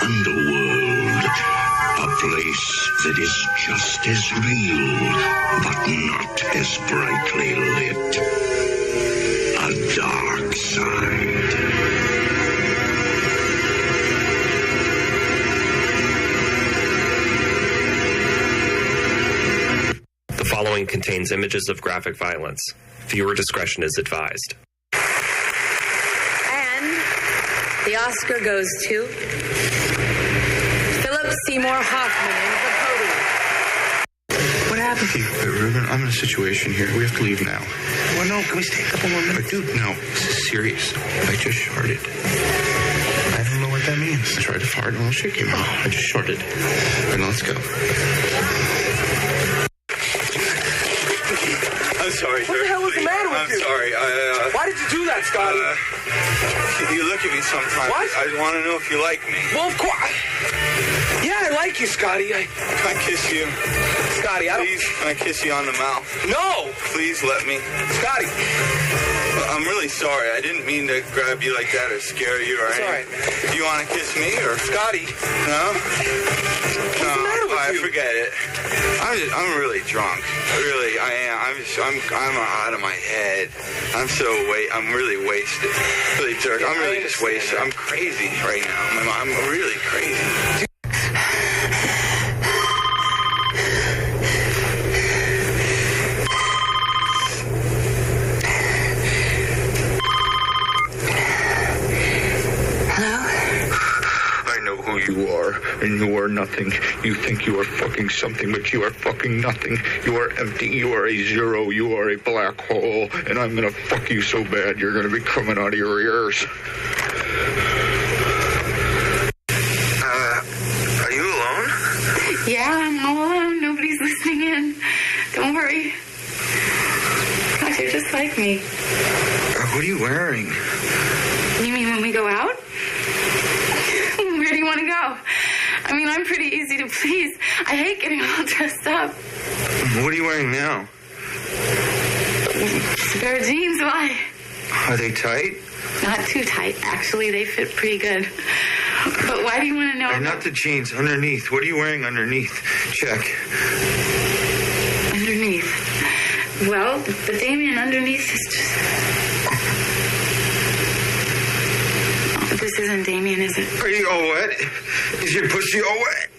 underworld. A place that is just as real, but not as brightly lit. A dark side. The following contains images of graphic violence. Viewer discretion is advised. And the Oscar goes to Philip Seymour Hoffman in the podium. What happened to you? Hey, Ruben, I'm in a situation here. We have to leave now. Well, no, can we stay a couple more minutes? Dude, no, this is serious. I just sharted. I don't know what that means. I tried to fart and I'll shake your mouth. I just sharted. All right, now let's go. I'm sorry, sir. What the hell was the matter with you? I'm sorry. Why did you do that, Scotty? You look at me sometimes. What? I want to know if you like me. Well, of course. Yeah, I like you, Scotty. Can I kiss you? Scotty, I don't... Please, can I kiss you on the mouth? No! Please let me. Scotty! I'm really sorry. I didn't mean to grab you like that or scare you or anything. All right. Do you want to kiss me or... Scotty! No? What's the matter with you? Forget it. I'm really drunk. Really, I am. I'm out of my head. I'm really wasted. Really, Dirk. I'm really just wasted. I'm crazy right now. I'm really crazy. You are, and you are nothing. You think you are fucking something, but you are fucking nothing. You are empty. You are a zero. You are a black hole, and I'm gonna fuck you so bad you're gonna be coming out of your ears. Are you alone? Yeah, I'm all alone. Nobody's listening in. Don't worry. Gosh, you're just like me. What are you wearing? You mean when we go out? Where do you want to go? I mean, I'm pretty easy to please. I hate getting all dressed up. What are you wearing now? Just a pair of jeans, why? Are they tight? Not too tight. Actually, they fit pretty good. But why do you want to know? Not the jeans. Underneath. What are you wearing underneath? Check. Underneath. Well, the Damien underneath is just... This isn't Damien, is it? Are you all wet? Is your pussy all wet?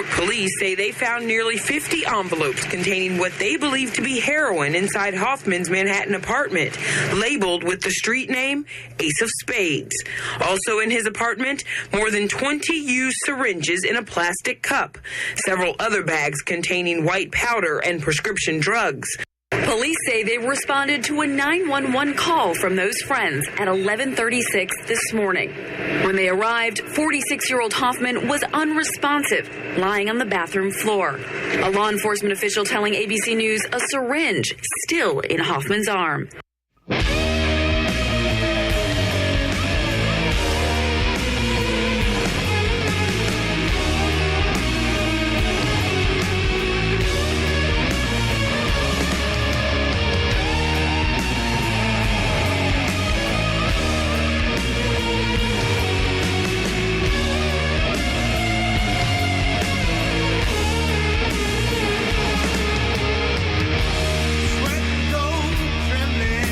York police say they found nearly 50 envelopes containing what they believe to be heroin inside Hoffman's Manhattan apartment, labeled with the street name Ace of Spades. Also in his apartment, more than 20 used syringes in a plastic cup, several other bags containing white powder and prescription drugs. Police say they responded to a 911 call from those friends at 11:36 this morning. When they arrived, 46-year-old Hoffman was unresponsive, lying on the bathroom floor. A law enforcement official telling ABC News a syringe still in Hoffman's arm. Sweat gold trembling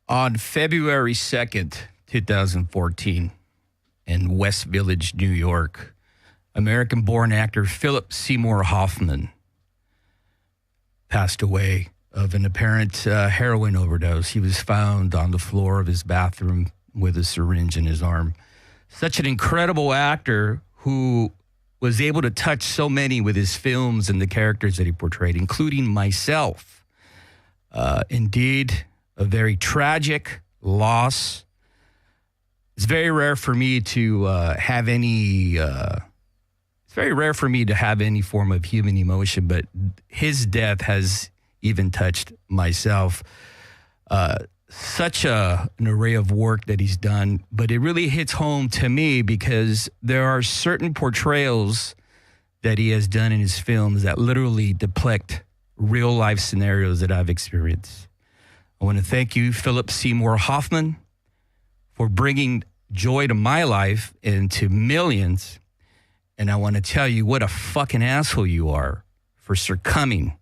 On February 2nd, 2014, in West Village, New York, American-born actor Philip Seymour Hoffman passed away of an apparent heroin overdose. He was found on the floor of his bathroom with a syringe in his arm. Such an incredible actor who was able to touch so many with his films and the characters that he portrayed, including myself. Indeed, a very tragic loss. It's very rare for me to have any. It's very rare for me to have any form of human emotion, but his death has even touched myself. Such an array of work that he's done, but it really hits home to me because there are certain portrayals that he has done in his films that literally depict real life scenarios that I've experienced. I want to thank you, Philip Seymour Hoffman, for bringing joy to my life and to millions. And I want to tell you what a fucking asshole you are for succumbing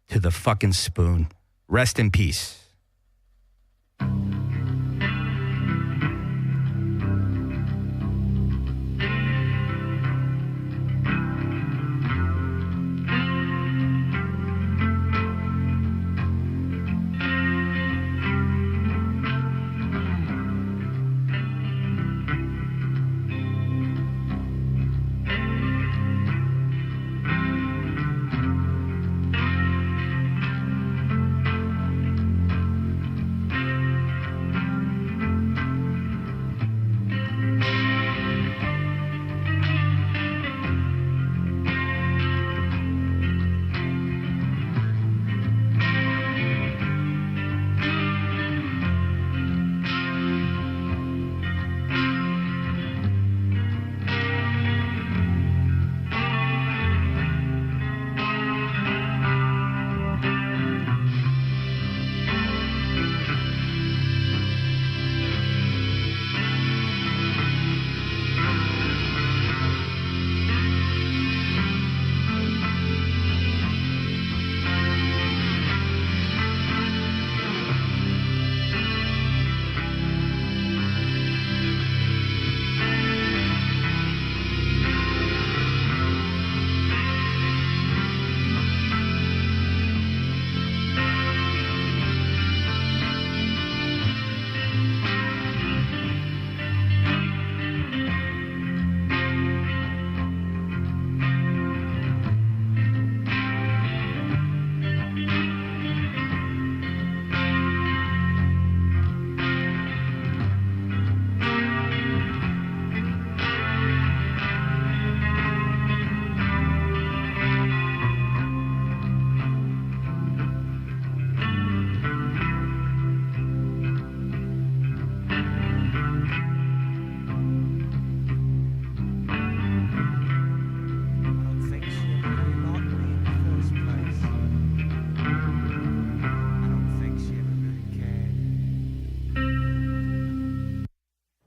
to the fucking spoon. Rest in peace.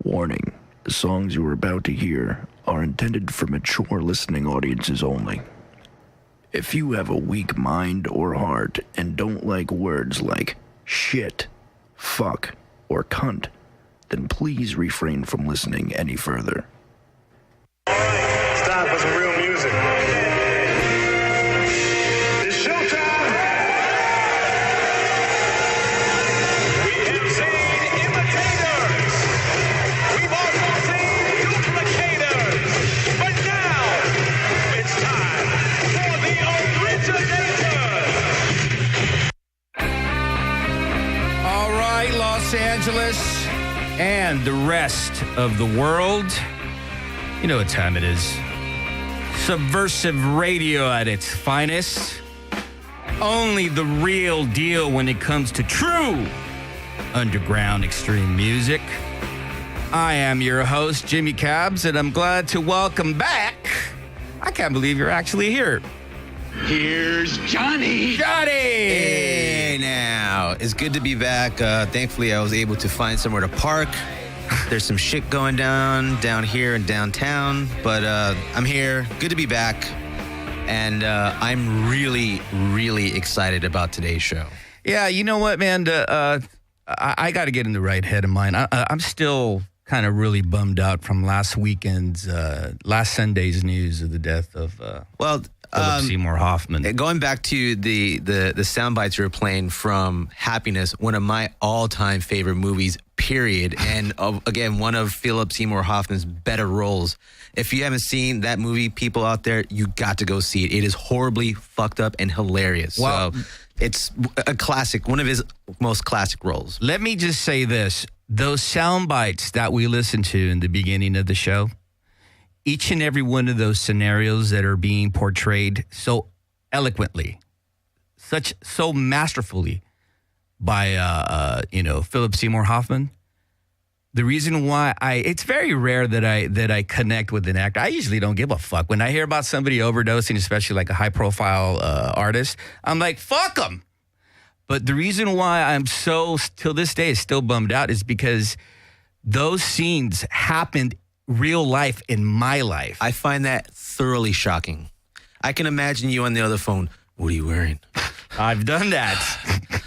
Warning, the songs you are about to hear are intended for mature listening audiences only. If you have a weak mind or heart and don't like words like shit, fuck, or cunt, then please refrain from listening any further. Stop with some real music. It's showtime! We have seen imitators. We've also seen duplicators. But now, it's time for the originators. All right, Los Angeles and the rest of the world. You know what time it is. Subversive radio at its finest. Only the real deal when it comes to true underground extreme music. I am your host, Jimmy Cabs, and I'm glad to welcome back. I can't believe you're actually here. Here's Johnny. Johnny! Hey, now. It's good to be back. Thankfully, I was able to find somewhere to park. There's some shit going down here in downtown, but I'm here. Good to be back. And I'm really, really excited about today's show. Yeah, you know what, man? I got to get in the right head of mind. I'm still kind of really bummed out from last Sunday's news of the death of Philip Seymour Hoffman. Going back to the sound bites you were playing from Happiness, one of my all-time favorite movies, period. And again, one of Philip Seymour Hoffman's better roles. If you haven't seen that movie, people out there, you got to go see it. It is horribly fucked up and hilarious. Well, so it's a classic, one of his most classic roles. Let me just say this. Those sound bites that we listened to in the beginning of the show, each and every one of those scenarios that are being portrayed so eloquently, so masterfully by Philip Seymour Hoffman. The reason why it's very rare that I connect with an actor. I usually don't give a fuck. When I hear about somebody overdosing, especially like a high profile artist, I'm like, fuck them. But the reason why I'm so, till this day, still bummed out is because those scenes happened real life in my life. I find that thoroughly shocking. I can imagine you on the other phone. What are you wearing? I've done that.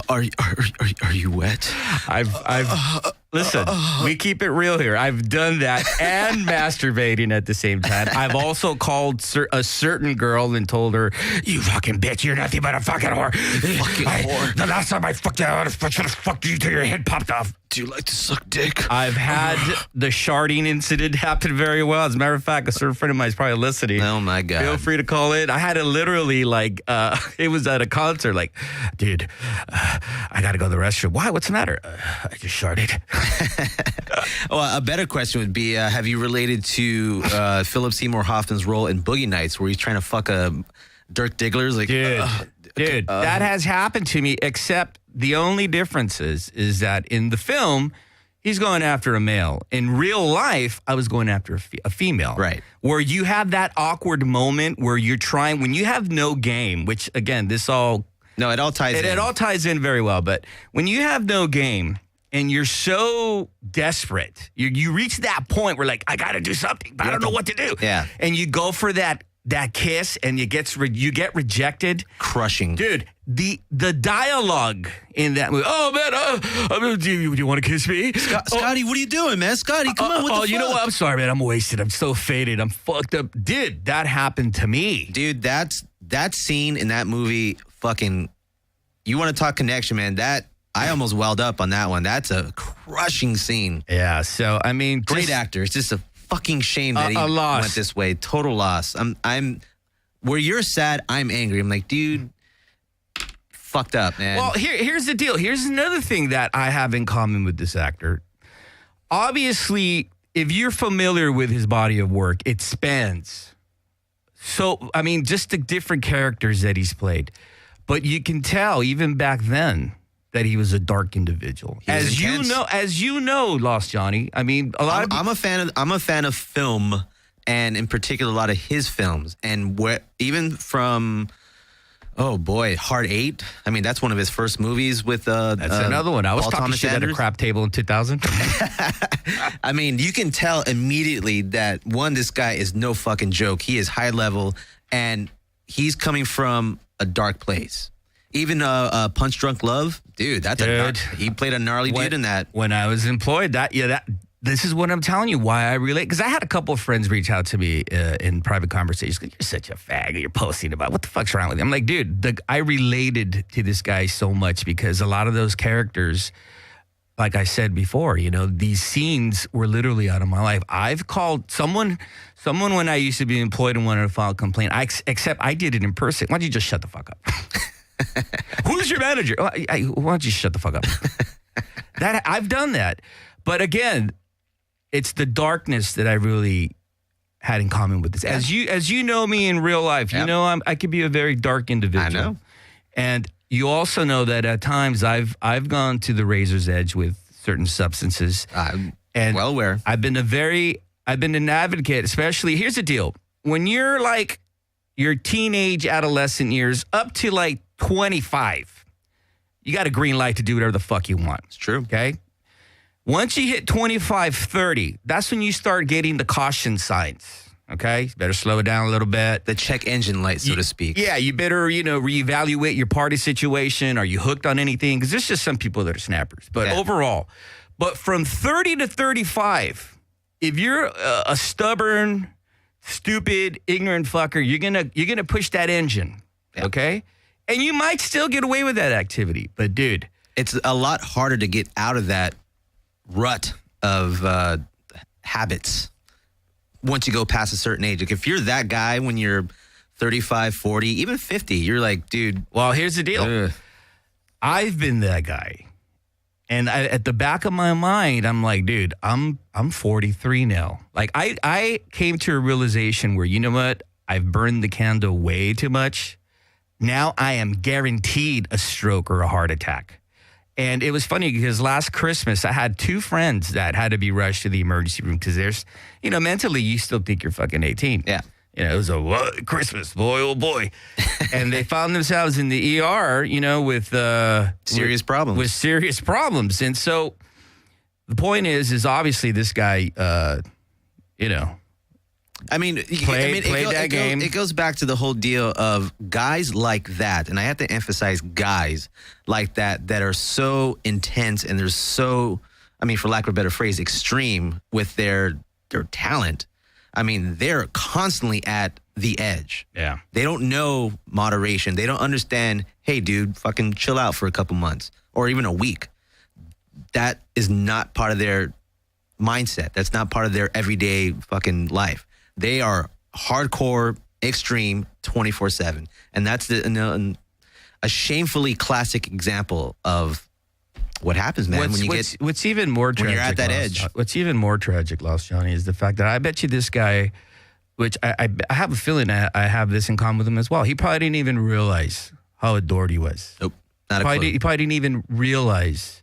Are you wet? Listen, we keep it real here. I've done that and masturbating at the same time. I've also called a certain girl and told her, "You fucking bitch, you're nothing but a fucking whore. Whore. The last time I fucked you, I should have fucked you till your head popped off." Do you like to suck dick? I've had the sharding incident happen very well. As a matter of fact, a certain friend of mine is probably listening. Oh, my God. Feel free to call in. I had it literally it was at a concert. Like, dude, I got to go to the restroom. Why? What's the matter? I just sharded. Well, a better question would be, have you related to Philip Seymour Hoffman's role in Boogie Nights where he's trying to fuck Dirk Diggler's? Like, dude, that has happened to me, except the only difference is that in the film, he's going after a male. In real life, I was going after a female. Right. Where you have that awkward moment where you're trying, when you have no game, which, again, it all ties in. It all ties in very well. But when you have no game and you're so desperate, you reach that point where, like, I got to do something, but I don't know what to do. Yeah. And you go for that kiss and you get rejected. Crushing. Dude, the dialogue in that movie. Oh, man, do you want to kiss me? Scotty, what are you doing, man? Scotty, come on, what the fuck? You know what? I'm sorry, man. I'm wasted. I'm so faded. I'm fucked up. Dude, that happened to me. Dude, that scene in that movie, fucking, you want to talk connection, man. I almost welled up on that one. That's a crushing scene. Yeah, so, I mean. Great actor. It's just a fucking shame that he went this way. Total loss. I'm where you're sad, I'm angry. I'm like, dude, fucked up, man. Well, here's the deal. Here's another thing that I have in common with this actor. Obviously, if you're familiar with his body of work, it spans. So, I mean, just the different characters that he's played. But you can tell, even back then, that he was a dark individual. As you know, Lost Johnny. I mean, I'm a fan of film, and in particular, a lot of his films, and even from, oh boy, Hard 8. I mean, that's one of his first movies with. That's another one. I was talking shit at a crap table in 2000. I mean, you can tell immediately that this guy is no fucking joke. He is high level, and he's coming from a dark place. Even Punch Drunk Love, dude, he played a gnarly dude in that. When I was employed, this is what I'm telling you, why I relate. Because I had a couple of friends reach out to me in private conversations. You're such a fag. You're posting about what the fuck's wrong with you. I'm like, dude, I related to this guy so much because a lot of those characters, like I said before, these scenes were literally out of my life. I've called someone when I used to be employed and wanted to file a complaint, except I did it in person. Why don't you just shut the fuck up? Who's your manager? Why don't you shut the fuck up? I've done that. But again, it's the darkness that I really had in common with this. As you know me in real life, you know I could be a very dark individual. I know. And you also know that at times I've gone to the razor's edge with certain substances. I'm well aware. I've been an advocate, especially, here's the deal. When you're like your teenage adolescent years up to like 25, you got a green light to do whatever the fuck you want. It's true. Okay? Once you hit 25, 30, that's when you start getting the caution signs. Okay, you better slow it down a little bit. The check engine light, so to speak. Yeah, you better, reevaluate your party situation. Are you hooked on anything? Because there's just some people that are snappers. But overall, from 30 to 35, if you're a stubborn, stupid, ignorant fucker, you're gonna push that engine. Yeah. Okay, and you might still get away with that activity, but dude, it's a lot harder to get out of that rut of habits. Once you go past a certain age, like if you're that guy when you're 35, 40, even 50, you're like, dude. Well, here's the deal. I've been that guy. And at the back of my mind, I'm like, dude, I'm 43 now. Like I came to a realization where, you know what? I've burned the candle way too much. Now I am guaranteed a stroke or a heart attack. And it was funny because last Christmas, I had 2 friends that had to be rushed to the emergency room because there's, mentally, you still think you're fucking 18. Yeah. It was Christmas, boy, oh boy. And they found themselves in the ER, with serious problems. With serious problems. And so the point is obviously this guy, played that game. It goes back to the whole deal of guys like that, and I have to emphasize guys like that are so intense and they're so, for lack of a better phrase, extreme with their talent. They're constantly at the edge. Yeah. They don't know moderation. They don't understand, hey, dude, fucking chill out for a couple months or even a week. That is not part of their mindset. That's not part of their everyday fucking life. They are hardcore, extreme, 24/7. And that's a shamefully classic example of what happens, man, what's even more tragic, when you're at that edge. What's even more tragic, Lost Johnny, is the fact that I bet you this guy, which I have a feeling I have this in common with him as well. He probably didn't even realize how adored he was. Nope, not a clue. He probably didn't even realize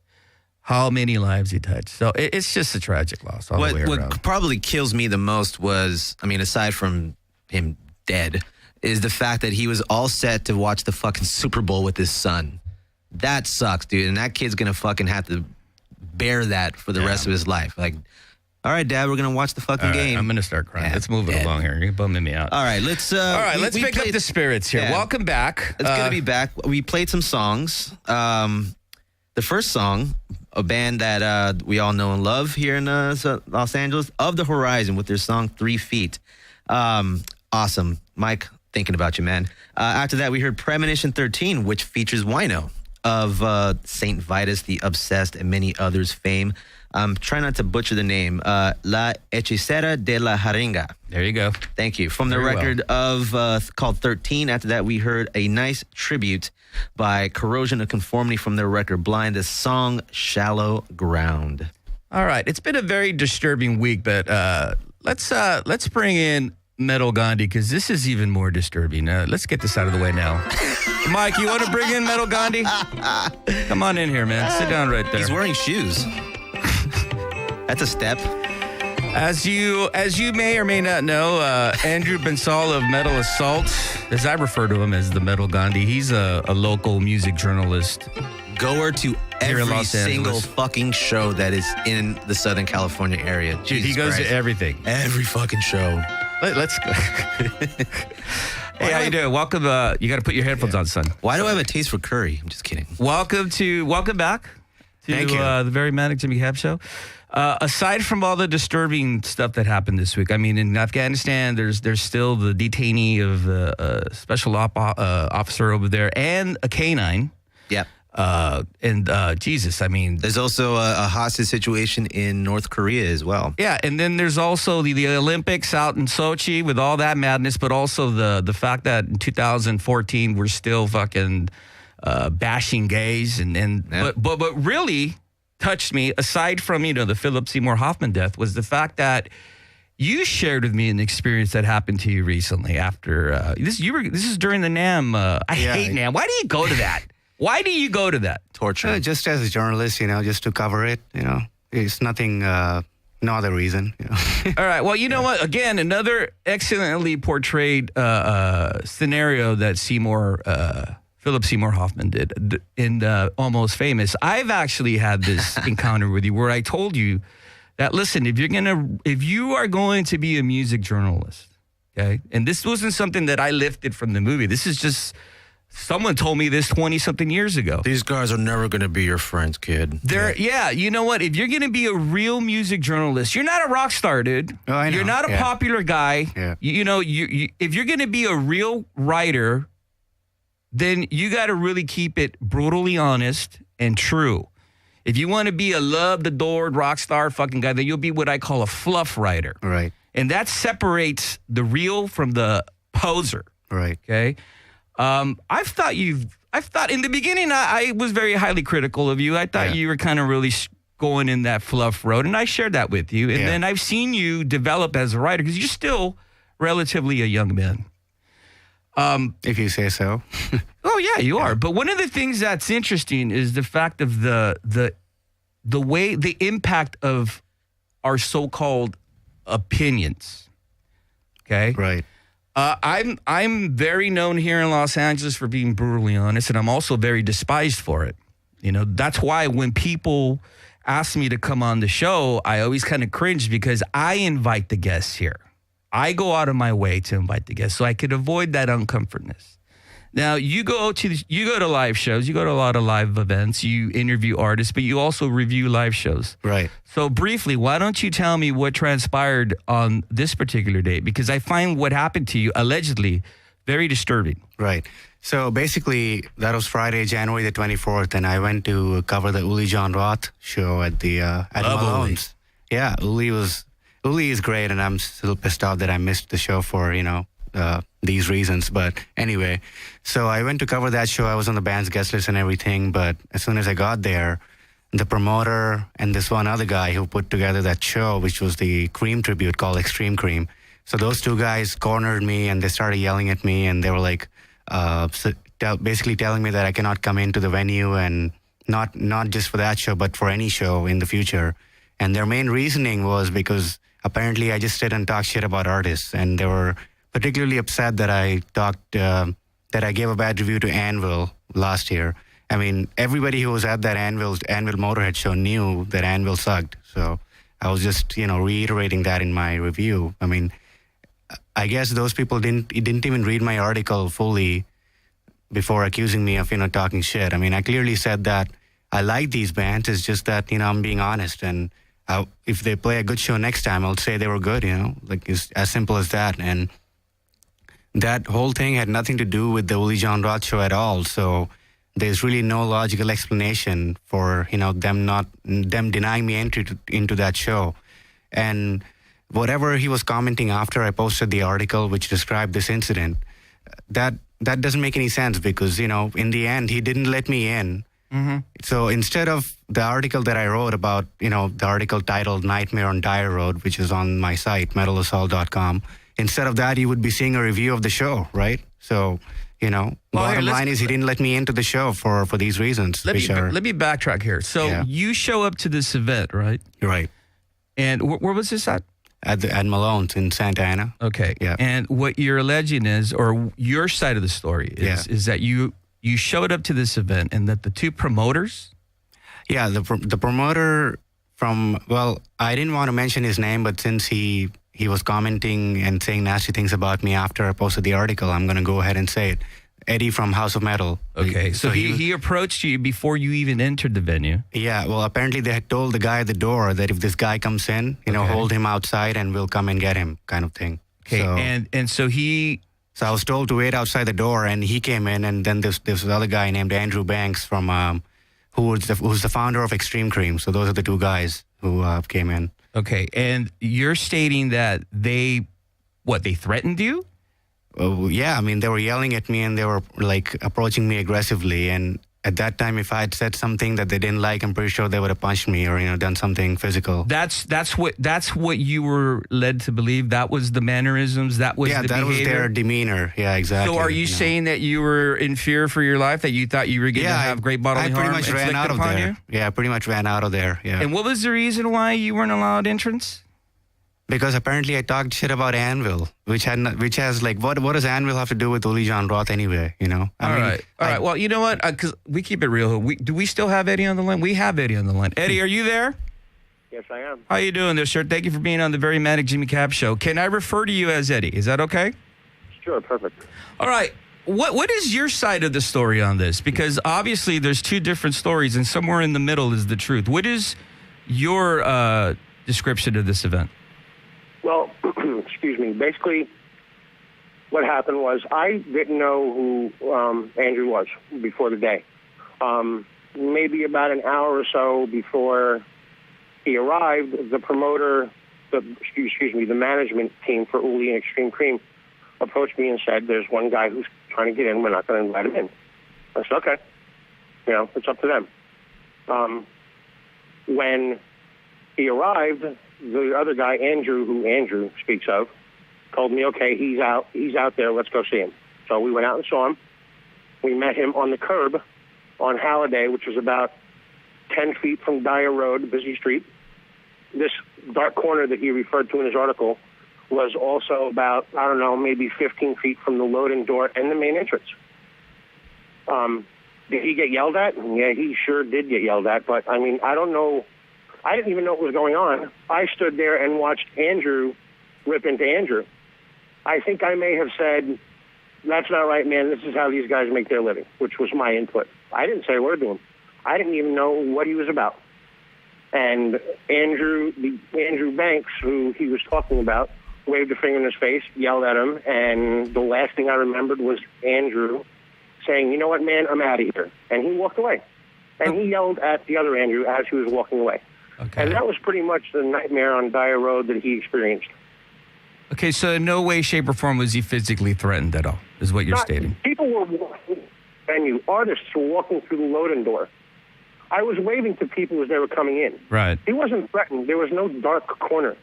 how many lives he touched. So it's just a tragic loss all the way around. What probably kills me the most was, aside from him dead, is the fact that he was all set to watch the fucking Super Bowl with his son. That sucks, dude. And that kid's going to fucking have to bear that for the rest of his life. Like, all right, Dad, we're going to watch the fucking game. I'm going to start crying. Let's move it along here. You're bumming me out. All right, let's pick up the spirits here. Yeah. Welcome back. It's good to be back. We played some songs. The first song, a band that we all know and love here in Los Angeles, Of the Horizon, with their song 3 Feet. Awesome. Mike, thinking about you, man. After that, we heard Premonition 13, which features Wino of St. Vitus, The Obsessed, and many others fame. Try not to butcher the name. La Hechicera de la Jaringa. There you go. Thank you. From the record of called 13. After that, we heard a nice tribute by Corrosion of Conformity from their record Blind, the song Shallow Ground. All right. It's been a very disturbing week, but let's bring in Metal Gandhi, because this is even more disturbing. Let's get this out of the way now. Mike, you want to bring in Metal Gandhi? Come on in here, man. Sit down right there. He's wearing shoes. That's a step. As you may or may not know, Andrew Bensal of Metal Assault, as I refer to him as the Metal Gandhi, he's a local music journalist. Goer to every single fucking show that is in the Southern California area. Dude, he goes to everything. Every fucking show. Let's go. Hey, how you doing? Welcome. You got to put your headphones on, son. Why do I have a taste for curry? I'm just kidding. Welcome back to the Very Manic Jimmy Cab Show. Aside from all the disturbing stuff that happened this week, in Afghanistan, there's still the detainee of the special officer over there and a canine. Yep. Jesus, there's also a hostage situation in North Korea as well. Yeah, and then there's also the Olympics out in Sochi with all that madness, but also the fact that in 2014 we're still fucking bashing gays, but really touched me, aside from the Philip Seymour Hoffman death, was the fact that you shared with me an experience that happened to you recently after this is during the NAM. I hate NAM. Why do you go to that? Why do you go to that? Torture. Just as a journalist, just to cover it, It's nothing, no other reason, All right. Well, you know what? Again, another excellently portrayed scenario that Philip Seymour Hoffman did in Almost Famous. I've actually had this encounter with you where I told you that, listen, if you are going to be a music journalist, Okay. And this wasn't something that I lifted from the movie. This is just someone told me this 20-something years ago. These guys are never going to be your friends, kid. You know what? If you're going to be a real music journalist, you're not a rock star, dude. Oh, I know. You're not a popular guy. Yeah. If you're going to be a real writer, then you got to really keep it brutally honest and true. If you want to be a loved, adored rock star fucking guy, then you'll be what I call a fluff writer. Right. And that separates the real from the poser. Right. Okay. I thought in the beginning, I was very highly critical of you. I thought you were kind of really going in that fluff road, and I shared that with you. And then I've seen you develop as a writer because you're still relatively a young man. If you say so. Oh yeah, you are. But one of the things that's interesting is the fact of the way the impact of our so-called opinions. Okay. Right. I'm very known here in Los Angeles for being brutally honest, and I'm also very despised for it. You know, that's why when people ask me to come on the show, I always kind of cringe because I invite the guests here. I go out of my way to invite the guests so I could avoid that uncomfortness. Now, you go to live shows, you go to a lot of live events, you interview artists, but you also review live shows. Right. So briefly, why don't you tell me what transpired on this particular date? Because I find what happened to you, allegedly, very disturbing. Right. So basically, that was Friday, January the 24th, and I went to cover the Uli John Roth show at Malone's. Yeah, Uli is great, and I'm still pissed off that I missed the show for, these reasons. But anyway, so I went to cover that show. I was on the band's guest list and everything, but as soon as I got there, the promoter and this one other guy who put together that show, which was the Cream tribute called Extreme Cream. So those two guys cornered me and they started yelling at me, and they were like, basically telling me that I cannot come into the venue, and not just for that show, but for any show in the future. And their main reasoning was because apparently I just sit and talk shit about artists, and they were particularly upset that I gave a bad review to Anvil last year. I mean, everybody who was at that Anvil Motorhead show knew that Anvil sucked. So I was just, reiterating that in my review. I mean, I guess those people didn't even read my article fully before accusing me of, talking shit. I mean, I clearly said that I like these bands. It's just that, I'm being honest. And if they play a good show next time, I'll say they were good, like it's as simple as that. And that whole thing had nothing to do with the Uli John Roth show at all. So there's really no logical explanation for, them denying me entry into that show. And whatever he was commenting after I posted the article which described this incident, that doesn't make any sense because, in the end, he didn't let me in. Mm-hmm. So instead of the article that I wrote about, the article titled Nightmare on Dyer Road, which is on my site, metalassault.com, instead of that, you would be seeing a review of the show, right? So, bottom line is he didn't let me into the show for these reasons. Let me backtrack here. So you show up to this event, right? Right. And where was this at? At Malone's in Santa Ana. Okay. Yeah. And what you're alleging is, or your side of the story is that you showed up to this event and that the two promoters? Yeah, the promoter I didn't want to mention his name, but since he was commenting and saying nasty things about me after I posted the article, I'm going to go ahead and say it. Eddie from House of Metal. Okay, so he approached you before you even entered the venue. Yeah, well, apparently they had told the guy at the door that if this guy comes in, hold him outside and we'll come and get him, kind of thing. Okay, so So I was told to wait outside the door, and he came in, and then this other guy named Andrew Banks from who's the founder of Extreme Cream. So those are the two guys who came in. Okay, and you're stating that they threatened you? Yeah, I mean, they were yelling at me and they were like approaching me aggressively. And at that time, if I had said something that they didn't like, I'm pretty sure they would have punched me or done something physical. That's what you were led to believe. That was the mannerisms. That was the behavior. Yeah, that was their demeanor. Yeah, exactly. So are you saying that you were in fear for your life? That you thought you were going to have great bodily harm? I pretty much ran out of there. You? Yeah, I pretty much ran out of there. Yeah. And what was the reason why you weren't allowed entrance? Because apparently I talked shit about Anvil, which has like what does Anvil have to do with Uli John Roth anyway? All right. Well, you know what? Because we keep it real. Do we still have Eddie on the line? We have Eddie on the line. Eddie, are you there? Yes, I am. How you doing there, sir? Thank you for being on the Very Manic Jimmy Cap Show. Can I refer to you as Eddie? Is that okay? Sure, perfect. All right. What is your side of the story on this? Because obviously there's two different stories, and somewhere in the middle is the truth. What is your description of this event? Well, excuse me. Basically, what happened was I didn't know who Andrew was before the day. Maybe about an hour or so before he arrived, the promoter, the management team for Uli and Extreme Cream approached me and said, there's one guy who's trying to get in. We're not going to invite him in. I said, okay. It's up to them. When he arrived, the other guy, Andrew, who Andrew speaks of, told me, okay, he's out there. Let's go see him. So we went out and saw him. We met him on the curb on Halliday, which was about 10 feet from Dyer Road, busy street. This dark corner that he referred to in his article was also about, I don't know, maybe 15 feet from the loading door and the main entrance. Did he get yelled at? Yeah, he sure did get yelled at. But, I mean, I don't know. I didn't even know what was going on. I stood there and watched Andrew rip into Andrew. I think I may have said, that's not right, man. This is how these guys make their living, which was my input. I didn't say a word to him. I didn't even know what he was about. And Andrew Banks, who he was talking about, waved a finger in his face, yelled at him, and the last thing I remembered was Andrew saying, you know what, man, I'm out of here. And he walked away. And he yelled at the other Andrew as he was walking away. Okay. And that was pretty much the nightmare on Dyer Road that he experienced. Okay, so in no way, shape, or form was he physically threatened at all, is what you're stating. People were walking the venue. Artists were walking through the loading door. I was waving to people as they were coming in. Right. He wasn't threatened. There was no dark corner.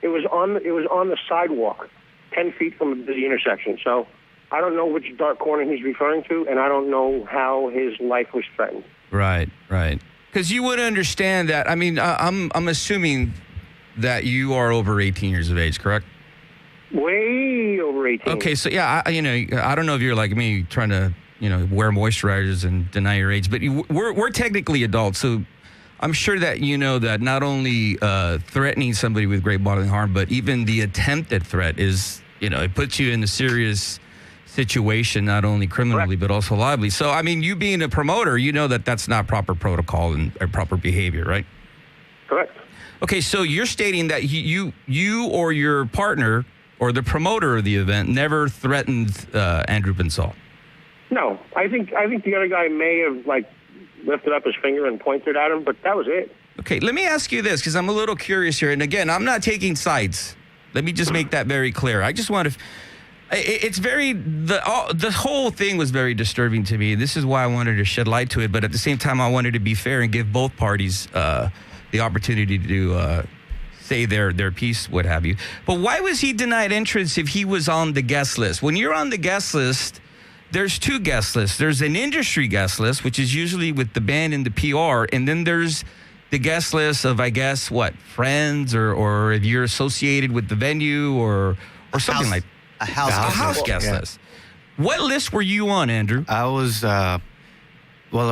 It was on the sidewalk, 10 feet from a busy intersection. So I don't know which dark corner he's referring to, and I don't know how his life was threatened. Right. Because you would understand that. I mean, I'm assuming that you are over 18 years of age, correct? Way over 18. Okay, so yeah, I don't know if you're like me trying to, wear moisturizers and deny your age, but we're technically adults, so I'm sure that you know that not only threatening somebody with great bodily harm, but even the attempted threat is, it puts you in a serious situation, not only criminally, but also liably. So, I mean, you being a promoter, you know that that's not proper protocol and proper behavior, right? Correct. Okay, so you're stating that you or your partner or the promoter of the event never threatened Andrew Bensall. No, I think the other guy may have lifted up his finger and pointed at him, but that was it. Okay, let me ask you this, because I'm a little curious here. And again, I'm not taking sides. Let me just make that very clear. I just want to... It's the whole thing was very disturbing to me. This is why I wanted to shed light to it. But at the same time, I wanted to be fair and give both parties the opportunity to say their piece, what have you. But why was he denied entrance if he was on the guest list? When you're on the guest list, there's two guest lists. There's an industry guest list, which is usually with the band and the PR. And then there's the guest list of, I guess, friends or if you're associated with the venue or something like that. A house guest list. What list were you on, Andrew? I was, a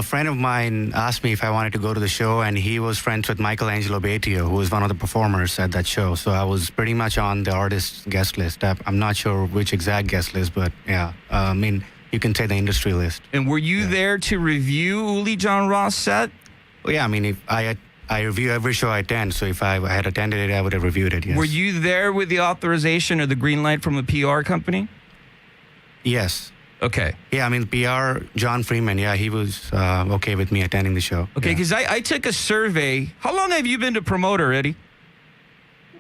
friend of mine asked me if I wanted to go to the show, and he was friends with Michelangelo Batio, who was one of the performers at that show. So I was pretty much on the artist guest list. I'm not sure which exact guest list, but yeah, you can say the industry list. And were you there to review Uli John Ross' set? Well, yeah, if I review every show I attend, so if I had attended it, I would have reviewed it, yes. Were you there with the authorization or the green light from a PR company? Yes. Okay. Yeah, PR, John Freeman, yeah, he was okay with me attending the show. Okay, because I took a survey. How long have you been a promoter, Eddie?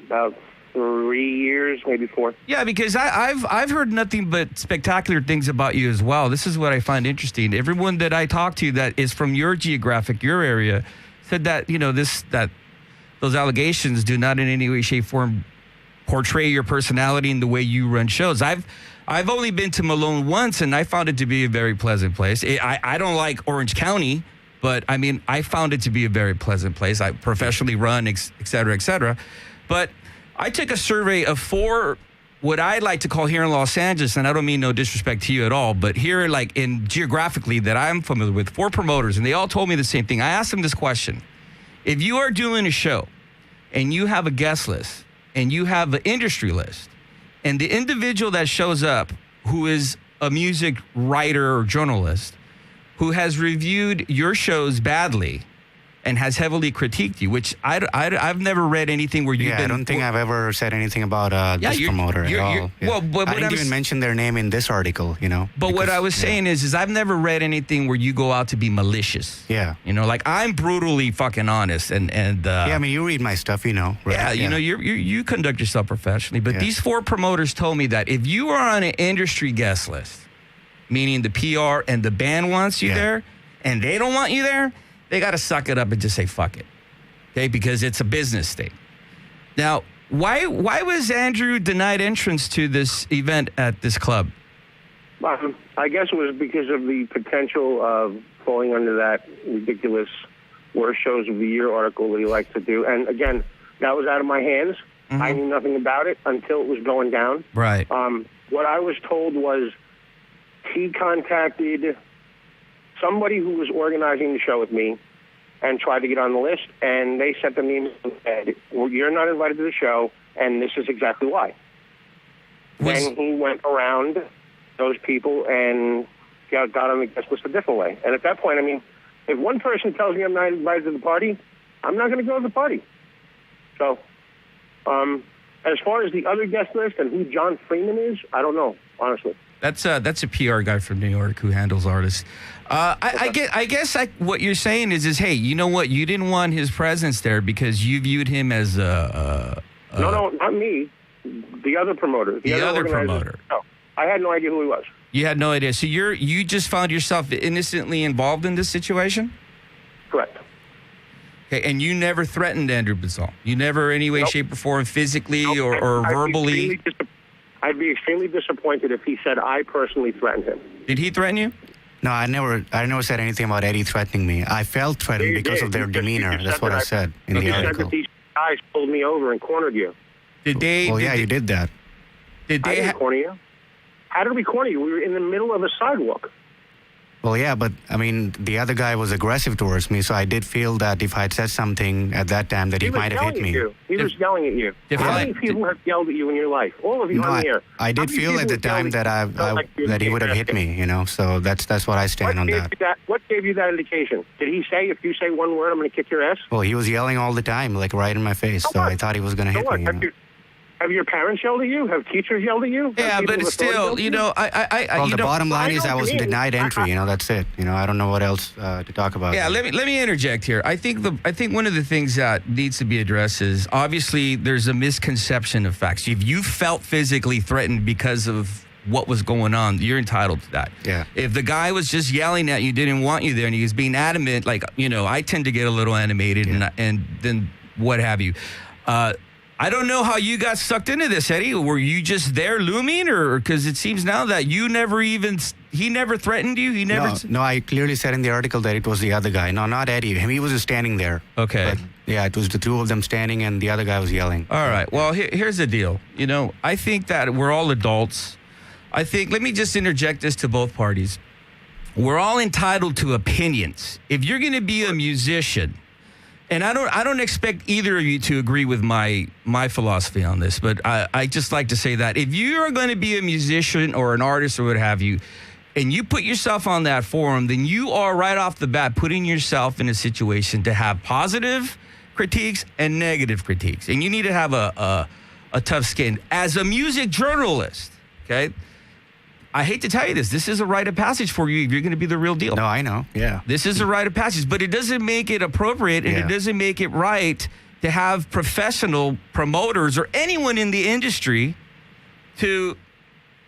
About 3 years, maybe 4. Yeah, because I've heard nothing but spectacular things about you as well. This is what I find interesting. Everyone that I talk to that is from your area, said that those allegations do not in any way, shape, form portray your personality in the way you run shows. I've only been to Malone once, and I found it to be a very pleasant place. I don't like Orange County, but I found it to be a very pleasant place. I professionally run, et cetera, et cetera. But I took a survey of 4, what I like to call here in Los Angeles, and I don't mean no disrespect to you at all, but here in geographically that I'm familiar with, 4 promoters, and they all told me the same thing. I asked them this question. If you are doing a show and you have a guest list, and you have the industry list, and the individual that shows up who is a music writer or journalist who has reviewed your shows badly and has heavily critiqued you, which I've never read anything where you've been... I don't think I've ever said anything about this promoter at all. Well, but I didn't even mention their name in this article, you know. But what I was saying is I've never read anything where you go out to be malicious. Yeah. You know, like I'm brutally fucking honest and yeah, I mean, you read my stuff, you know. Right? Yeah, you know, you conduct yourself professionally. But these 4 promoters told me that if you are on an industry guest list, meaning the PR and the band wants you there, and they don't want you there, they got to suck it up and just say, fuck it. Okay? Because it's a business thing. Now, why was Andrew denied entrance to this event at this club? I guess it was because of the potential of falling under that ridiculous worst shows of the year article that he likes to do. And again, that was out of my hands. Mm-hmm. I knew nothing about it until it was going down. Right. What I was told was he contacted somebody who was organizing the show with me and tried to get on the list, and they sent them an email and said, well, you're not invited to the show, and this is exactly why. Then he went around those people and got on the guest list a different way. And at that point, I mean, if one person tells me I'm not invited to the party, I'm not going to go to the party. So, as far as the other guest list and who John Freeman is, I don't know, honestly. That's a PR guy from New York who handles artists. I guess what you're saying is hey, you know what? You didn't want his presence there because you viewed him as no, not me. The other promoter. The other promoter. No, I had no idea who he was. You had no idea. So you just found yourself innocently involved in this situation? Correct. Okay, and you never threatened Andrew Bazal? You never, any way, shape, or form, physically or verbally? I'd be extremely disappointed if he said I personally threatened him. Did he threaten you? No, I never said anything about Eddie threatening me. I felt threatened because of their demeanor. That's what I said in the article. You said that these guys pulled me over and cornered you. Did they? Well, you did that. Did they? I didn't corner you. How did we corner you? We were in the middle of a sidewalk. Well, yeah, but, I mean, the other guy was aggressive towards me, so I did feel that if I had said something at that time that he might have hit me. He was yelling at you. How many people have yelled at you in your life? All of you on the air. I did feel at the time that that he would have hit me, you know, so that's what I stand on that. What gave you that indication? Did he say, if you say one word, I'm going to kick your ass? Well, he was yelling all the time, like right in my face, so I thought he was going to hit me. You know? Have your parents yelled at you? Have teachers yelled at you? Yeah, but it's still, you know, Well, the bottom line is I was denied entry. You know, that's it. You know, I don't know what else to talk about. Yeah, let me interject here. I think one of the things that needs to be addressed is obviously there's a misconception of facts. If you felt physically threatened because of what was going on, you're entitled to that. Yeah. If the guy was just yelling at you, didn't want you there, and he was being adamant, like, you know, I tend to get a little animated, and then what have you. I don't know how you got sucked into this, Eddie. Were you just there looming, or because it seems now that he never threatened you? He never. No, I clearly said in the article that it was the other guy. No, not Eddie. He was just standing there. Okay. But, yeah, it was the two of them standing, and the other guy was yelling. All right. Well, here's the deal. You know, I think that we're all adults. Let me just interject this to both parties. We're all entitled to opinions. If you're going to be a musician. And I don't expect either of you to agree with my philosophy on this, but I just like to say that if you are going to be a musician or an artist or what have you, and you put yourself on that forum, then you are right off the bat putting yourself in a situation to have positive critiques and negative critiques. And you need to have a tough skin. As a music journalist, okay, I hate to tell you this. This is a rite of passage for you if you're going to be the real deal. No, I know. Yeah. This is a rite of passage, but it doesn't make it appropriate and it doesn't make it right to have professional promoters or anyone in the industry to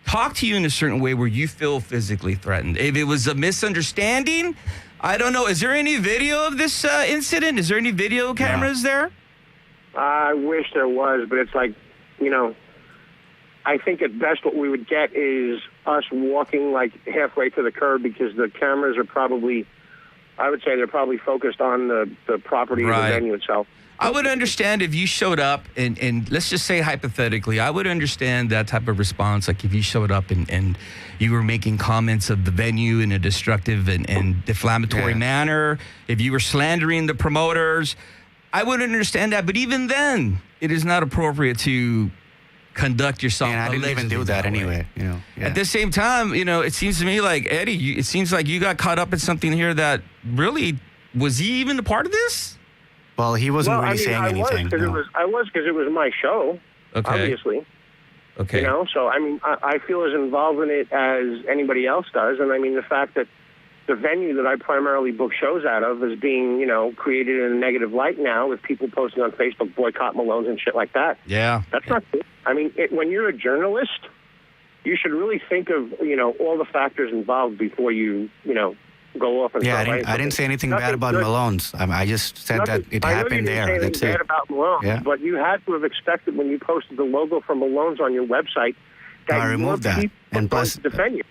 talk to you in a certain way where you feel physically threatened. If it was a misunderstanding, I don't know. Is there any video of this incident? Is there any video cameras there? I wish there was, but it's like, you know, I think at best what we would get is us walking like halfway to the curb because the cameras are probably, I would say they're probably focused on the property of the venue itself. I would understand if you showed up and let's just say hypothetically, I would understand that type of response. Like if you showed up and you were making comments of the venue in a destructive and defamatory manner, if you were slandering the promoters, I would understand that, but even then, it is not appropriate to conduct yourself. And I didn't even do that anyway. You know. Yeah. At the same time, it seems to me like Eddie. It seems like you got caught up in something here that really was he even a part of this? Well, he wasn't really saying anything. I was because it was my show. Okay. Obviously. Okay. So I mean, I feel as involved in it as anybody else does, and I mean the fact that the venue that I primarily book shows out of is being, created in a negative light now with people posting on Facebook boycott Malone's and shit like that. Yeah. That's not good. I mean, when you're a journalist, you should really think of, all the factors involved before you, go off and I didn't say anything bad about Malone's. I just said that it happened there. I know you didn't say anything bad about Malone's, but you had to have expected when you posted the logo for Malone's on your website that I removed that. And plus, defend you.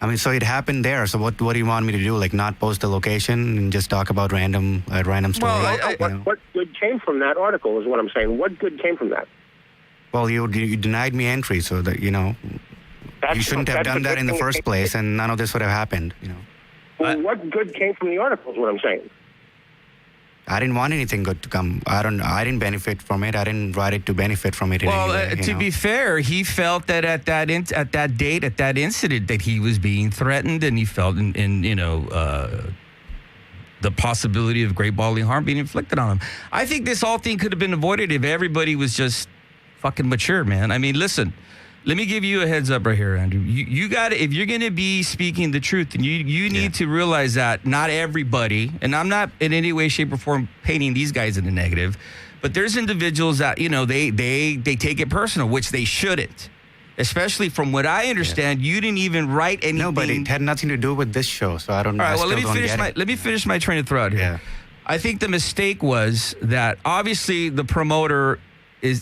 I mean, so it happened there. So what do you want me to do? Like not post the location and just talk about random stories? Well, what good came from that article is what I'm saying. What good came from that? Well, you denied me entry, so that, you shouldn't have done that in the first place, and none of this would have happened, Well, what good came from the article is what I'm saying. I didn't want anything good to come. I didn't benefit from it. I didn't write it to benefit from it in any way. To be fair, he felt that at that date, at that incident, that he was being threatened, and he felt the possibility of great bodily harm being inflicted on him. I think this whole thing could have been avoided if everybody was just fucking mature, man. I mean, listen. Let me give you a heads up right here, Andrew. You got to, if you're going to be speaking the truth, then you need to realize that not everybody, and I'm not in any way, shape, or form painting these guys in the negative, but there's individuals that, they take it personal, which they shouldn't. Especially from what I understand, you didn't even write anything. No, but it had nothing to do with this show, so I don't know. All right, well, let me finish my train of thought here. Yeah. I think the mistake was that obviously the promoter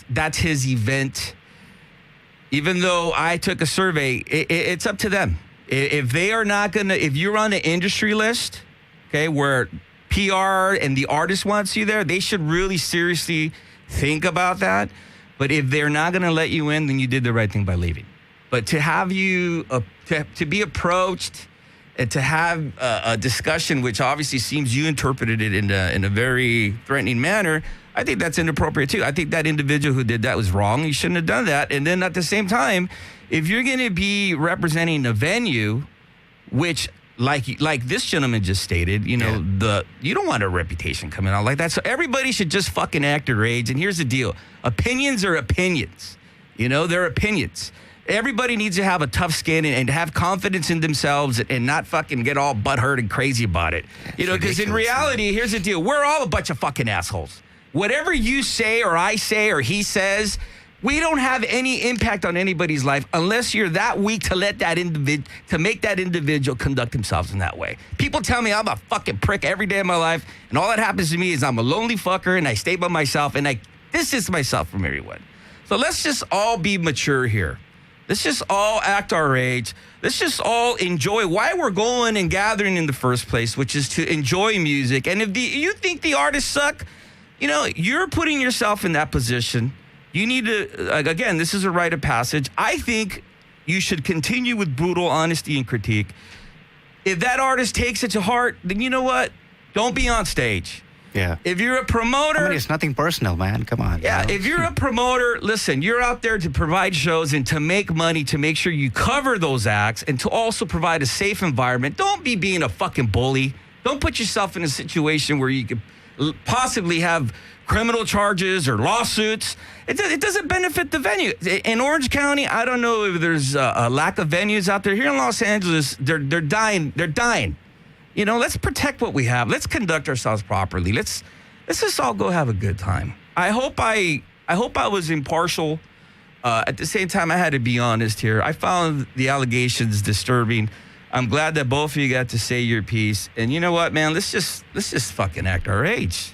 that's his event. Even though I took a survey, it's up to them. If they are not going to, if you're on the industry list, okay, where PR and the artist wants you there, they should really seriously think about that. But if they're not going to let you in, then you did the right thing by leaving. But to have you, to be approached and to have a discussion, which obviously seems you interpreted it in a very threatening manner, I think that's inappropriate too. I think that individual who did that was wrong. You shouldn't have done that. And then at the same time, if you're going to be representing a venue, which like this gentleman just stated, you don't want a reputation coming out like that. So everybody should just fucking act their age. And here's the deal: opinions are opinions. They're opinions. Everybody needs to have a tough skin and have confidence in themselves and not fucking get all butthurt and crazy about it. Because in reality, here's the deal: we're all a bunch of fucking assholes. Whatever you say or I say or he says, we don't have any impact on anybody's life unless you're that weak to let that make that individual conduct themselves in that way. People tell me I'm a fucking prick every day of my life, and all that happens to me is I'm a lonely fucker and I stay by myself and I distance myself from everyone. So let's just all be mature here. Let's just all act our age. Let's just all enjoy why we're going and gathering in the first place, which is to enjoy music. And if you think the artists suck, you're putting yourself in that position. You need to, again, this is a rite of passage. I think you should continue with brutal honesty and critique. If that artist takes it to heart, then you know what? Don't be on stage. Yeah. If you're a promoter... I mean, it's nothing personal, man. Come on. Yeah, if you're a promoter, listen, you're out there to provide shows and to make money, to make sure you cover those acts, and to also provide a safe environment. Don't be being a fucking bully. Don't put yourself in a situation where you could possibly have criminal charges or lawsuits. It doesn't benefit the venue. In Orange County, I don't know if there's a lack of venues out there. Here in Los Angeles, they're dying. They're dying. Let's protect what we have. Let's conduct ourselves properly. Let's just all go have a good time. I hope I was impartial. At the same time, I had to be honest here. I found the allegations disturbing. I'm glad that both of you got to say your piece. And you know what, man? Let's just fucking act our age.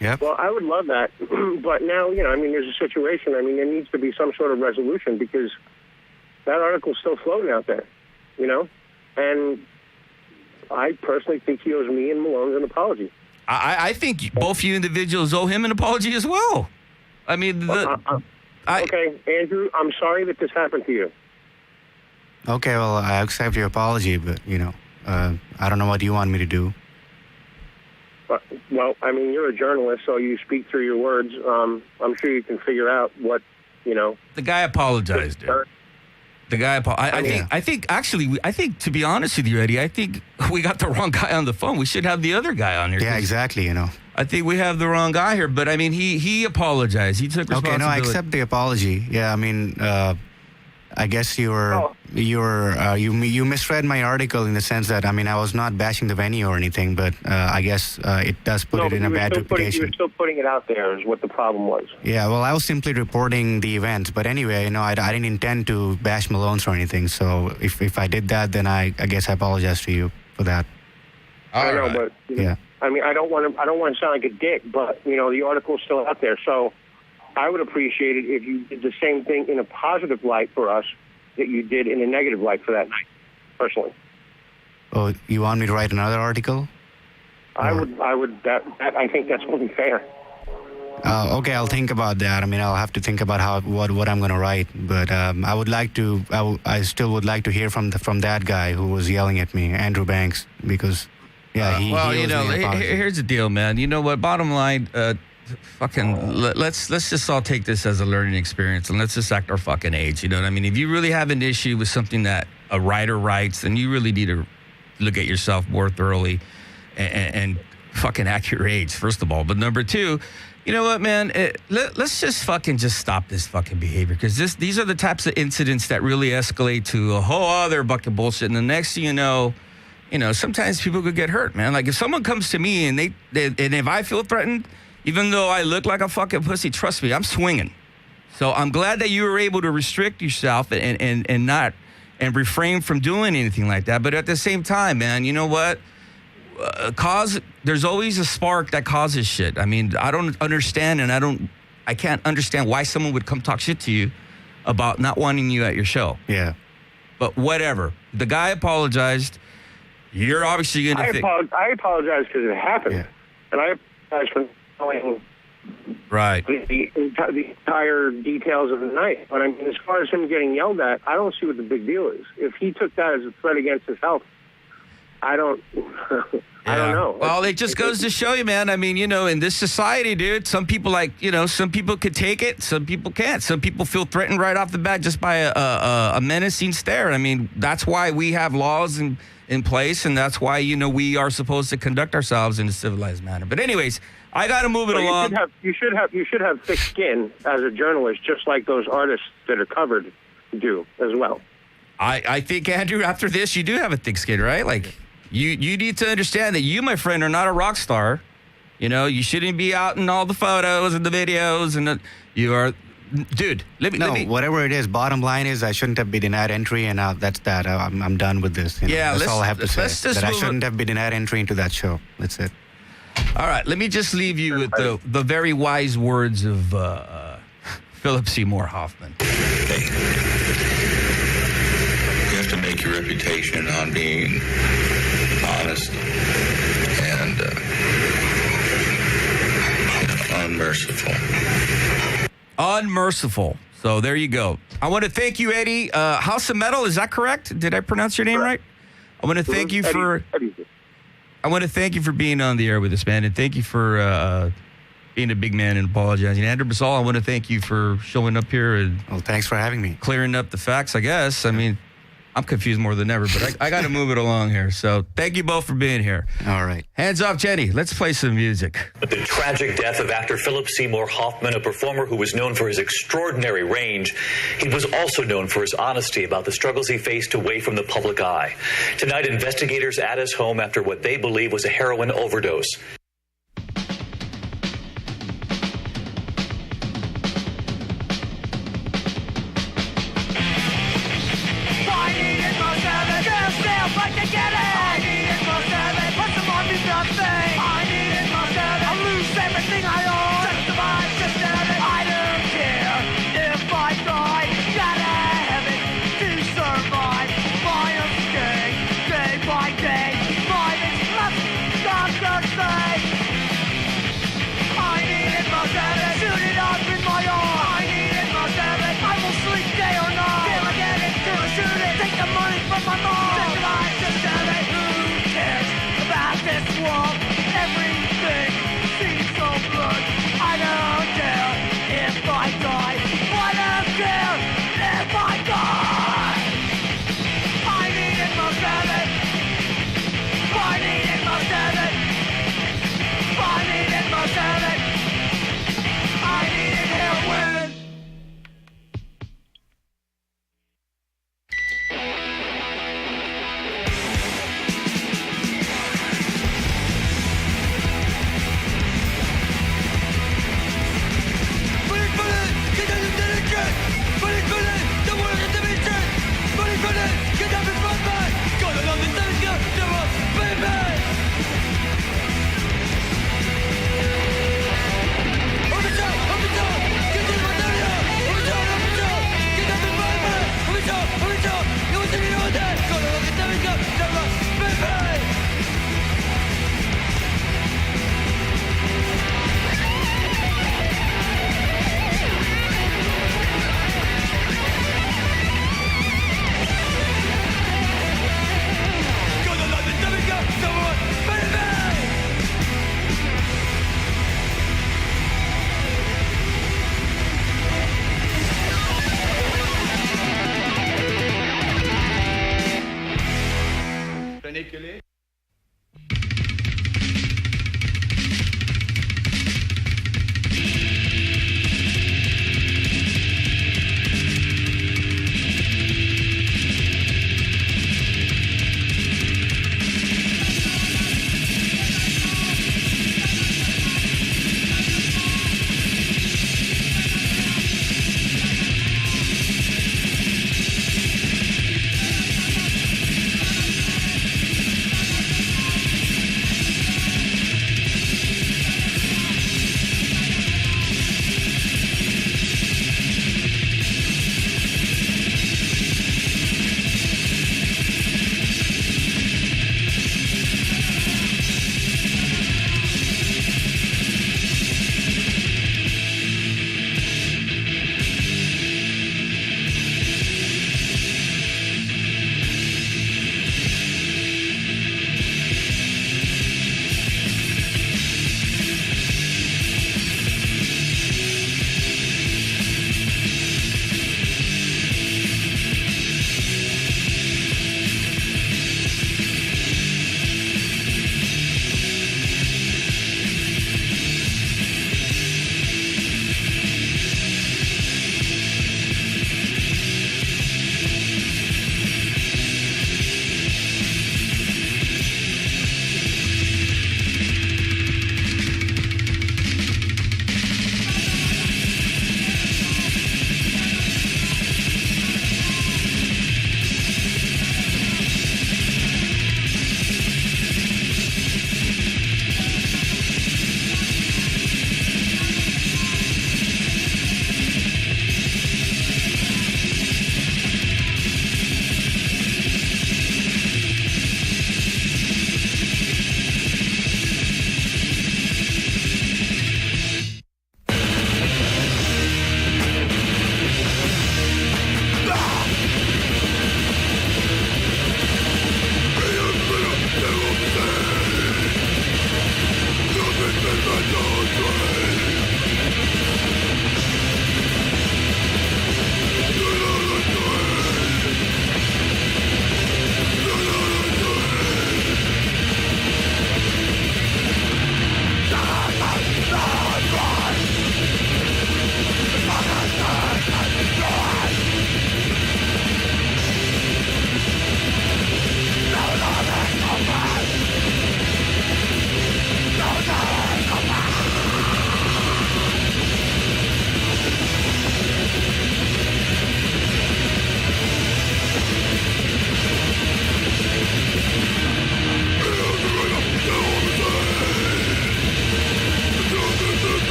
Yep. Well, I would love that. But now, there's a situation. There needs to be some sort of resolution because that article's still floating out there, And I personally think he owes me and Malone an apology. I think both you individuals owe him an apology as well. I mean, okay, Andrew, I'm sorry that this happened to you. Okay, well, I accept your apology, but, I don't know what you want me to do. Well, I mean, you're a journalist, so you speak through your words. I'm sure you can figure out what, The guy apologized, dude. The guy, I think, to be honest with you, Eddie, I think we got the wrong guy on the phone. We should have the other guy on here. Yeah, exactly, I think we have the wrong guy here, but I mean, he apologized. He took responsibility. Okay, no, I accept the apology. Yeah, I mean, I guess you misread my article in the sense that, I mean, I was not bashing the venue or anything, but I guess it does put it in a bad reputation. You were still putting it out there is what the problem was. Yeah, well, I was simply reporting the event. But anyway, I didn't intend to bash Malone's or anything. So if I did that, then I guess I apologize to you for that. I know, but yeah. I mean, I don't want to sound like a dick, but the article's still out there. So I would appreciate it if you did the same thing in a positive light for us that you did in a negative light for that night, personally. Oh, you want me to write another article? I would. I think that's only fair. Okay, I'll think about that. I mean, I'll have to think about what I'm going to write. But I would like to. I still would like to hear from that guy who was yelling at me, Andrew Banks, because he. Well, he here's the deal, man. You know what? Bottom line, let's just all take this as a learning experience, and let's just act our fucking age. You know what I mean? If you really have an issue with something that a writer writes, then you really need to look at yourself more thoroughly and fucking act your age, first of all. But number two, you know what, man? Let's just stop this fucking behavior, because these are the types of incidents that really escalate to a whole other bucket of bullshit. And the next thing you know, sometimes people could get hurt, man. Like if someone comes to me and if I feel threatened, even though I look like a fucking pussy, trust me, I'm swinging. So I'm glad that you were able to restrict yourself and refrain from doing anything like that. But at the same time, man, you know what? There's always a spark that causes shit. I mean, I don't understand, and I can't understand why someone would come talk shit to you about not wanting you at your show. Yeah. But whatever. The guy apologized. You're obviously going to I apologize because it happened. And I apologize for knowing the entire details of the night. But I mean, as far as him getting yelled at, I don't see what the big deal is. If he took that as a threat against his health, I don't know. Well, it just goes to show you, man. I mean, in this society, dude, some people some people could take it, some people can't. Some people feel threatened right off the bat just by a menacing stare. I mean, that's why we have laws in place, and that's why, we are supposed to conduct ourselves in a civilized manner. But anyways, I got to move it along. You should have thick skin as a journalist, just like those artists that are covered do as well. I think, Andrew, after this, you do have a thick skin, right? Like, you need to understand that you, my friend, are not a rock star. You shouldn't be out in all the photos and the videos, and you are... Dude, whatever it is, bottom line is I shouldn't have been denied entry, and that's that. I'm done with this. That's all I have to say. That I shouldn't have been denied entry into that show. That's it. All right, let me just leave you with the very wise words of Philip Seymour Hoffman. You have to make your reputation on being honest and unmerciful. Unmerciful. So there you go. I want to thank you, Eddie. House of Metal, is that correct? Did I pronounce your name right? I want to thank you for... I want to thank you for being on the air with us, man, and thank you for being a big man and apologizing. Andrew Basal, I want to thank you for showing up here and... Well, thanks for having me. Clearing up the facts, I guess. I mean, I'm confused more than ever, but I got to move it along here. So thank you both for being here. All right. Hands off, Jenny. Let's play some music. The tragic death of actor Philip Seymour Hoffman, a performer who was known for his extraordinary range. He was also known for his honesty about the struggles he faced away from the public eye. Tonight, investigators at his home after what they believe was a heroin overdose. Take the money from my mom. Who cares about this war?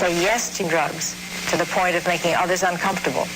say yes to drugs to the point of making others uncomfortable.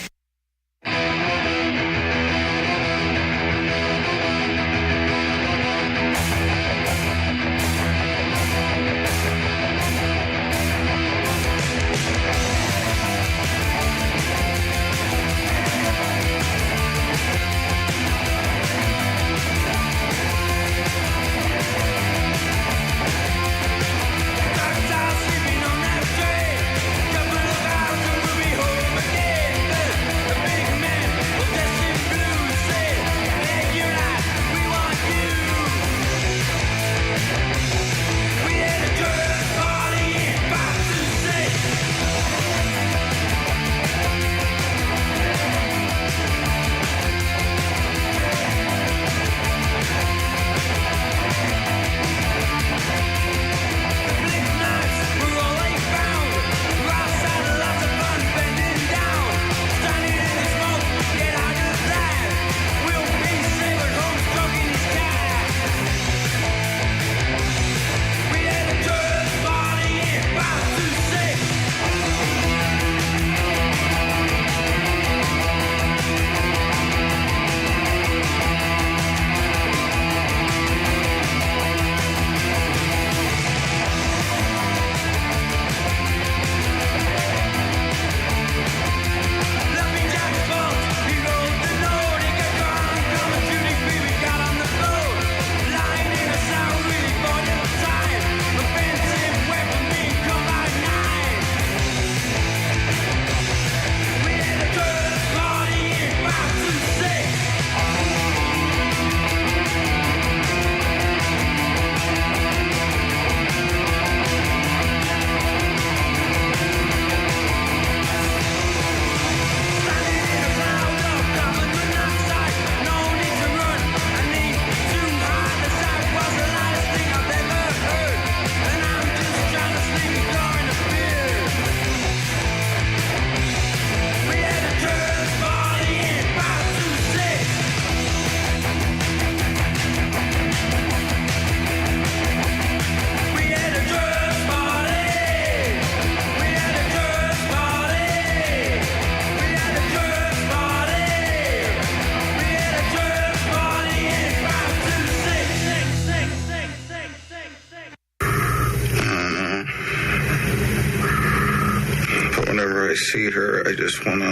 I see her, I just want to,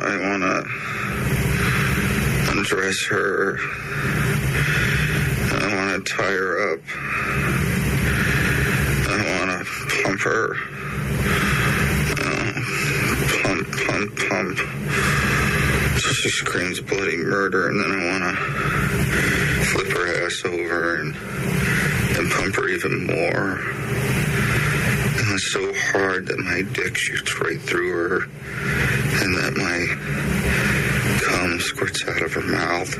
I want to undress her. I want to tie her up. I want to pump her. Pump. So she screams bloody murder, and then I want to flip her ass over and pump her even more. And it's so hard that my dick shoots right through her and that my cum squirts out of her mouth.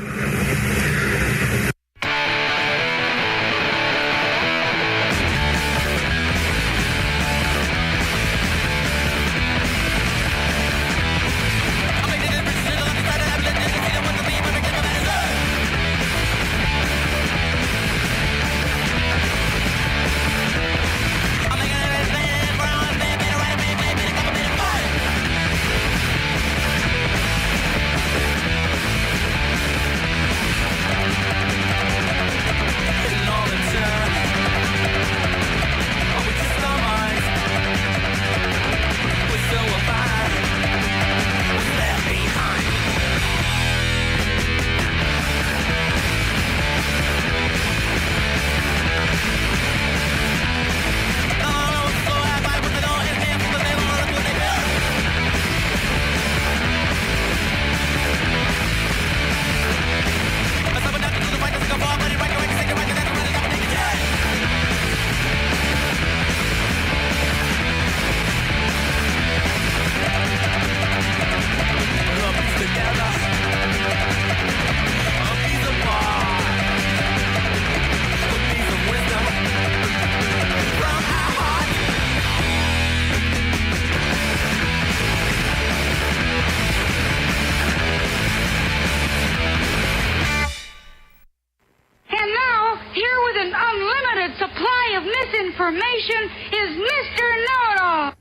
information is Mr. Know-It-All.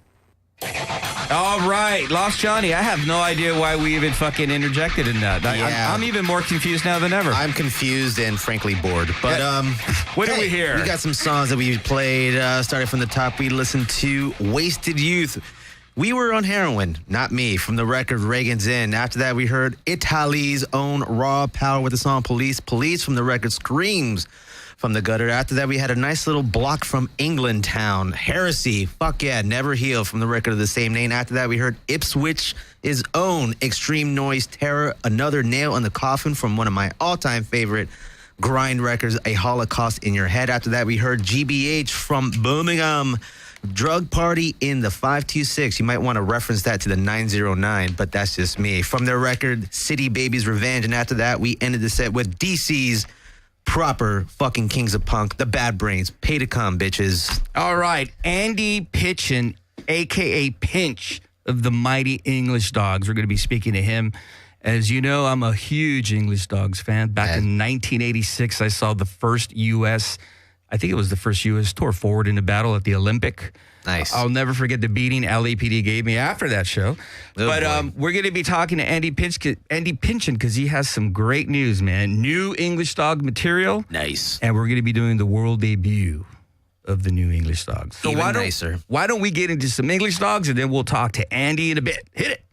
All right, Lost Johnny. I have no idea why we even fucking interjected in that. I'm even more confused now than ever. I'm confused and frankly bored. But what do we hear? We got some songs that we played. Started from the top, we listened to Wasted Youth. We were on heroin, not me, from the record Reagan's In. After that, we heard Italy's own Raw Power with the song Police. Police from the record Screams from the Gutter. After that, we had a nice little block from England Town. Heresy, fuck yeah, Never Heal from the record of the same name. After that, we heard Ipswich's own Extreme Noise Terror, Another Nail in the Coffin from one of my all-time favorite grind records, A Holocaust in Your Head. After that, we heard GBH from Birmingham, Drug Party in the 526. You might want to reference that to the 909, but that's just me. From their record, City Babies Revenge. And after that, we ended the set with DC's proper fucking Kings of Punk, the Bad Brains. Pay to come, bitches. All right, Andy Pitchin, a.k.a. Pinch of the Mighty English Dogs. We're going to be speaking to him. As you know, I'm a huge English Dogs fan. Back in 1986, I saw the first U.S., I think it was the first U.S. tour forward into battle at the Olympic. Nice. I'll never forget the beating LAPD gave me after that show. We're going to be talking to Andy Pinchin because he has some great news, man. New English Dog material. Nice. And we're going to be doing the world debut of the new English Dogs. So Even nicer. Why don't we get into some English Dogs and then we'll talk to Andy in a bit. Hit it.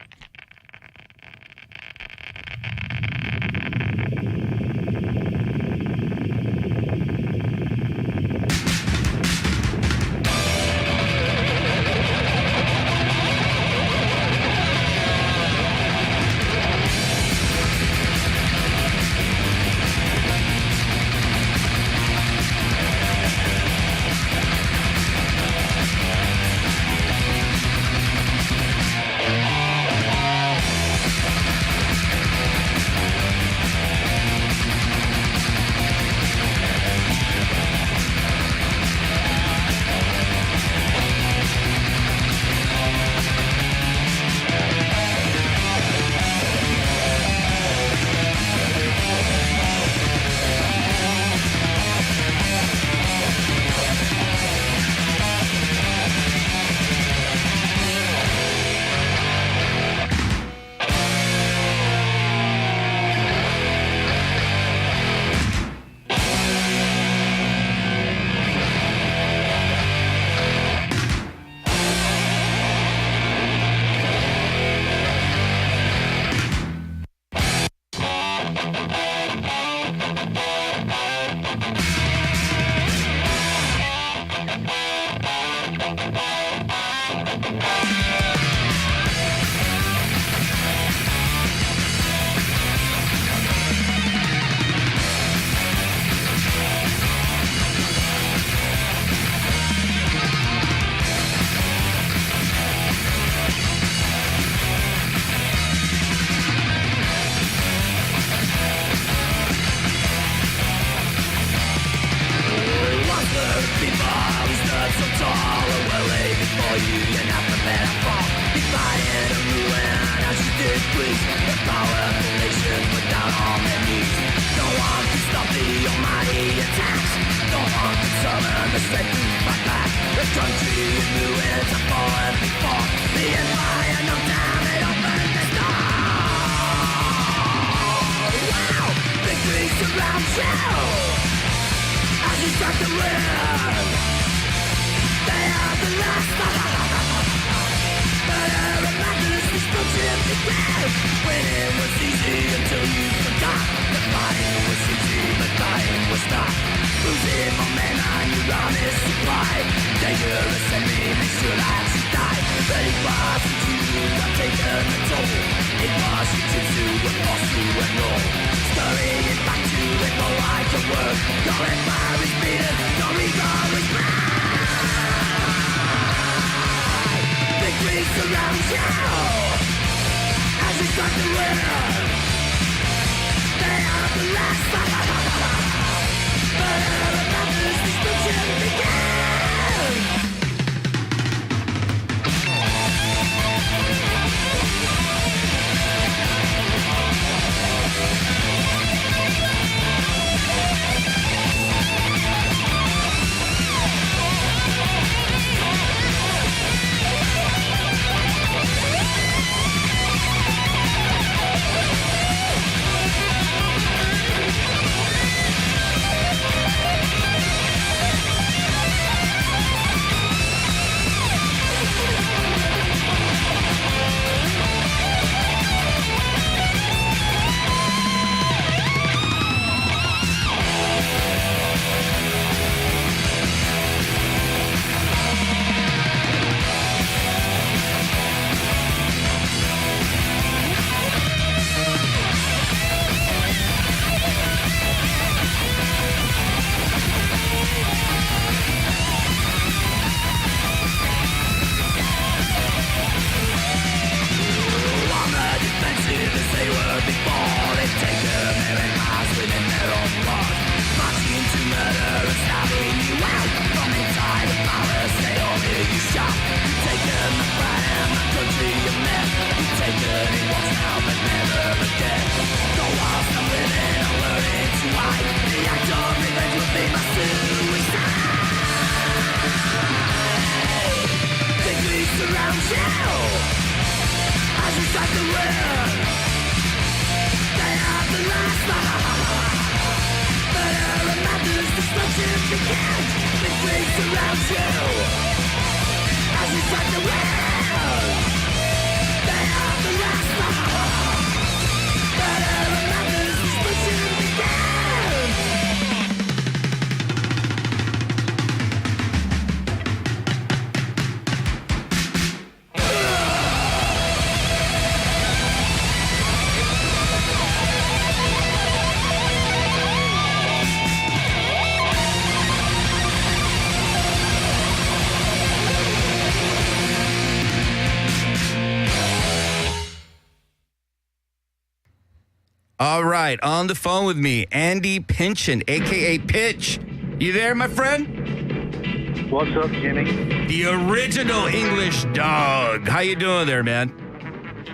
All right, on the phone with me, Andy Pinchin, a.k.a. Pitch. You there, my friend? What's up, Jimmy? The original English dog. How you doing there, man?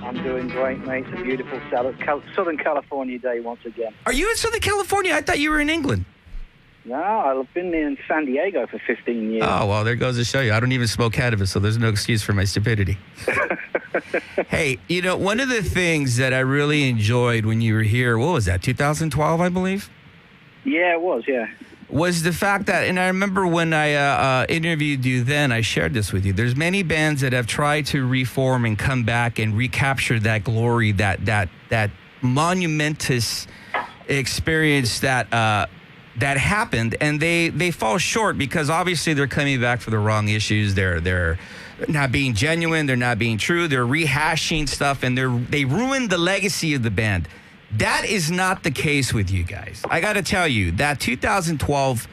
I'm doing great, mate. It's a beautiful Southern California day once again. Are you in Southern California? I thought you were in England. No, I've been in San Diego for 15 years. Oh, well, there goes to show you. I don't even smoke cannabis, so there's no excuse for my stupidity. Hey, you know, one of the things that I really enjoyed when you were here, what was that, 2012, I believe? Yeah, it was, yeah. Was the fact that, and I remember when I interviewed you then, I shared this with you. There's many bands that have tried to reform and come back and recapture that glory, that monumentous experience that happened, and they fall short because obviously they're coming back for the wrong issues. They're not being genuine. They're not being true. They're rehashing stuff, and they ruined the legacy of the band. That is not the case with you guys. I got to tell you, that 2012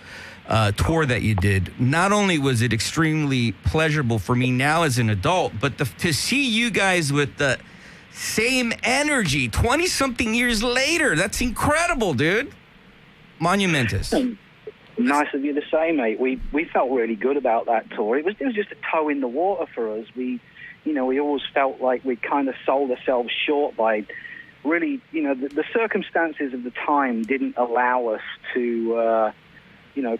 tour that you did, not only was it extremely pleasurable for me now as an adult, but to see you guys with the same energy 20-something years later, that's incredible, dude. Monumentous. Nice of you to say, mate. We felt really good about that tour. It was just a toe in the water for us. We always felt like we kind of sold ourselves short by really, the circumstances of the time didn't allow us to,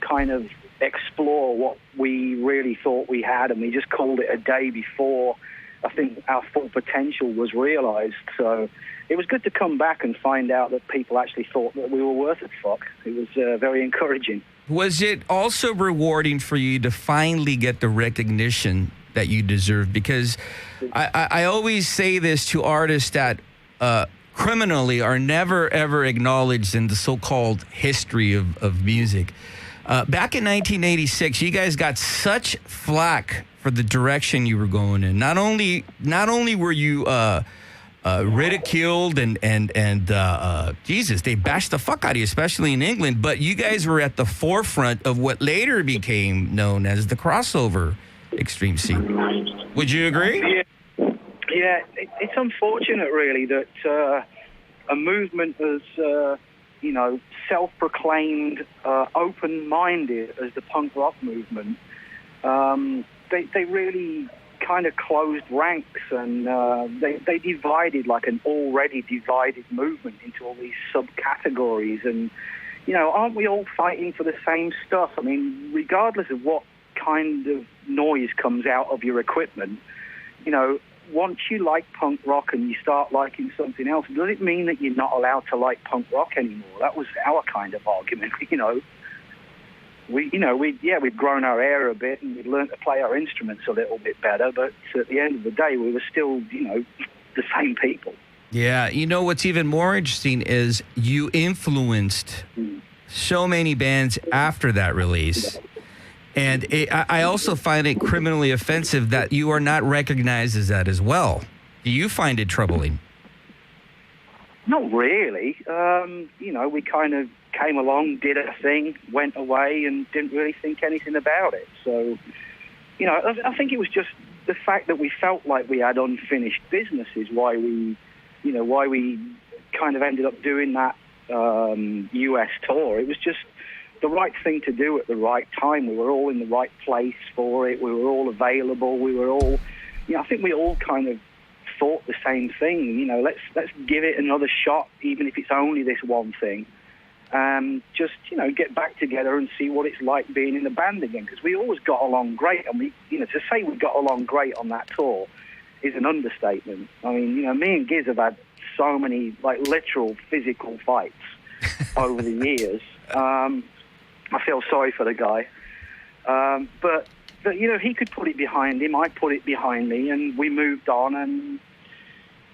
kind of explore what we really thought we had, and we just called it a day before I think our full potential was realized. So it was good to come back and find out that people actually thought that we were worth a fuck. It was very encouraging. Was it also rewarding for you to finally get the recognition that you deserve? Because I always say this to artists that criminally are never, ever acknowledged in the so-called history of music. Back in 1986, you guys got such flack for the direction you were going in. Not only were you ridiculed and Jesus, they bashed the fuck out of you, especially in England, but you guys were at the forefront of what later became known as the crossover extreme scene. Would you agree? Yeah, it's unfortunate, really, that a movement as, self-proclaimed, open-minded as the punk rock movement, they really kind of closed ranks, and they divided like an already divided movement into all these subcategories. And, aren't we all fighting for the same stuff? I mean, regardless of what kind of noise comes out of your equipment, once you like punk rock and you start liking something else, does it mean that you're not allowed to like punk rock anymore? That was our kind of argument, We'd grown our hair a bit and we'd learned to play our instruments a little bit better, but at the end of the day, we were still, the same people. Yeah, what's even more interesting is you influenced so many bands after that release. And I also find it criminally offensive that you are not recognized as that as well. Do you find it troubling? Not really. We kind of came along, did a thing, went away, and didn't really think anything about it. So, I think it was just the fact that we felt like we had unfinished business is why we kind of ended up doing that U.S. tour. It was just the right thing to do at the right time. We were all in the right place for it. We were all available. We were all, I think we all kind of thought the same thing. Let's give it another shot, even if it's only this one thing. Just, get back together and see what it's like being in the band again, because we always got along great. And to say we got along great on that tour is an understatement. I mean, me and Giz have had so many, literal physical fights over the years. I feel sorry for the guy. But you know, he could put it behind him. I put it behind me, and we moved on, and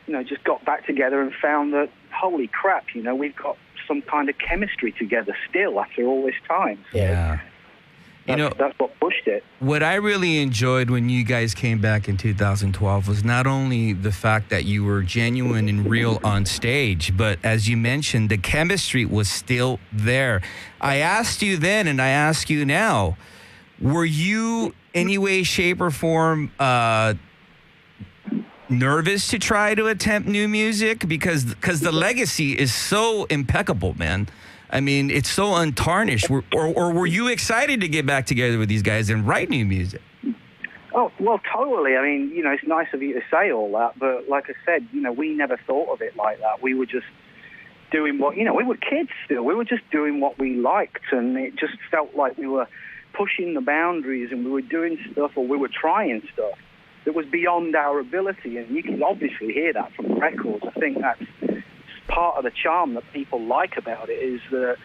you know, just got back together and found that, holy crap, you know, we've got some kind of chemistry together still after all this time. So Yeah. that's what pushed it. What I really enjoyed when you guys came back in 2012 was not only the fact that you were genuine and real on stage, but as you mentioned, the chemistry was still there. I asked you then, and I ask you now, were you any way, shape, or form nervous to try to attempt new music? Because the legacy is so impeccable, man. I mean, it's so untarnished. Or were you excited to get back together with these guys and write new music? Oh, well, totally. I mean, you know, it's nice of you to say all that, but like I said, you know, we never thought of it like that. We were just doing what, you know, we were kids still. We were just doing what we liked, and it just felt like we were pushing the boundaries, and we were doing stuff, or we were trying stuff that was beyond our ability, and you can obviously hear that from the records. I think that's part of the charm that people like about it, is that,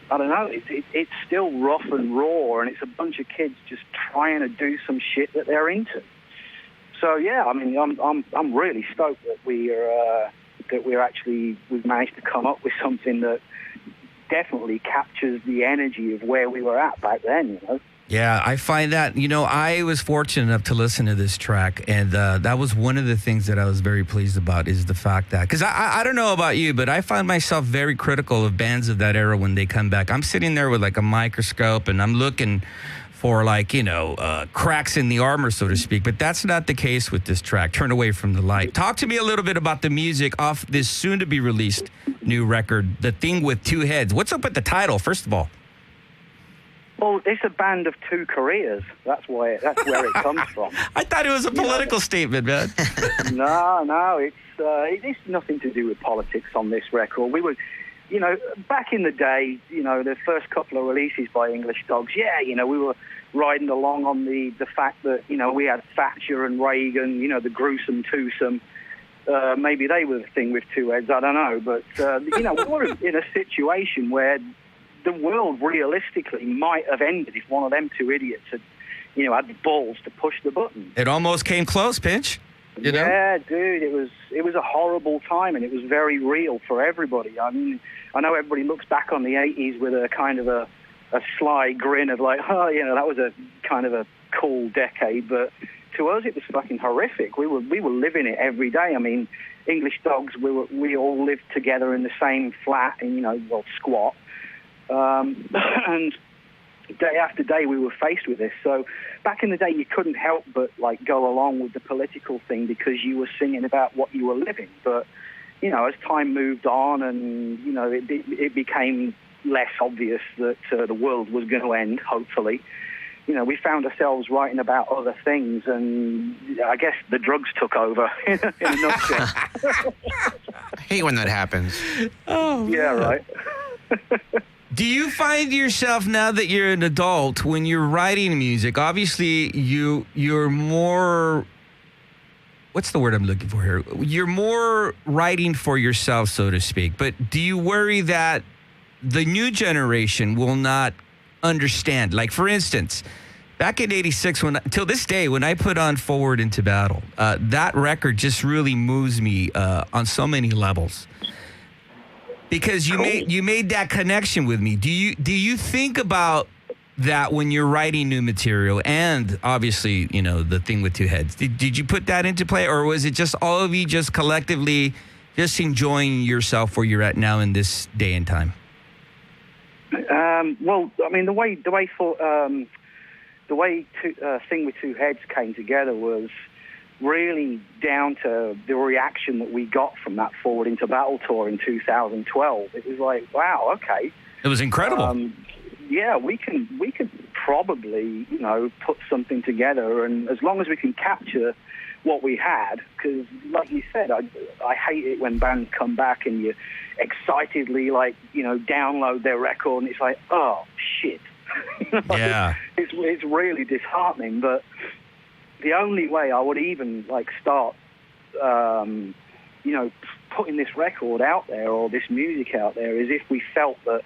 I don't know, it's still rough and raw, and it's a bunch of kids just trying to do some shit that they're into. So yeah, I mean, I'm really stoked that we've managed to come up with something that definitely captures the energy of where we were at back then, you know. Yeah, I find that, you know, I was fortunate enough to listen to this track, and that was one of the things that I was very pleased about, is the fact that, because I don't know about you, but I find myself very critical of bands of that era when they come back. I'm sitting there with like a microscope, and I'm looking for, like, you know, cracks in the armor, so to speak, but that's not the case with this track, Turn Away from the Light. Talk to me a little bit about the music off this soon-to-be-released new record, The Thing with Two Heads. What's up with the title, first of all? Well, it's a band of two careers. That's where it comes from. I thought it was a political statement, man. No, it's nothing to do with politics on this record. We were, you know, back in the day, you know, the first couple of releases by English Dogs, yeah, you know, we were riding along on the fact that, you know, we had Thatcher and Reagan, you know, the gruesome twosome. Maybe they were the thing with two heads, I don't know. But, you know, we were in a situation where the world realistically might have ended if one of them two idiots had, you know, had the balls to push the button. It almost came close, Pinch. You know? Yeah, dude, it was a horrible time, and it was very real for everybody. I mean, I know everybody looks back on the 80s with a kind of a sly grin of like, oh, you know, that was a kind of a cool decade, but to us it was fucking horrific. We were living it every day. I mean, English Dogs, we all lived together in the same flat, and, you know, well, squat. And day after day we were faced with this. So back in the day you couldn't help but like go along with the political thing because you were singing about what you were living. But, you know, as time moved on and, you know, it became less obvious that the world was going to end, hopefully, you know, we found ourselves writing about other things, and I guess the drugs took over in a nutshell. I hate when that happens. Oh, yeah, right. Do you find yourself, now that you're an adult, when you're writing music, obviously you're more, what's the word I'm looking for here? You're more writing for yourself, so to speak. But do you worry that the new generation will not understand? Like, for instance, back in '86, till this day, when I put on Forward Into Battle, that record just really moves me on so many levels. Because you made that connection with me. Do you think about that when you're writing new material? And obviously, you know, The Thing with Two Heads. Did you put that into play, or was it just all of you just collectively just enjoying yourself where you're at now in this day and time? Well, I mean, the way Thing with Two Heads came together was really down to the reaction that we got from that Forward Into Battle tour in 2012. It was like, wow, okay. It was incredible. Yeah, we can probably, you know, put something together, and as long as we can capture what we had, because like you said, I hate it when bands come back and you excitedly, like, you know, download their record and it's like, oh, shit. Yeah. It's really disheartening, but the only way I would even, like, start, you know, putting this record out there or this music out there is if we felt that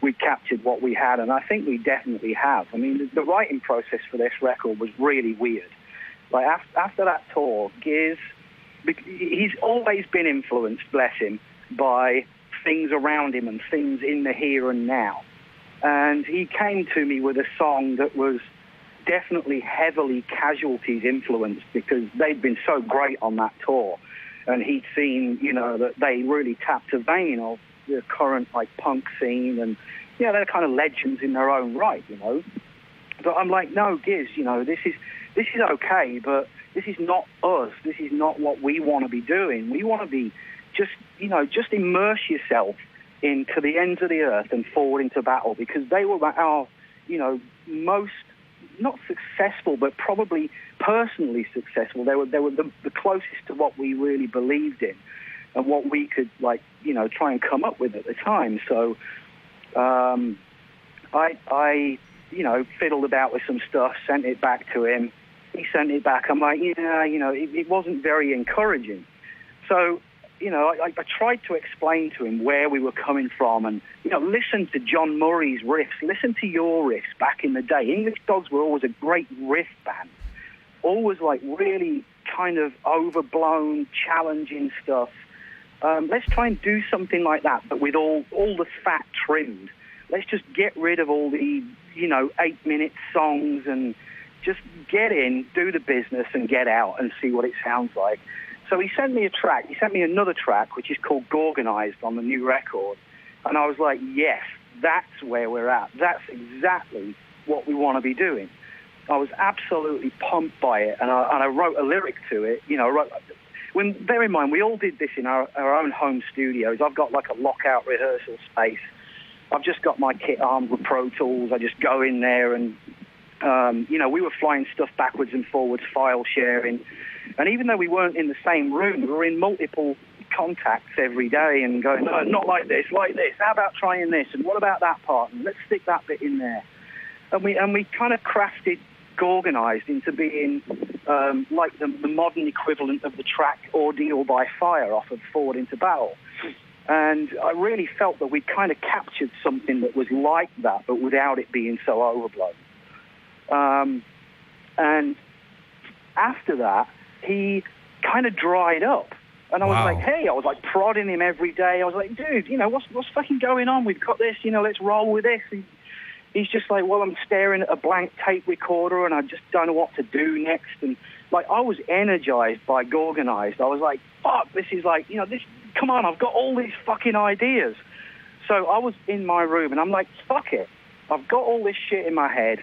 we captured what we had, and I think we definitely have. I mean, the writing process for this record was really weird. Like, after that tour, Giz, he's always been influenced, bless him, by things around him and things in the here and now. And he came to me with a song that was definitely heavily Casualties influenced, because they'd been so great on that tour. And he'd seen, you know, that they really tapped a vein of the current, like, punk scene. And, yeah, they're kind of legends in their own right, you know. But I'm like, no, Giz, you know, this is okay, but this is not us. This is not what we want to be doing. We want to be just immerse yourself into the ends of the earth and forward into battle, because they were our, you know, most, not successful, but probably personally successful. They were the closest to what we really believed in and what we could, like, you know, try and come up with at the time. So I you know, fiddled about with some stuff, sent it back to him. He sent it back. I'm like, yeah, you know, it wasn't very encouraging. So, you know, I tried to explain to him where we were coming from and, you know, listen to John Murray's riffs, listen to your riffs back in the day. English Dogs were always a great riff band, always like really kind of overblown, challenging stuff. Let's try and do something like that, but with all the fat trimmed. Let's just get rid of all the, you know, 8-minute songs and just get in, do the business, and get out and see what it sounds like. So he sent me a track. He sent me another track, which is called Gorganized on the new record. And I was like, yes, that's where we're at. That's exactly what we want to be doing. I was absolutely pumped by it, and I wrote a lyric to it. You know, bear in mind, we all did this in our own home studios. I've got like a lockout rehearsal space. I've just got my kit armed with Pro Tools. I just go in there and, you know, we were flying stuff backwards and forwards, file sharing. And even though we weren't in the same room, we were in multiple contacts every day and going, no, not like this, like this. How about trying this? And what about that part? And let's stick that bit in there. And we kind of crafted Gorganized into being like the modern equivalent of the track Ordeal by Fire off of Forward into Battle. And I really felt that we kind of captured something that was like that, but without it being so overblown. And after that, he kind of dried up. And I was like, hey, I was like prodding him every day. I was like, dude, you know, what's fucking going on? We've got this, you know, let's roll with this. And he's just like, well, I'm staring at a blank tape recorder and I just don't know what to do next. And like, I was energized by Gorganized. I was like, fuck, this is like, you know, this, come on, I've got all these fucking ideas. So I was in my room and I'm like, fuck it. I've got all this shit in my head.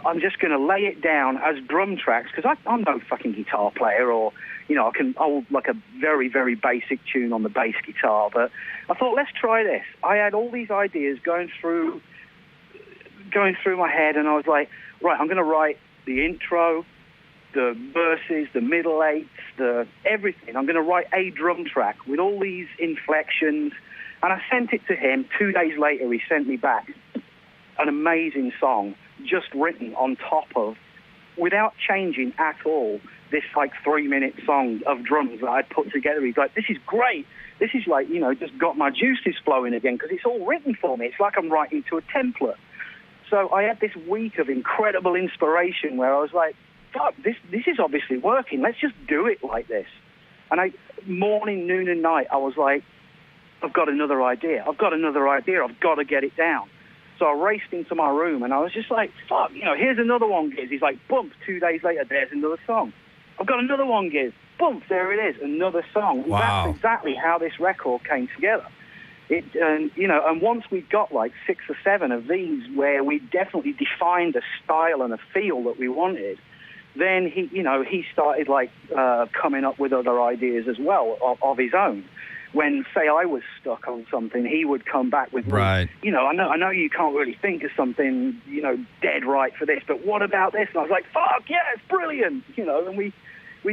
I'm just going to lay it down as drum tracks, because I'm no fucking guitar player, or, you know, I can hold like a very, very basic tune on the bass guitar. But I thought, let's try this. I had all these ideas going through my head, and I was like, right, I'm going to write the intro, the verses, the middle eights, the everything. I'm going to write a drum track with all these inflections. And I sent it to him. 2 days later, he sent me back an amazing song, just written on top of, without changing at all, this like 3-minute song of drums that I'd put together. He's like, this is great. This is like, you know, just got my juices flowing again, because it's all written for me. It's like I'm writing to a template. So I had this week of incredible inspiration where I was like, fuck, this is obviously working. Let's just do it like this. And morning, noon, and night, I was like, I've got another idea. I've got to get it down. So I raced into my room, and I was just like, fuck, you know, here's another one, Giz. He's like, bump, 2 days later, there's another song. I've got another one, Giz. Bump, there it is, another song. Wow. That's exactly how this record came together. And once we got like 6 or 7 of these where we definitely defined a style and a feel that we wanted, then he started like coming up with other ideas as well of his own. When, say, I was stuck on something, he would come back with, right. You know, I know you can't really think of something, you know, dead right for this, but what about this? And I was like, fuck, yeah, it's brilliant, you know, and we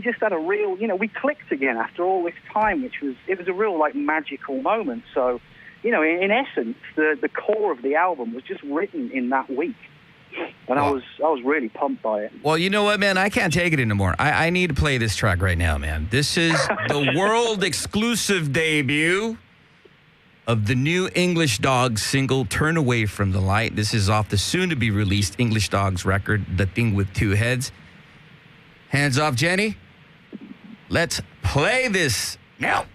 just had a real, you know, we clicked again after all this time, it was a real, like, magical moment. So, you know, in essence, the core of the album was just written in that week. And I was really pumped by it. Well, you know what, man? I can't take it anymore. I need to play this track right now, man. This is the world exclusive debut of the new English Dogs single, Turn Away from the Light. This is off the soon-to-be-released English Dogs record, The Thing with Two Heads. Hands off, Jenny. Let's play this now.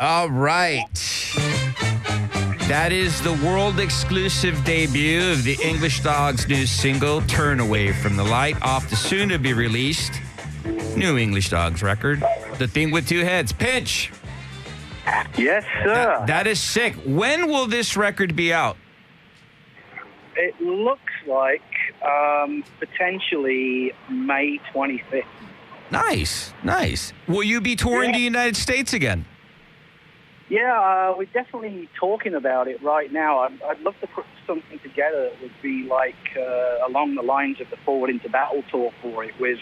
All right. That is the world-exclusive debut of the English Dogs' new single, Turn Away from the Light, off the soon-to-be-released new English Dogs record, The Thing with Two Heads. Pinch. Yes, sir. That is sick. When will this record be out? It looks like potentially May 25th. Nice, nice. Will you be touring the United States again? Yeah, we're definitely talking about it right now. I'd love to put something together that would be like along the lines of the Forward into Battle tour for it, with,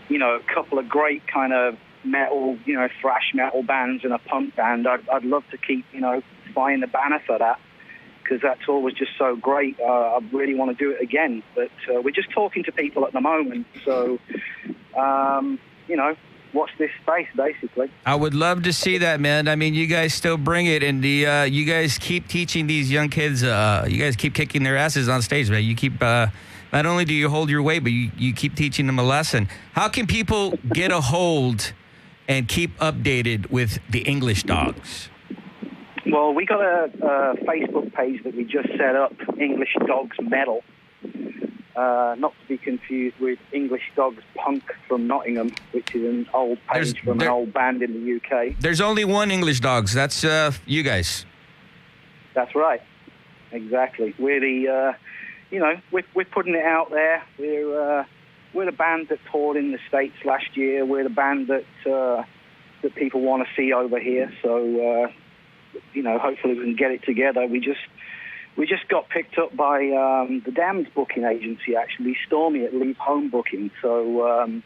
you know, a couple of great kind of metal, you know, thrash metal bands and a punk band. I'd love to keep, you know, flying the banner for that, because that tour was just so great. I really want to do it again, but we're just talking to people at the moment. So, you know, watch this space, basically. I would love to see that, man. I mean, you guys still bring it, and you guys keep teaching these young kids. You guys keep kicking their asses on stage, man. You keep, not only do you hold your weight, but you keep teaching them a lesson. How can people get a hold and keep updated with the English Dogs? Well, we got a Facebook page that we just set up, English Dogs Metal. Not to be confused with English Dogs Punk from Nottingham, which is an old page from an old band in the UK. There's only one English Dogs. That's you guys. That's right. Exactly. We're the, you know, we're putting it out there. We're the band that toured in the States last year. We're the band that people want to see over here. So, you know, hopefully we can get it together. We just got picked up by the Damned booking agency, actually, Stormy at Leave Home Booking. So,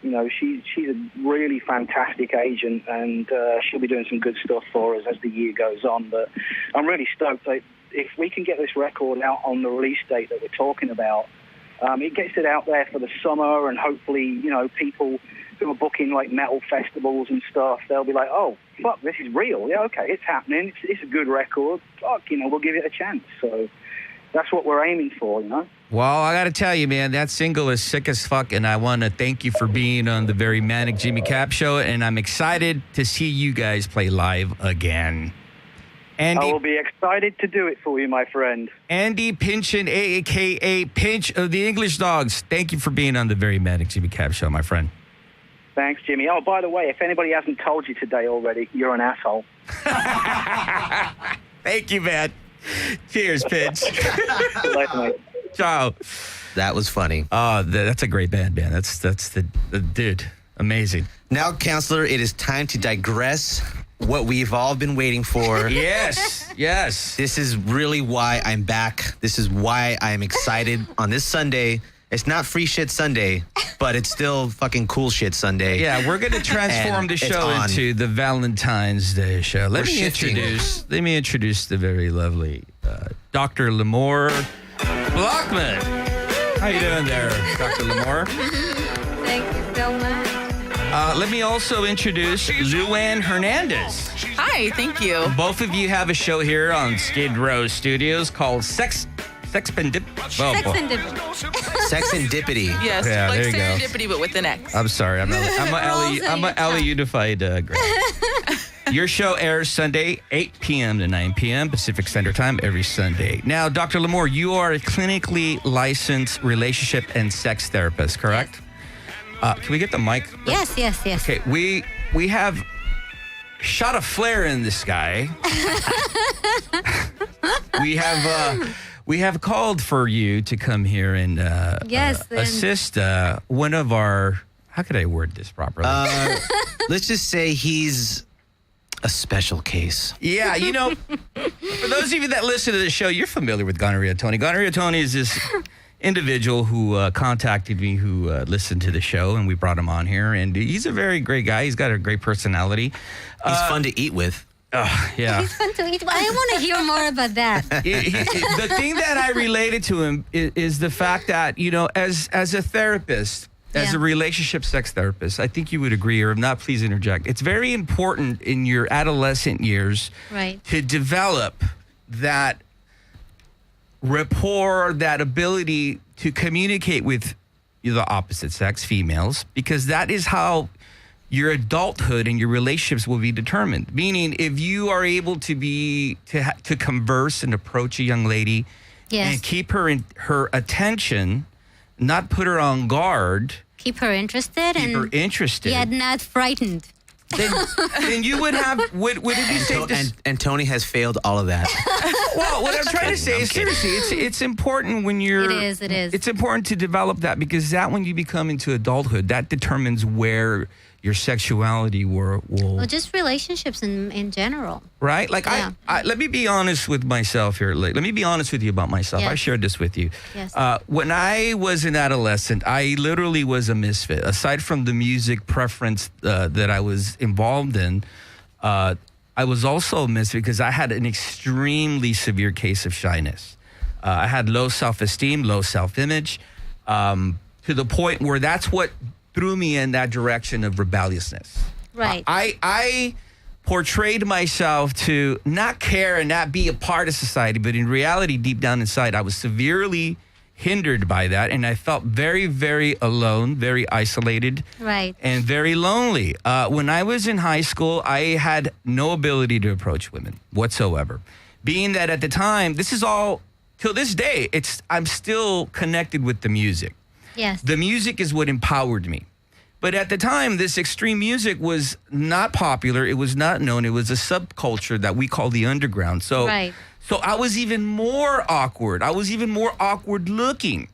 you know, she's a really fantastic agent, and she'll be doing some good stuff for us as the year goes on. But I'm really stoked that if we can get this record out on the release date that we're talking about, it gets it out there for the summer, and hopefully, you know, people who are booking like metal festivals and stuff, they'll be like, oh, fuck, this is real. Yeah, okay, it's happening. It's a good record. Fuck, you know, we'll give it a chance. So that's what we're aiming for, you know? Well, I got to tell you, man, that single is sick as fuck, and I want to thank you for being on the very Manic Jimmy Cap show, and I'm excited to see you guys play live again. Andy, I will be excited to do it for you, my friend. Andy Pinchin, a.k.a. Pinch of the English Dogs, thank you for being on the very Manic Jimmy Cap show, my friend. Thanks, Jimmy. Oh, by the way, if anybody hasn't told you today already, you're an asshole. Thank you, man. Cheers, Pinch. Later, mate. Ciao. That was funny. Oh, that's a great band, man. That's the dude. Amazing. Now, Counselor, it is time to digress. What we've all been waiting for. Yes, yes. This is really why I'm back. This is why I'm excited on this Sunday. It's not Free Shit Sunday, but it's still fucking Cool Shit Sunday. Yeah, we're going to transform the show into the Valentine's Day show. Let me introduce the very lovely Dr. Lamore Blockman. How you doing there, Dr. Lamore? Thank you so much. Let me also introduce Luann Hernandez. Hi, thank you. Both of you have a show here on Skid Row Studios called Sexpendipity. Sexpendipity. Yes, Yeah, like there you go. serendipity, but with an X. I'm sorry. I'm a Ellie Unified grad. Your show airs Sunday, 8 p.m. to 9 p.m. Pacific Standard Time every Sunday. Now, Dr. Lamore, you are a clinically licensed relationship and sex therapist, correct? Can we get the mic? Yes. Okay, we have shot a flare in the sky. We have called for you to come here and assist one of our. How could I word this properly? Let's just say he's a special case. Yeah, you know, for those of you that listen to the show, you're familiar with Gonorrhea Tony. Gonorrhea Tony is this individual who contacted me, who listened to the show, and we brought him on here. And he's a very great guy. He's got a great personality. He's fun to eat with. Yeah. He's fun to eat. I want to hear more about that. The thing that I related to him is the fact that, you know, as a therapist, as a relationship sex therapist, I think you would agree, or if not, please interject. It's very important in your adolescent years to develop that rapport, that ability to communicate with the opposite sex, females, because that is how your adulthood and your relationships will be determined. Meaning, if you are able to converse and approach a young lady and keep her attention, not put her on guard, keep her interested, yet not frightened. Then you would have. Would it be safe to? And Tony has failed all of that. Well, what I'm trying to say is seriously, it's important when you're. It is. It's important to develop that, because that when you become into adulthood, that determines where your sexuality will Or just relationships in general. right? Like I let me be honest with myself here. Let me be honest with you about myself. I Yes. shared this with you. Yes. When I was an adolescent, I literally was a misfit. Aside from the music preference that I was involved in, I was also a misfit because I had an extremely severe case of shyness. I had low self-esteem, low self-image, to the point where that's what threw me in that direction of rebelliousness. Right. I portrayed myself to not care and not be a part of society, but in reality, deep down inside, I was severely hindered by that, and I felt very, very alone, very isolated, Right. and very lonely. When I was in high school, I had no ability to approach women whatsoever. Being that at the time, this is all, till this day, I'm still connected with the music. Yes. The music is what empowered me. But at the time, this extreme music was not popular. It was not known. It was a subculture that we call the underground. So, Right. so I was even more awkward. I was even more awkward looking.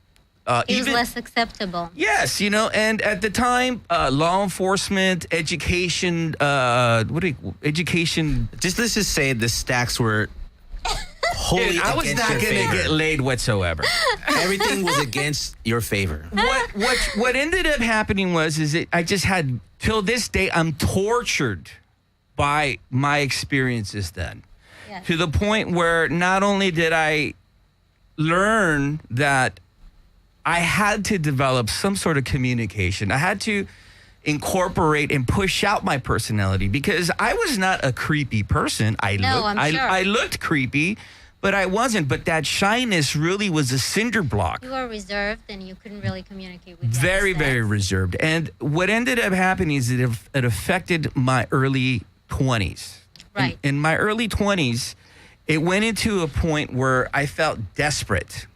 It was less acceptable. Yes, and at the time, law enforcement, education, education. Let's just say the stacks were wholly Dude, I was against not your going to favor. get laid whatsoever. Everything was against your favor. What ended up happening was I just had, till this day, I'm tortured by my experiences then. Yes. To the point where not only did I learn that I had to develop some sort of communication, I had to incorporate and push out my personality because I was not a creepy person. I'm sure. I looked creepy, but I wasn't. But that shyness really was a cinder block. You were reserved and you couldn't really communicate with Very, very reserved. And what ended up happening is it affected my early 20s. Right. In my early 20s, it went into a point where I felt desperate,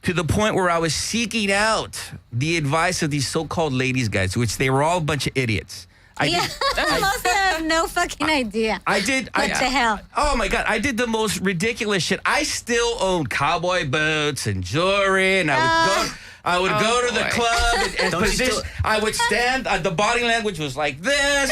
to the point where I was seeking out the advice of these so-called ladies guys, which they were all a bunch of idiots. Most have no fucking idea. I did. What the hell? Oh my God! I did the most ridiculous shit. I still owned cowboy boots and jewelry, and I would go to the club and position. I would stand. The body language was like this,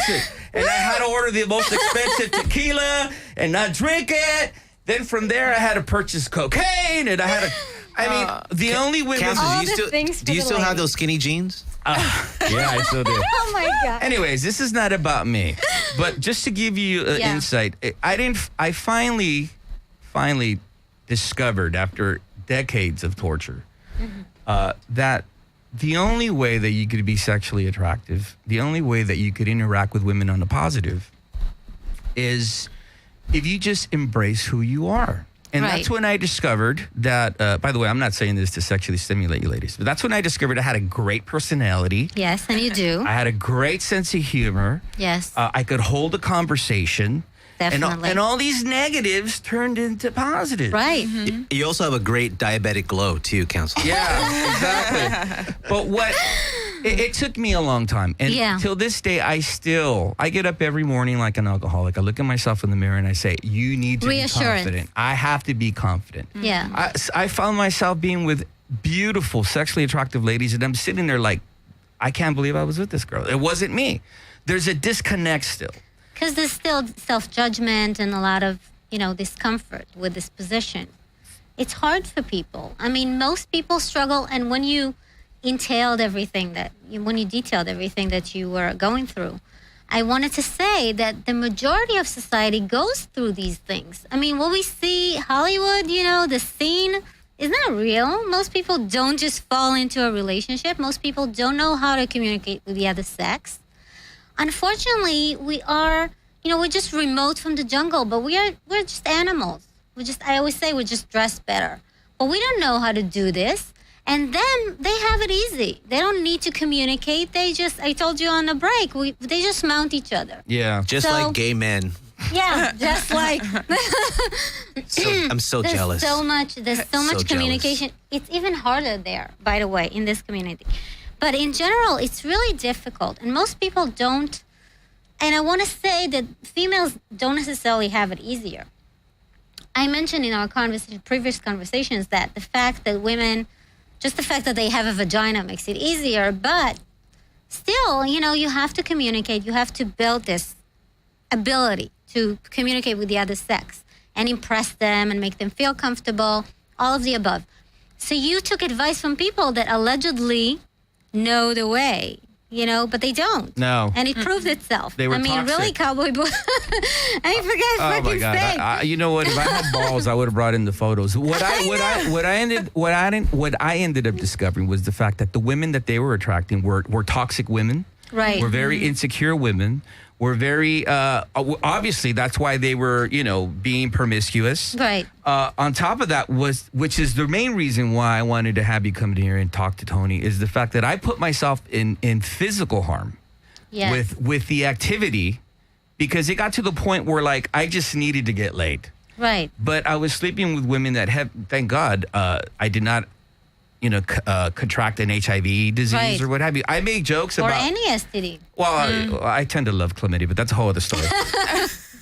and I had to order the most expensive tequila and not drink it. Then from there, I had to purchase cocaine, and I had to. I mean, the only way. Counselor, do you still have those skinny jeans? Yeah, I still do. Oh my God. Anyways, this is not about me, but just to give you an insight, I finally discovered after decades of torture that the only way that you could be sexually attractive, the only way that you could interact with women on the positive is if you just embrace who you are. And that's when I discovered that, by the way, I'm not saying this to sexually stimulate you ladies, but that's when I discovered I had a great personality. Yes, and you do. I had a great sense of humor. Yes. I could hold a conversation. Definitely. And all these negatives turned into positives. Right. You also have a great diabetic glow, too, Counselor. Yeah, exactly. But it took me a long time. And till this day, I get up every morning like an alcoholic. I look at myself in the mirror and I say, you need to be confident. I have to be confident. Yeah. I found myself being with beautiful, sexually attractive ladies, and I'm sitting there like, I can't believe I was with this girl. It wasn't me. There's a disconnect still. Because there's still self-judgment and a lot of, discomfort with this position. It's hard for people. I mean, most people struggle, and when you detailed everything that you were going through, I wanted to say that the majority of society goes through these things. I mean, what we see, Hollywood, the scene is not real. Most people don't just fall into a relationship. Most people don't know how to communicate with the other sex. Unfortunately, we're just remote from the jungle, but we're just animals. I always say we're just dressed better. But we don't know how to do this. And then they have it easy. They don't need to communicate. I told you on the break, they just mount each other. Yeah. Just like gay men. Yeah, just like. I'm so jealous. There's so much communication. It's even harder there, by the way, in this community. But in general, it's really difficult. And most people don't. And I want to say that females don't necessarily have it easier. I mentioned in our previous conversations that the fact that women, just the fact that they have a vagina makes it easier, but still, you have to communicate. You have to build this ability to communicate with the other sex and impress them and make them feel comfortable, all of the above. So you took advice from people that allegedly know the way, but they don't. No. And it proved itself. They were toxic. Really, Cowboy Boy. I forgot Oh my God! You know what? If I had balls, I would have brought in the photos. What I ended up discovering was the fact that the women that they were attracting were toxic women. Right. Were very insecure women. Were very obviously that's why they were being promiscuous. Right. On top of that which is the main reason why I wanted to have you come in here and talk to Tony, is the fact that I put myself in physical harm with the activity, because it got to the point where like I just needed to get laid. Right. But I was sleeping with women that have, thank God, I did not contract an HIV disease or what have you. I make jokes or about any STD. Well, I tend to love chlamydia, but that's a whole other story.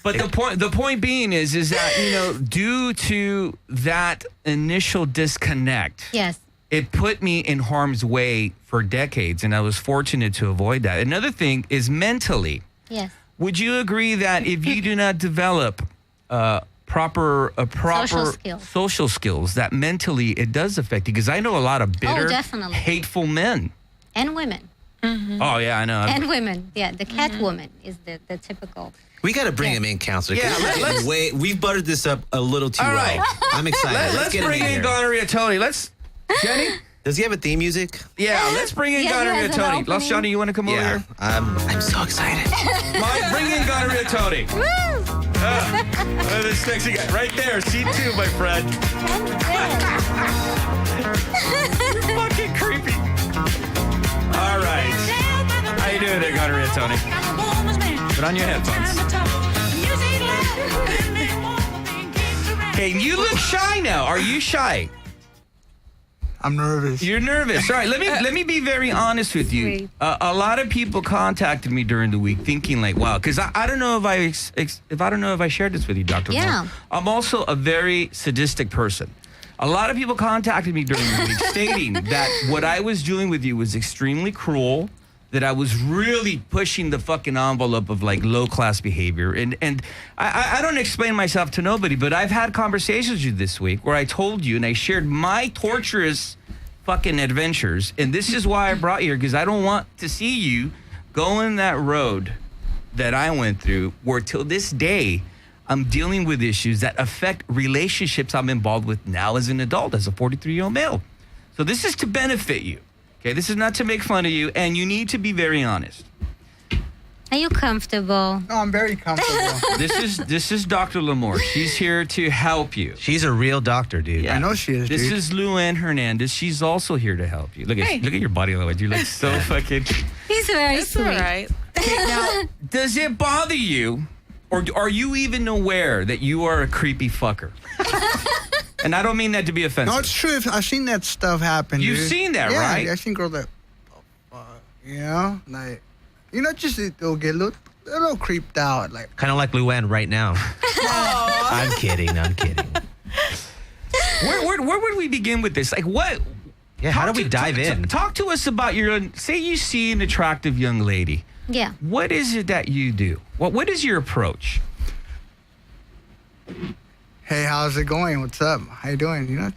But the point being is that due to that initial disconnect, yes, it put me in harm's way for decades, and I was fortunate to avoid that. Another thing is mentally. Yes. Would you agree that if you do not develop proper social skills, that mentally it does affect you? Because I know a lot of bitter, definitely, hateful men and women. Mm-hmm. Oh yeah, I know. And women, the cat woman is the typical. We got to bring him in, counselor. Yeah, we've buttered this up a little too well. I'm excited. Let's get bring him in Gonorrhea Tony. Jenny. Does he have a theme music? Yeah, let's bring in Gonorrhea Tony. Los Johnny, you want to come over here? I'm so excited. Bring in Gonorrhea Tony. This sexy guy right there. C2, my friend. You're fucking creepy. All right. How you doing there, Gonorrhea Tony? Put on your headphones. Hey, you look shy now. Are you shy? I'm nervous. You're nervous. All right, let me be very honest with you. A lot of people contacted me during the week, thinking like, "Wow," because I don't know if I shared this with you, Dr. Yeah. Moore. I'm also a very sadistic person. A lot of people contacted me during the week, stating that what I was doing with you was extremely cruel, that I was really pushing the fucking envelope of like low class behavior, and I don't explain myself to nobody, but I've had conversations with you this week where I told you and I shared my torturous fucking adventures, and this is why I brought you here, because I don't want to see you going that road that I went through, where till this day I'm dealing with issues that affect relationships I'm involved with now as an adult, as a 43-year-old male. So this is to benefit you. Okay, this is not to make fun of you, and you need to be very honest. Are you comfortable? No, I'm very comfortable. This is Dr. Lamore. She's here to help you. She's a real doctor, dude. I know she is. This is Luann Hernandez. She's also here to help you. Look at your body language. You look so fucking. He's very sweet. All right. Okay, now, does it bother you, or are you even aware that you are a creepy fucker? And I don't mean that to be offensive. No, it's true. I've seen that stuff happen. You've dude. seen that, right? Yeah, I've seen girls that, like, just they'll get a little creeped out, like kind of like Luann right now. I'm kidding. Where would we begin with this? Like, what? Yeah, how do we dive in? Talk to us about say you see an attractive young lady. Yeah. What is it that you do? What is your approach? Hey, how's it going? What's up? How you doing?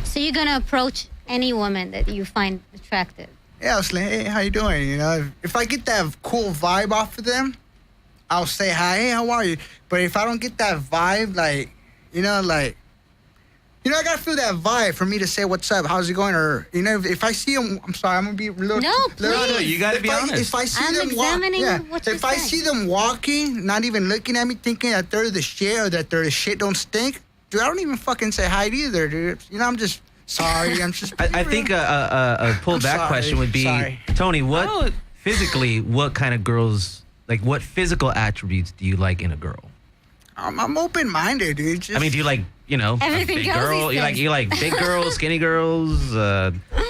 So you're gonna approach any woman that you find attractive? Yeah, I was like, hey, how you doing? If I get that cool vibe off of them, I'll say hi. Hey, how are you? But if I don't get that vibe, I gotta feel that vibe for me to say what's up, how's it going, or if I see them, I'm sorry, I'm gonna be a little. No, please. You gotta be honest. If I see them if I see them walking, not even looking at me, thinking that they're the shit or that their shit don't stink, dude, I don't even fucking say hi either, dude. I'm just sorry. I'm just. I think a pullback question would be, Tony, what kind of girls, like what physical attributes do you like in a girl? I'm open-minded, dude. I mean, do you like, everything big goes girl? You like big girls, skinny girls,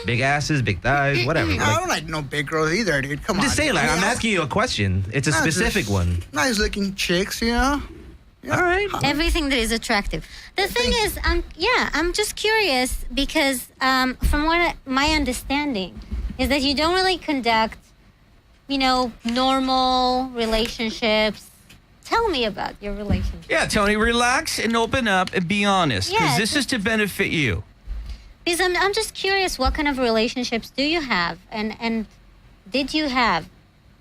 big asses, big thighs, whatever. I don't like no big girls either, dude. Come on. I'm just saying, I'm asking you a question. It's a specific one. Nice-looking chicks, Yeah. All right. Everything that is attractive. The thing is, I'm just curious because from what my understanding is that you don't really conduct normal relationships. Tell me about your relationship. Yeah, Tony, relax and open up and be honest, because this is to benefit you. Because I'm just curious, what kind of relationships do you have, and did you have,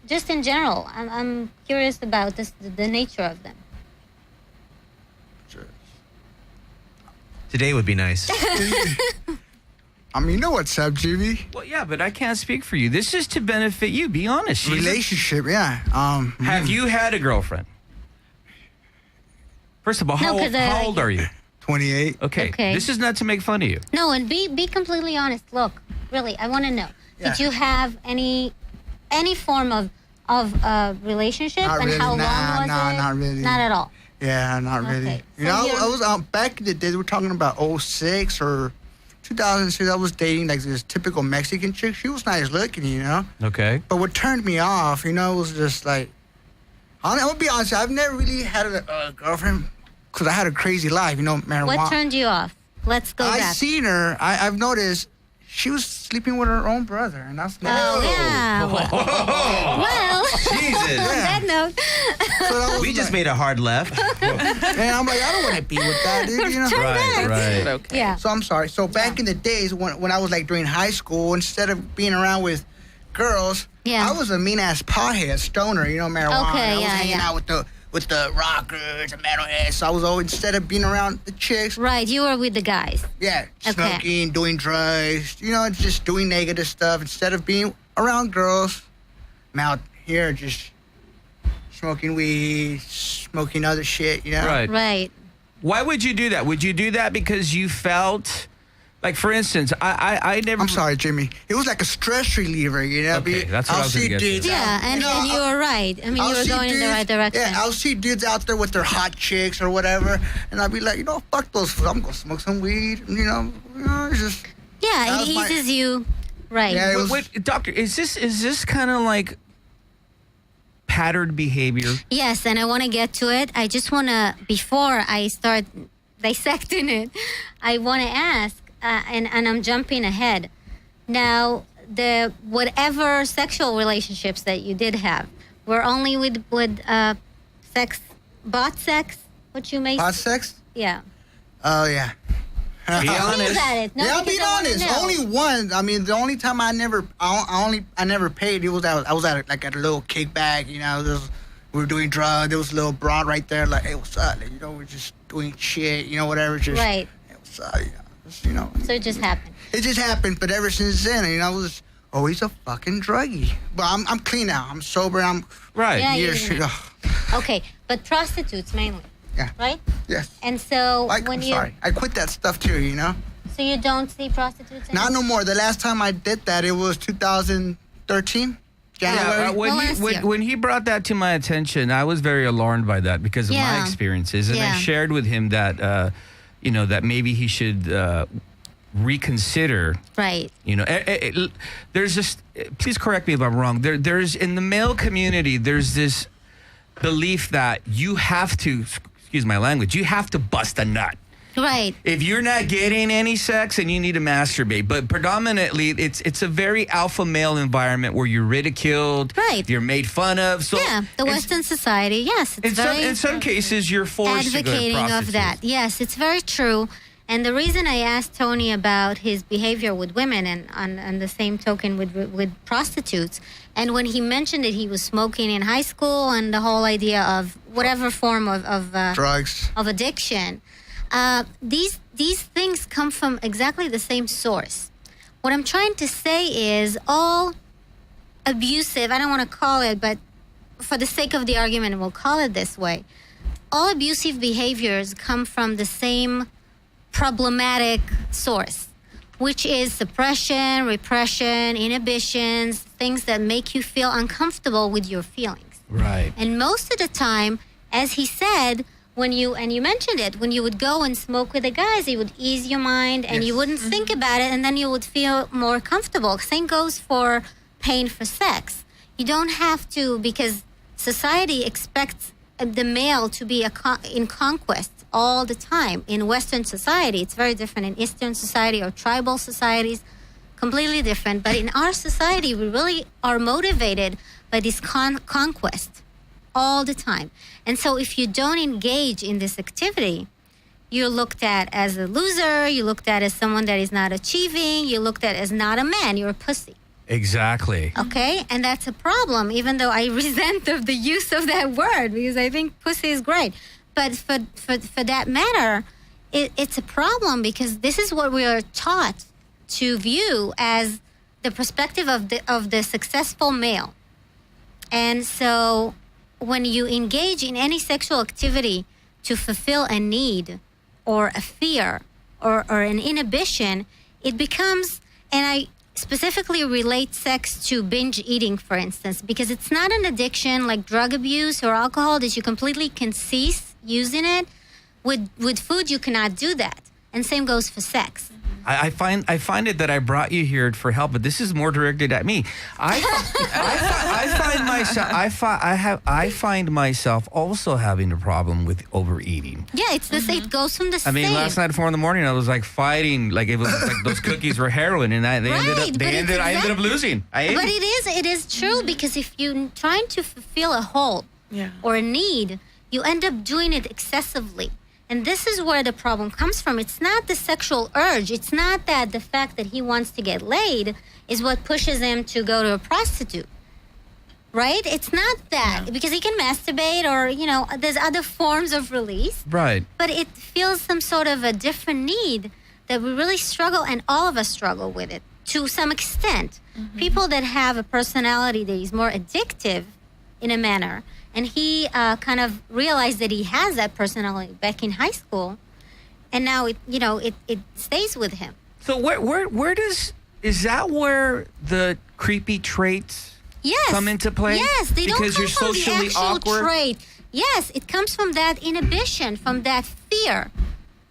just in general? I'm curious about the nature of them. Today would be nice. I mean, you know what's up, Jimmy? Well, yeah, but I can't speak for you. This is to benefit you. Be honest. Relationship, yeah. Have you had a girlfriend? First of all, how old are you? 28. Okay. This is not to make fun of you. No, and be completely honest. Look, really, I want to know. Did you have any form of relationship? Not and really. how long was it? Not really. Not at all. Yeah, not really. Okay. You know, I was back in the day, we're talking about 06 or 2006. I was dating like this typical Mexican chick. She was nice looking, you know. Okay. But what turned me off, you know, was just like, I'm gonna be honest, I've never really had a girlfriend because I had a crazy life, you know, marijuana. What turned you off? Let's go back. I seen her. I've noticed she was sleeping with her own brother, and that's yeah. Well, Jesus. on that note. We just made a hard left. And I'm like, I don't want to be with that dude, you know? Right. Okay. Yeah. So I'm sorry. So back in the days when I was like during high school, instead of being around with girls, I was a mean ass pothead, stoner, you know, marijuana. Okay, I was hanging out with the rockers and metalheads. So I was always, instead of being around the chicks. Right, you were with the guys. Yeah, smoking, doing drugs, you know, just doing negative stuff. Instead of being around girls, I'm out here just smoking weed, smoking other shit, you know? Right. Why would you do that? Would you do that because you felt, like, for instance, I never... I'm sorry, Jimmy. It was like a stress reliever, you know? Okay, that's what I was going to get to. Yeah, and you were right. I mean, you were going in the right direction. Yeah, I'll see dudes out there with their hot chicks or whatever, and I'll be like, you know, fuck those fools. I'm going to smoke some weed, you know? It's just... Yeah, it eases you. Right. Yeah, Wait, doctor, is this kind of like patterned behavior? Yes, and I want to get to it. I just want to, before I start dissecting it, I want to ask, and I'm jumping ahead. Now, the whatever sexual relationships that you did have were only with sex, bot sex, what you may... Bot sex? Yeah. Oh, yeah. Be honest. Yeah, I'll be honest. Only one. I mean, the only time I never paid. It was I was at a little kickback. You know, we were doing drugs. There was a little broad right there. Like, hey, what's up? You know, we're just doing shit. You know, whatever. Just right. Hey, what's up? You know. So it just happened. It just happened. But ever since then, you know, I was always a fucking druggie. But I'm clean now. I'm sober. I'm right. Yeah, okay, but prostitutes mainly. Yeah. Right? Yes. And so I'm sorry. I quit that stuff too, you know? So you don't see prostitutes anymore? Not no more. The last time I did that, it was 2013, January. Yeah, when he brought that to my attention, I was very alarmed by that because of my experiences. And I shared with him that, that maybe he should reconsider. Right. You know, there's just, please correct me if I'm wrong. There's in the male community, there's this belief that you have to, excuse my language, you have to bust a nut. Right. If you're not getting any sex, and you need to masturbate. But predominantly, it's a very alpha male environment where you're ridiculed. Right. You're made fun of. So yeah, the Western society, yes. It's in some cases, you're forced to go to advocating of that. Yes, it's very true. And the reason I asked Tony about his behavior with women and on the same token with prostitutes, and when he mentioned that he was smoking in high school and the whole idea of whatever form of drugs, of addiction, these things come from exactly the same source. What I'm trying to say is all abusive, I don't want to call it, but for the sake of the argument, we'll call it this way. All abusive behaviors come from the same problematic source, which is suppression, repression, inhibitions, things that make you feel uncomfortable with your feelings. Right. And most of the time, as he said, when you mentioned it, when you would go and smoke with the guys, it would ease your mind and you wouldn't think about it, and then you would feel more comfortable. Same goes for paying for sex. You don't have to, because society expects the male to be in conquest all the time. In Western society, it's very different. In Eastern society or tribal societies, completely different. But in our society, we really are motivated by this conquest all the time. And so if you don't engage in this activity, you're looked at as a loser, you're looked at as someone that is not achieving, you're looked at as not a man, you're a pussy. Exactly. Okay? And that's a problem, even though I resent of the use of that word, because I think pussy is great. But for that matter, it's a problem, because this is what we are taught to view as the perspective of the successful male. And so when you engage in any sexual activity to fulfill a need or a fear or an inhibition, it becomes, and I specifically relate sex to binge eating, for instance, because it's not an addiction like drug abuse or alcohol that you completely can cease using it. With food, you cannot do that. And same goes for sex. I find it that I brought you here for help, but this is more directed at me. I find myself also having a problem with overeating. Yeah, it's this. It goes from the same. I mean, last night at 4 a.m, I was like fighting, like it was like those cookies were heroin, and I ended up losing. I ate. But it is true, because if you're trying to fulfill a hole or a need, you end up doing it excessively. And this is where the problem comes from. It's not the sexual urge. It's not that the fact that he wants to get laid is what pushes him to go to a prostitute, right? It's not that, because he can masturbate or, there's other forms of release. Right. But it feels some sort of a different need that we really struggle, and all of us struggle with it to some extent. Mm-hmm. People that have a personality that is more addictive in a manner, and he kind of realized that he has that personality back in high school, and now it stays with him. So is that where the creepy traits come into play? Yes, they don't because come you're from socially the actual awkward. trait. Yes, it comes from that inhibition, from that fear.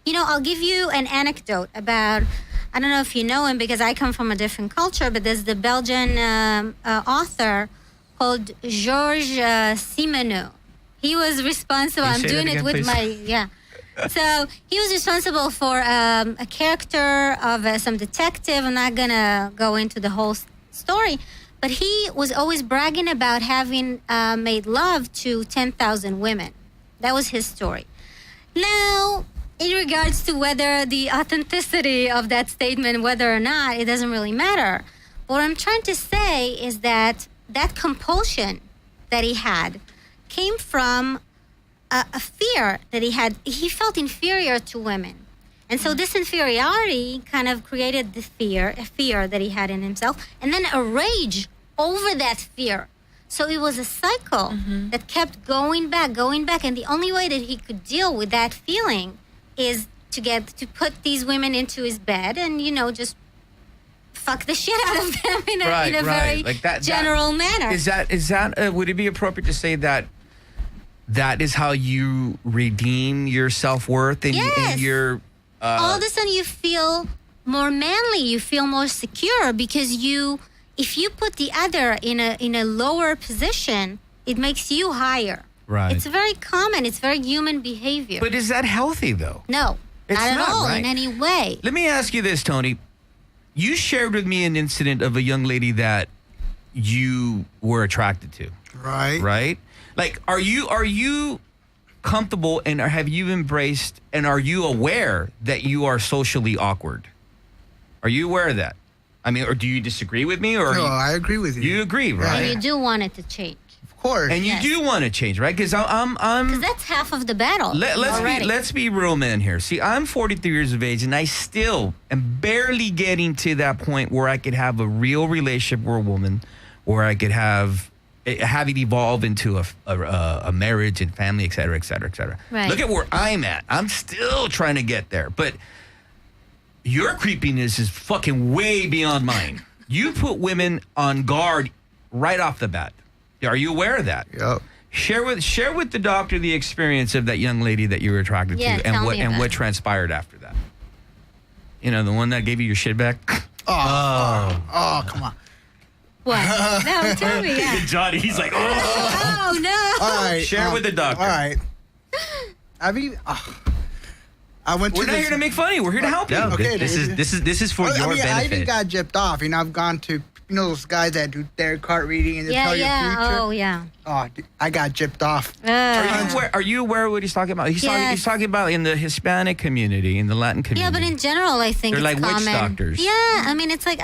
I'll give you an anecdote about, I don't know if you know him because I come from a different culture, but there's the Belgian author called Georges Simenon. He was responsible. I'm doing it with my So he was responsible for a character of some detective. I'm not gonna go into the whole story, but he was always bragging about having made love to 10,000 women. That was his story. Now, in regards to whether the authenticity of that statement, whether or not, it doesn't really matter. What I'm trying to say is that compulsion that he had came from a fear that he had. He felt inferior to women. And so this inferiority kind of created a fear that he had in himself, and then a rage over that fear. So it was a cycle that kept going back. And the only way that he could deal with that feeling is to put these women into his bed and, just fuck the shit out of them in a very like general manner. Is that would it be appropriate to say that is how you redeem your self-worth and your all of a sudden you feel more manly, you feel more secure, because if you put the other in a lower position, it makes you higher. Right. It's very common, it's very human behavior. But is that healthy though? No, not at all, in any way. Let me ask you this, Tony. You shared with me an incident of a young lady that you were attracted to. Right. Right? Like, are you comfortable and have you embraced and are you aware that you are socially awkward? Are you aware of that? I mean, or do you disagree with me? Or no, I agree with you. You agree, right? And you do want it to change. Of course. And you do want to change, right? Because because that's half of the battle. Let's be real men here. See, I'm 43 years of age, and I still am barely getting to that point where I could have a real relationship with a woman, where I could have it evolve into a marriage and family, et cetera, et cetera, et cetera. Right. Look at where I'm at. I'm still trying to get there, but your creepiness is fucking way beyond mine. You put women on guard right off the bat. Are you aware of that? Yep. Share with the doctor the experience of that young lady that you were attracted to, and what transpired after that. The one that gave you your shit back. Oh, come on. What? No, tell me. Yeah. Johnny, he's like, oh no. All right. Share with the doctor. All right. I mean, I went to. We're not here to make fun of you. We're here to help you. No, Okay, this is for your benefit. I even got gypped off. I've gone to you know those guys that do their card reading and they tell your future? Oh, yeah. Oh, dude, I got gypped off. Are you aware of what he's talking about? He's talking about in the Hispanic community, in the Latin community. Yeah, but in general, I think they're it's like common. witch doctors. Yeah, I mean, it's like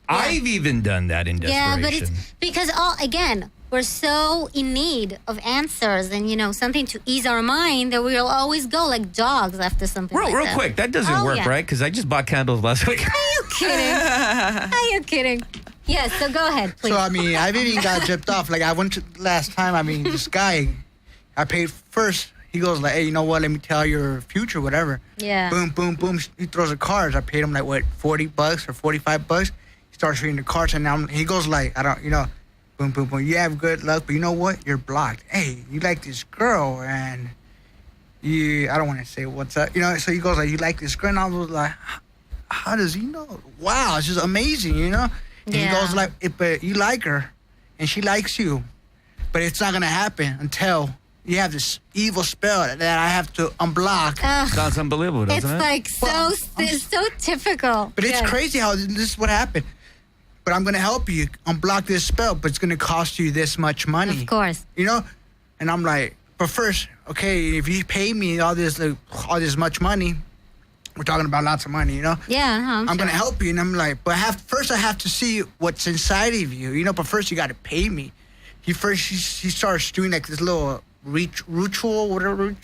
I've even done that in desperation. Yeah, but it's because again, we're so in need of answers and something to ease our mind that we'll always go like dogs after something. Real quick, that doesn't work, right? Because I just bought candles last week. Are you kidding? Are you kidding? Yes, so go ahead, please. So, I mean, I've even got gypped off. Like, I went to last time, I mean, this guy, I paid first. He goes like, hey, you know what? Let me tell your future, whatever. Yeah. Boom, boom, boom. He throws the cards. I paid him like, what, $40 or $45? He starts reading the cards, and now he goes like, boom, boom, boom. You have good luck, but you know what? You're blocked. Hey, you like this girl, and I don't want to say what's up. So he goes like, you like this girl? And I was like, how does he know? Wow, it's just amazing, And he goes like, but you like her, and she likes you, but it's not going to happen until you have this evil spell that I have to unblock. Sounds unbelievable, doesn't it? It's like so typical. But it's crazy how this is what happened. But I'm going to help you unblock this spell, but it's going to cost you this much money. Of course. And I'm like, but first, okay, if you pay me all this much money, we're talking about lots of money, Yeah, I'm going to help you. And I'm like, but first I have to see what's inside of you, but first you got to pay me. He starts doing like this little ritual, whatever.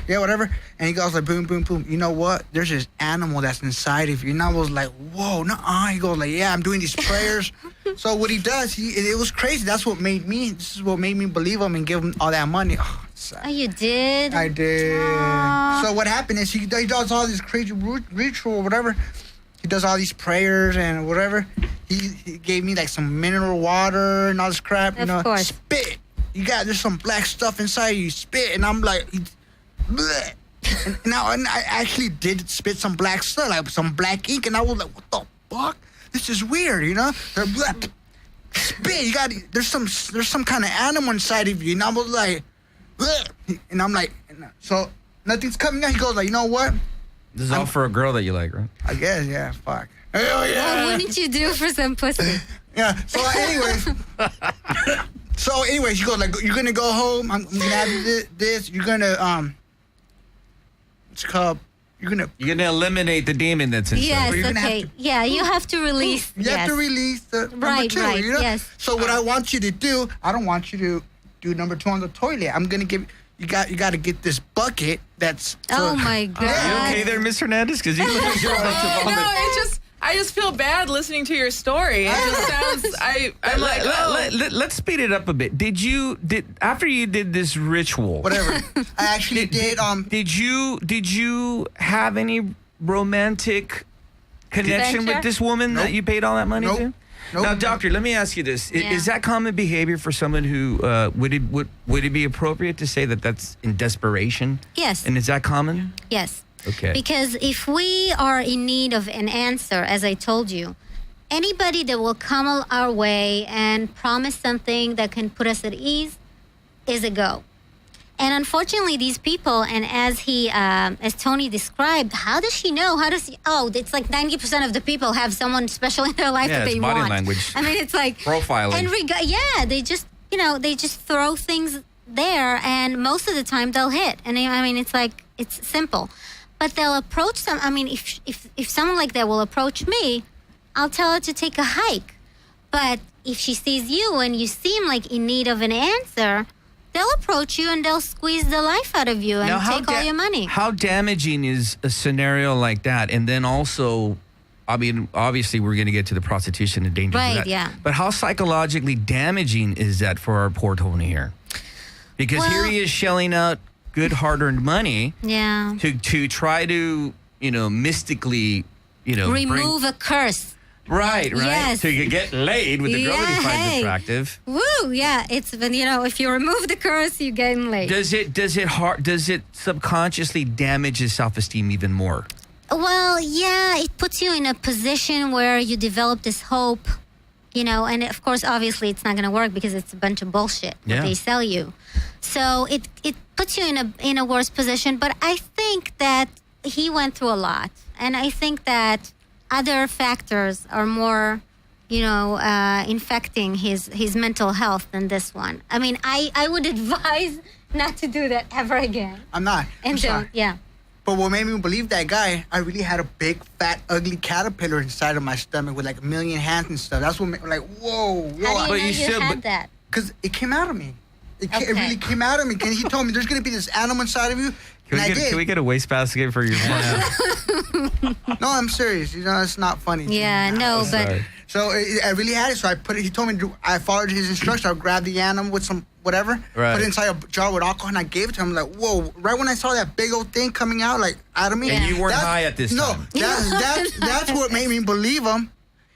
Yeah, whatever. And he goes like, boom, boom, boom. You know what? There's this animal that's inside of you. And I was like, whoa, nuh-uh. He goes like, yeah, I'm doing these prayers. So what he does, it was crazy. This is what made me believe him and give him all that money. Oh, you did? I did. So what happened is he does all this crazy ritual or whatever. He does all these prayers and whatever. He gave me like some mineral water and all this crap. Of course. Spit. There's some black stuff inside you. Spit. And I'm like, bleh. and I actually did spit some black stuff, like some black ink. And I was like, what the fuck? This is weird, They're black. Spit. There's some kind of animal inside of you. And I was like, bleh. And I'm like, so nothing's coming out. He goes like, you know what? This is all for a girl that you like, right? I guess, yeah. Fuck. Hell yeah. What wouldn't you do for some pussy? Yeah. So anyways, he goes like, you're gonna go home. I'm gonna have you this. You're gonna it's called. You're gonna eliminate the demon that's inside. Yes. Okay. Yeah. You have to release. You have to release the number 2. Right. Yes. So what I want you to do, I don't want you to do number 2 on the toilet. I'm gonna give. You got to get this bucket that's... Oh, my God. You okay there, Miss Hernandez? Because you're about to vomit. No, I just feel bad listening to your story. It just sounds... I'm like, let's speed it up a bit. After you did this ritual... Whatever. I actually did... Did you have any romantic connection with this woman that you paid all that money to? Nope. Now, doctor, let me ask you this: Is that common behavior for someone who would it be appropriate to say that that's in desperation? Yes. And is that common? Yes. Okay. Because if we are in need of an answer, as I told you, anybody that will come our way and promise something that can put us at ease is a go. And unfortunately, these people, and as Tony described, how does she know? It's like 90% of the people have someone special in their life that they want. Yeah, it's body language. I mean, it's like profiling. And they just throw things there, and most of the time they'll hit. And I mean, it's simple, but they'll approach some. I mean, if someone like that will approach me, I'll tell her to take a hike. But if she sees you and you seem like in need of an answer, they'll approach you and they'll squeeze the life out of you and take all your money. How damaging is a scenario like that? And then also, I mean, obviously we're going to get to the prostitution and danger. Right, of that. yeah. But how psychologically damaging is that for our poor Tony here? Because here he is shelling out good hard-earned money to try to, mystically, remove a curse. Right. Yes. So you can get laid with the girl that he finds attractive. Woo, yeah. It's if you remove the curse, you get laid. Does it subconsciously damage his self-esteem even more? Well, yeah, it puts you in a position where you develop this hope, and of course, obviously, it's not going to work because it's a bunch of bullshit that they sell you. So it puts you in a worse position. But I think that he went through a lot, and I think that other factors are more infecting his mental health than this one. I mean, I would advise not to do that ever again. I'm not. And I'm sorry. yeah. But what made me believe that guy, I really had a big, fat, ugly caterpillar inside of my stomach with like a million hands and stuff. That's what made me like, whoa. How do you know you had that? Because it came out of me. It really Okay. came out of me. And he told me there's going to be this animal inside of you. Can we get a wastebasket for your No, I'm serious. It's not funny. Yeah, no, but sorry. So I really had it. So I put it. He told me I followed his instructions. I grabbed the animal with some whatever, Right. put it inside a jar with alcohol, and I gave it to him. Like, whoa! Right when I saw that big old thing coming out, like out of me. And you weren't that's- high at this time. No, that's what made me believe him,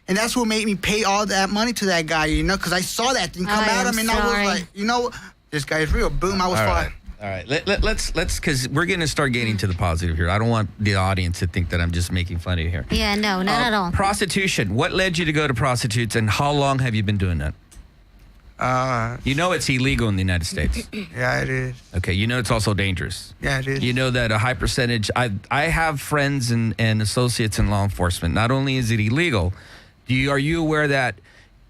and that's what made me pay all that money to that guy. Because I saw that thing come I out am of me, and I sorry. was like, this guy's real. Boom! I was All fine. right. All right, let's because we're going to start getting to the positive here. I don't want the audience to think that I'm just making fun of you here. yeah, no, not at all. Prostitution. What led you to go to prostitutes, and how long have you been doing that? It's illegal in the United States. Yeah, it is. Okay, it's also dangerous. Yeah, it is. You know that a high percentage. I have friends and associates in law enforcement. Not only is it illegal, are you aware that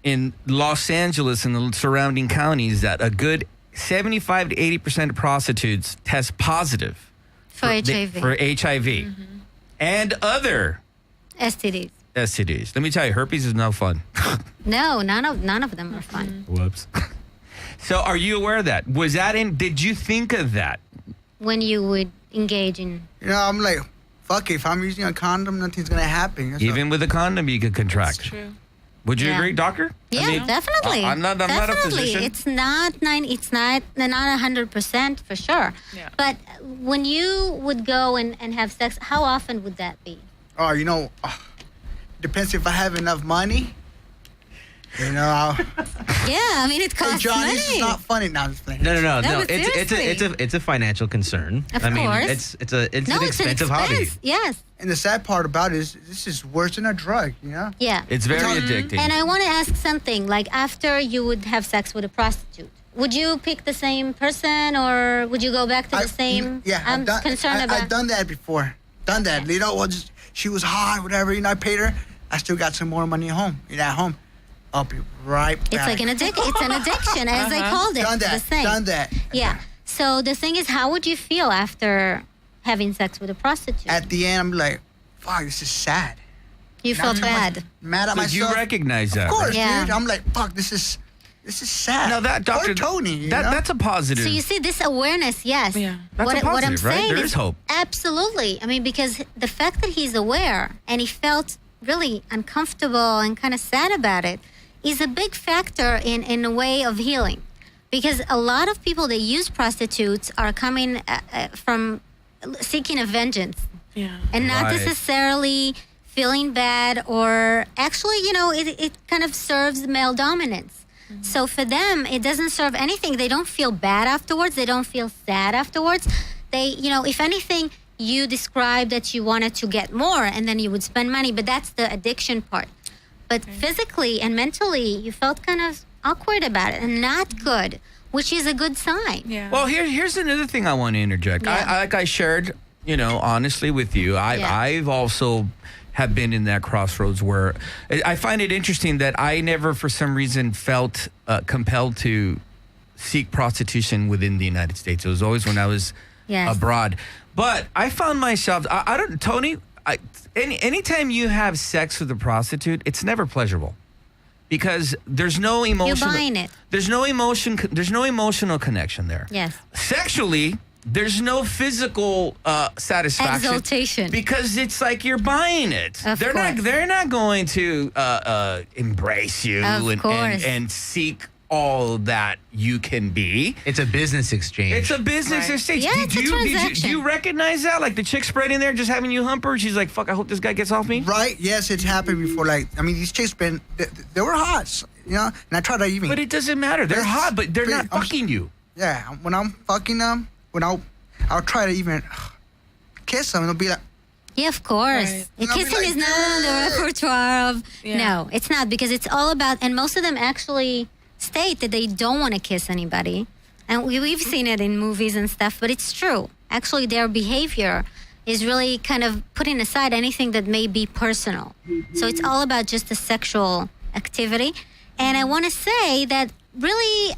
in Los Angeles and the surrounding counties that a good 75 to 80% of prostitutes test positive For HIV. for HIV and other STDs. STDs. Let me tell you, herpes is no fun. No, none of them are fun. Whoops. So, are you aware of that? Was that did you think of that? When you would engage in. I'm like, fuck it. If I'm using a condom, nothing's gonna happen. That's Even with a condom, you could contract. That's true. Would you Yeah. agree, doctor? Yeah, definitely. I'm not a Definitely. physician. It's not 100% for sure. Yeah. But when you would go and have sex, how often would that be? Depends if I have enough money. Yeah, I mean, it costs Johnny, money. this is not funny. No, I'm just playing. No. but It's a financial concern. Of I mean, course. it's an expensive hobby. Yes. And the sad part about it is this is worse than a drug, Yeah. It's very addicting. And I want to ask something. Like, after you would have sex with a prostitute, would you pick the same person, or would you go back to the same? I'm concerned about. I've done that before. Done that. She was hot, whatever. I paid her. I still got some more money at home. At home. I'll be right back. It's like an addiction. It's an addiction, as I called it. Done that. The same. Done that. Yeah. So the thing is, how would you feel after having sex with a prostitute? At the end, I'm like, fuck, this is sad. You felt bad. Mad at So myself. you recognize that, Of course, right? Yeah. dude. I'm like, fuck, this is sad. No, that doctor. Poor Tony. That's a positive. So you see, this awareness, yes. Yeah. That's a what I'm positive, right? saying There is hope. Absolutely. I mean, because the fact that he's aware and he felt really uncomfortable and kind of sad about it is a big factor in a way of healing. Because a lot of people that use prostitutes are coming from seeking a vengeance. Yeah. And not Right. necessarily feeling bad, or actually, it kind of serves male dominance. So for them, it doesn't serve anything. They don't feel bad afterwards. They don't feel sad afterwards. They, if anything, you described that you wanted to get more and then you would spend money, but that's the addiction part. But physically and mentally, you felt kind of awkward about it and not good, which is a good sign. Yeah. Well, here's another thing I want to interject. Yeah. I shared, honestly with you. I've also have been in that crossroads where I find it interesting that I never, for some reason, felt compelled to seek prostitution within the United States. It was always when I was abroad. But I found myself, Tony, anytime you have sex with a prostitute, it's never pleasurable. Because there's no emotional. You're buying it. There's no emotion. There's no emotional connection there. Yes. Sexually, there's no physical satisfaction. Exaltation. Because it's like you're buying it. Of They're course. not. They're not going to embrace you Of course. and seek all that you can be. It's a business exchange. It's a business exchange. Yeah, it's a transaction. Do you recognize that? Like the chick spreading there, just having you hump her. She's like, "Fuck! I hope this guy gets off me." Right? Yes, it's happened before. These chicks they were hot, And I tried to even. But it doesn't matter. They're hot, but they're not I'm- fucking you. Yeah, when I'm fucking them, I'll try to even kiss them, and they'll be like, Yeah, of course. Right. Kissing is not on the repertoire of. Yeah. No, it's not, because it's all about, and most of them actually state that they don't want to kiss anybody. And we've seen it in movies and stuff, but it's true. Actually, their behavior is really kind of putting aside anything that may be personal. So it's all about just the sexual activity. And I want to say that really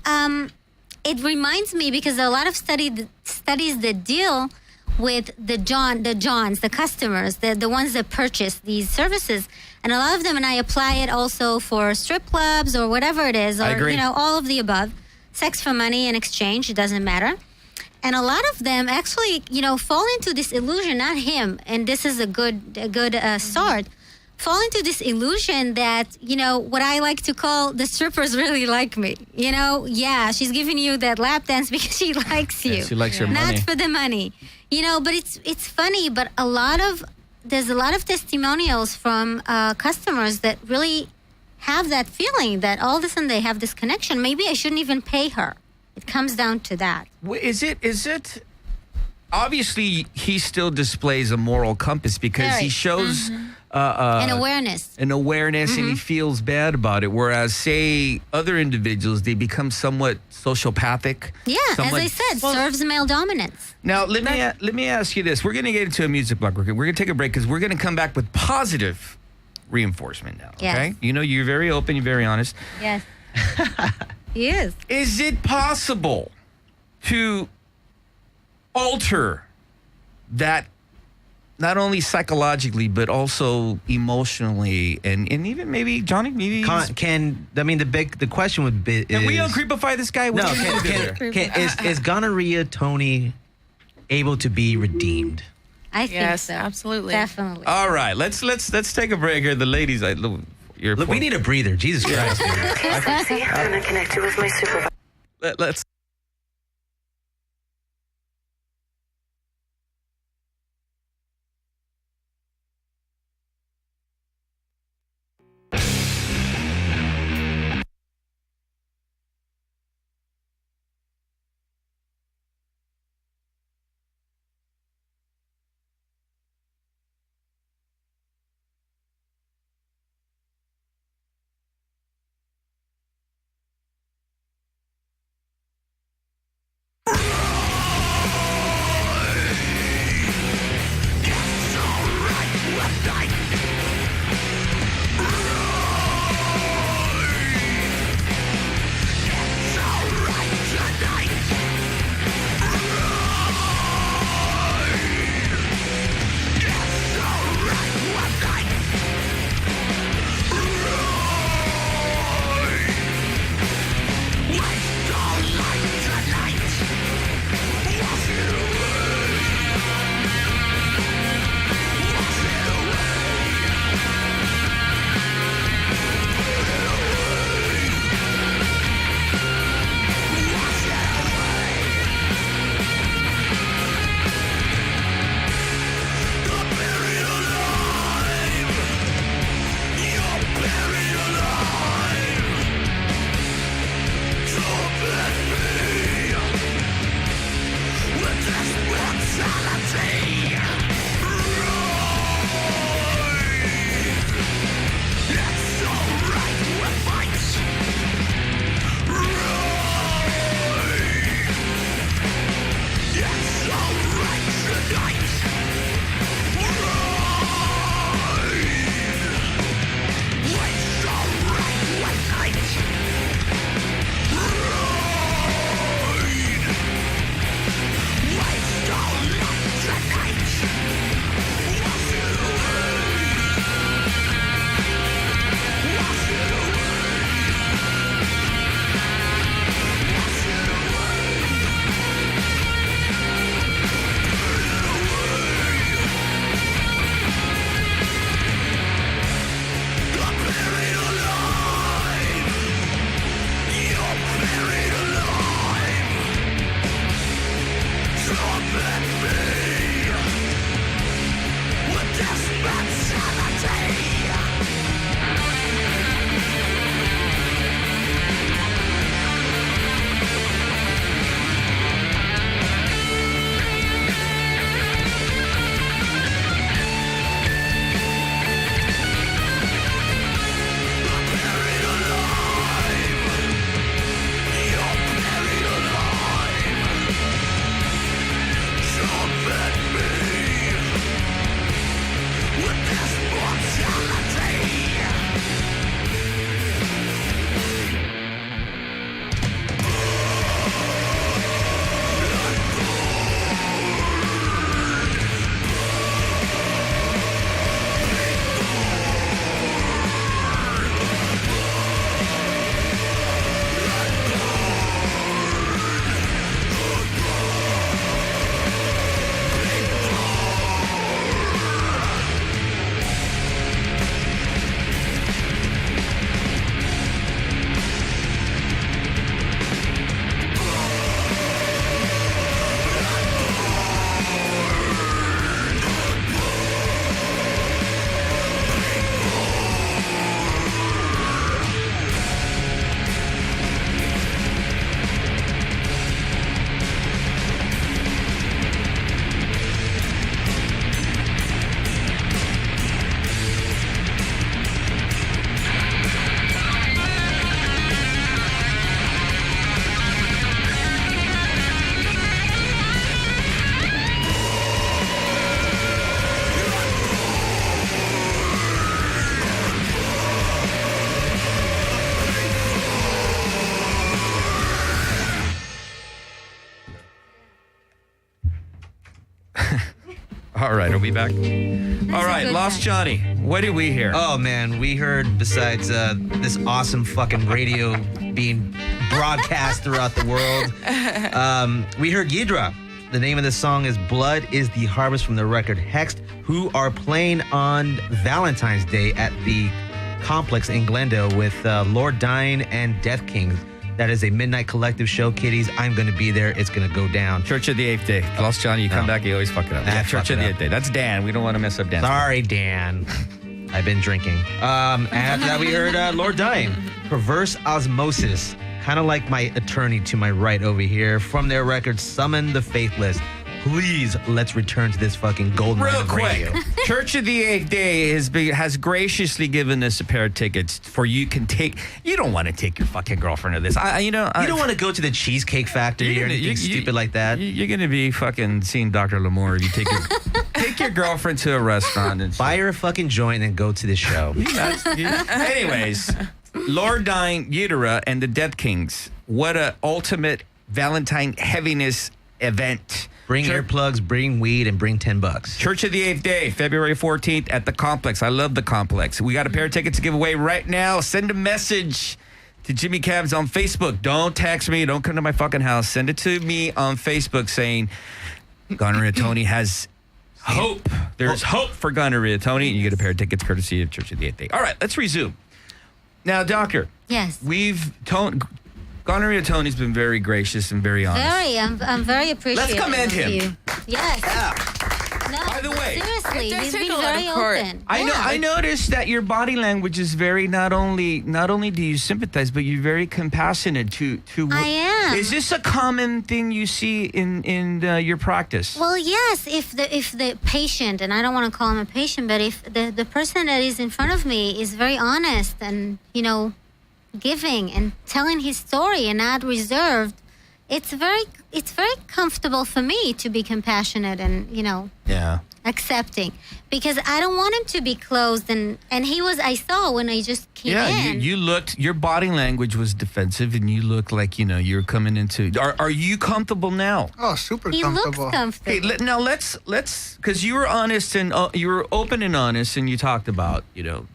it reminds me, because there are a lot of studies that deal with the Johns, the customers, the ones that purchase these services. And a lot of them, and I apply it also for strip clubs or whatever it is, or, all of the above. Sex for money and exchange, it doesn't matter. And a lot of them actually, fall into this illusion, not him, and this is a good start, fall into this illusion that, what I like to call the strippers really like me. She's giving you that lap dance because she likes you. Yeah, she likes your not money. for the money. But it's funny, but there's a lot of testimonials from customers that really have that feeling that all of a sudden they have this connection. Maybe I shouldn't even pay her. It comes down to that. Is it? Obviously, he still displays a moral compass because he shows an awareness. And he feels bad about it. Whereas, say, other individuals, they become somewhat sociopathic. Yeah, as I said, serves male dominance. Now, let me ask you this. We're going to get into a music block. We're going to take a break because we're going to come back with positive reinforcement now. Okay? Yes. You're very open. You're very honest. Yes. He is. Is it possible to alter that, not only psychologically but also emotionally, and even maybe Johnny, the question would be, can we uncreepify this guy? Is gonorrhea Tony able to be redeemed? I think so. Absolutely. Definitely. All right, let's take a break here. The ladies, look, we need a breather. Jesus Christ. I'm gonna connect you with my supervisor. Let's. All right, are we back? All right, Lost Johnny, what did we hear? Oh, man, we heard, besides this awesome fucking radio being broadcast throughout the world, we heard Yidra. The name of the song is Blood is the Harvest from the record Hexed, who are playing on Valentine's Day at the Complex in Glendale with Lord Dying and Death Kings. That is a midnight collective show, kiddies. I'm going to be there. It's going to go down. Church of the Eighth Day. Lost Johnny, you come back, you always fuck it up. Church of the Eighth Day. That's Dan. We don't want to mess up Dan. Sorry, Dan. I've been drinking. After that, we heard Lord Dying. Perverse Osmosis. Kind of like my attorney to my right over here. From their record, Summon the Faithless. Please, let's return to this fucking golden Real line of quick, radio. Church of the Eighth Day has graciously given us a pair of tickets for you can take. You don't want to take your fucking girlfriend to this. You don't want to go to the Cheesecake Factory or anything stupid like that. You're going to be fucking seeing Dr. Lamour if you take your girlfriend to a restaurant and buy her a fucking joint and go to the show. Anyways, Lord Dying, Utera, and the Death Kings. What a ultimate Valentine heaviness event. Bring earplugs, bring weed, and bring $10. Church of the Eighth Day, February 14th at the Complex. I love the Complex. We got a pair of tickets to give away right now. Send a message to Jimmy Cabs on Facebook. Don't text me. Don't come to my fucking house. Send it to me on Facebook saying Gonorrhea Tony has hope. There's hope for Gonorrhea Tony. And you get a pair of tickets courtesy of Church of the Eighth Day. All right, let's resume. Now, Doctor. Yes. Gonorrhea Tony's been very gracious and very honest. I'm very appreciative. Let's commend him. of you. Yes. No, by the way, seriously, he's been very open. I noticed that your body language is very not only do you sympathize, but you're very compassionate to. I am. Is this a common thing you see in your practice? Well, yes. If the patient, and I don't want to call him a patient, but if the person that is in front of me is very honest and giving and telling his story and not reserved, it's very comfortable for me to be compassionate and accepting, because I don't want him to be closed and he was. I saw when I just came in. You looked. Your body language was defensive, and you looked like you're coming into. Are you comfortable now? Oh, super he comfortable. Looks comfortable. Hey, now let's because you were honest and you were open and honest, and you talked about your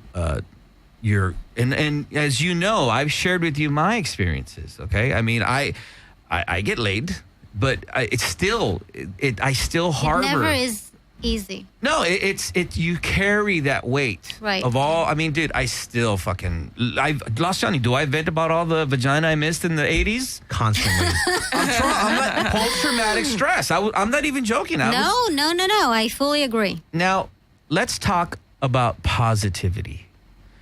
and as you know, I've shared with you my experiences. Okay, I mean I get laid, but I still harbor. It never is easy. No, it's you carry that weight right. of all. I mean, dude, I still I've lost Johnny. Do I vent about all the vagina I missed in the 80s? Constantly. I'm not post-traumatic stress. I'm not even joking. No. I fully agree. Now, let's talk about positivity.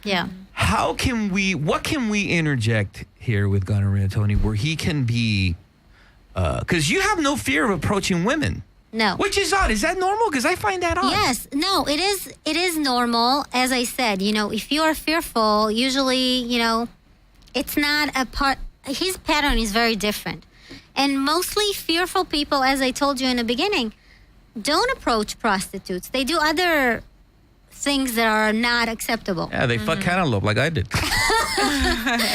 Yeah. What can we interject here with Gonorrhea Tony where he can be, because you have no fear of approaching women. No. Which is odd. Is that normal? Because I find that odd. Yes. No, it is normal. As I said, if you are fearful, usually, it's not a part, his pattern is very different. And mostly fearful people, as I told you in the beginning, don't approach prostitutes. They do other things that are not acceptable. Yeah, they fuck cantaloupe like I did.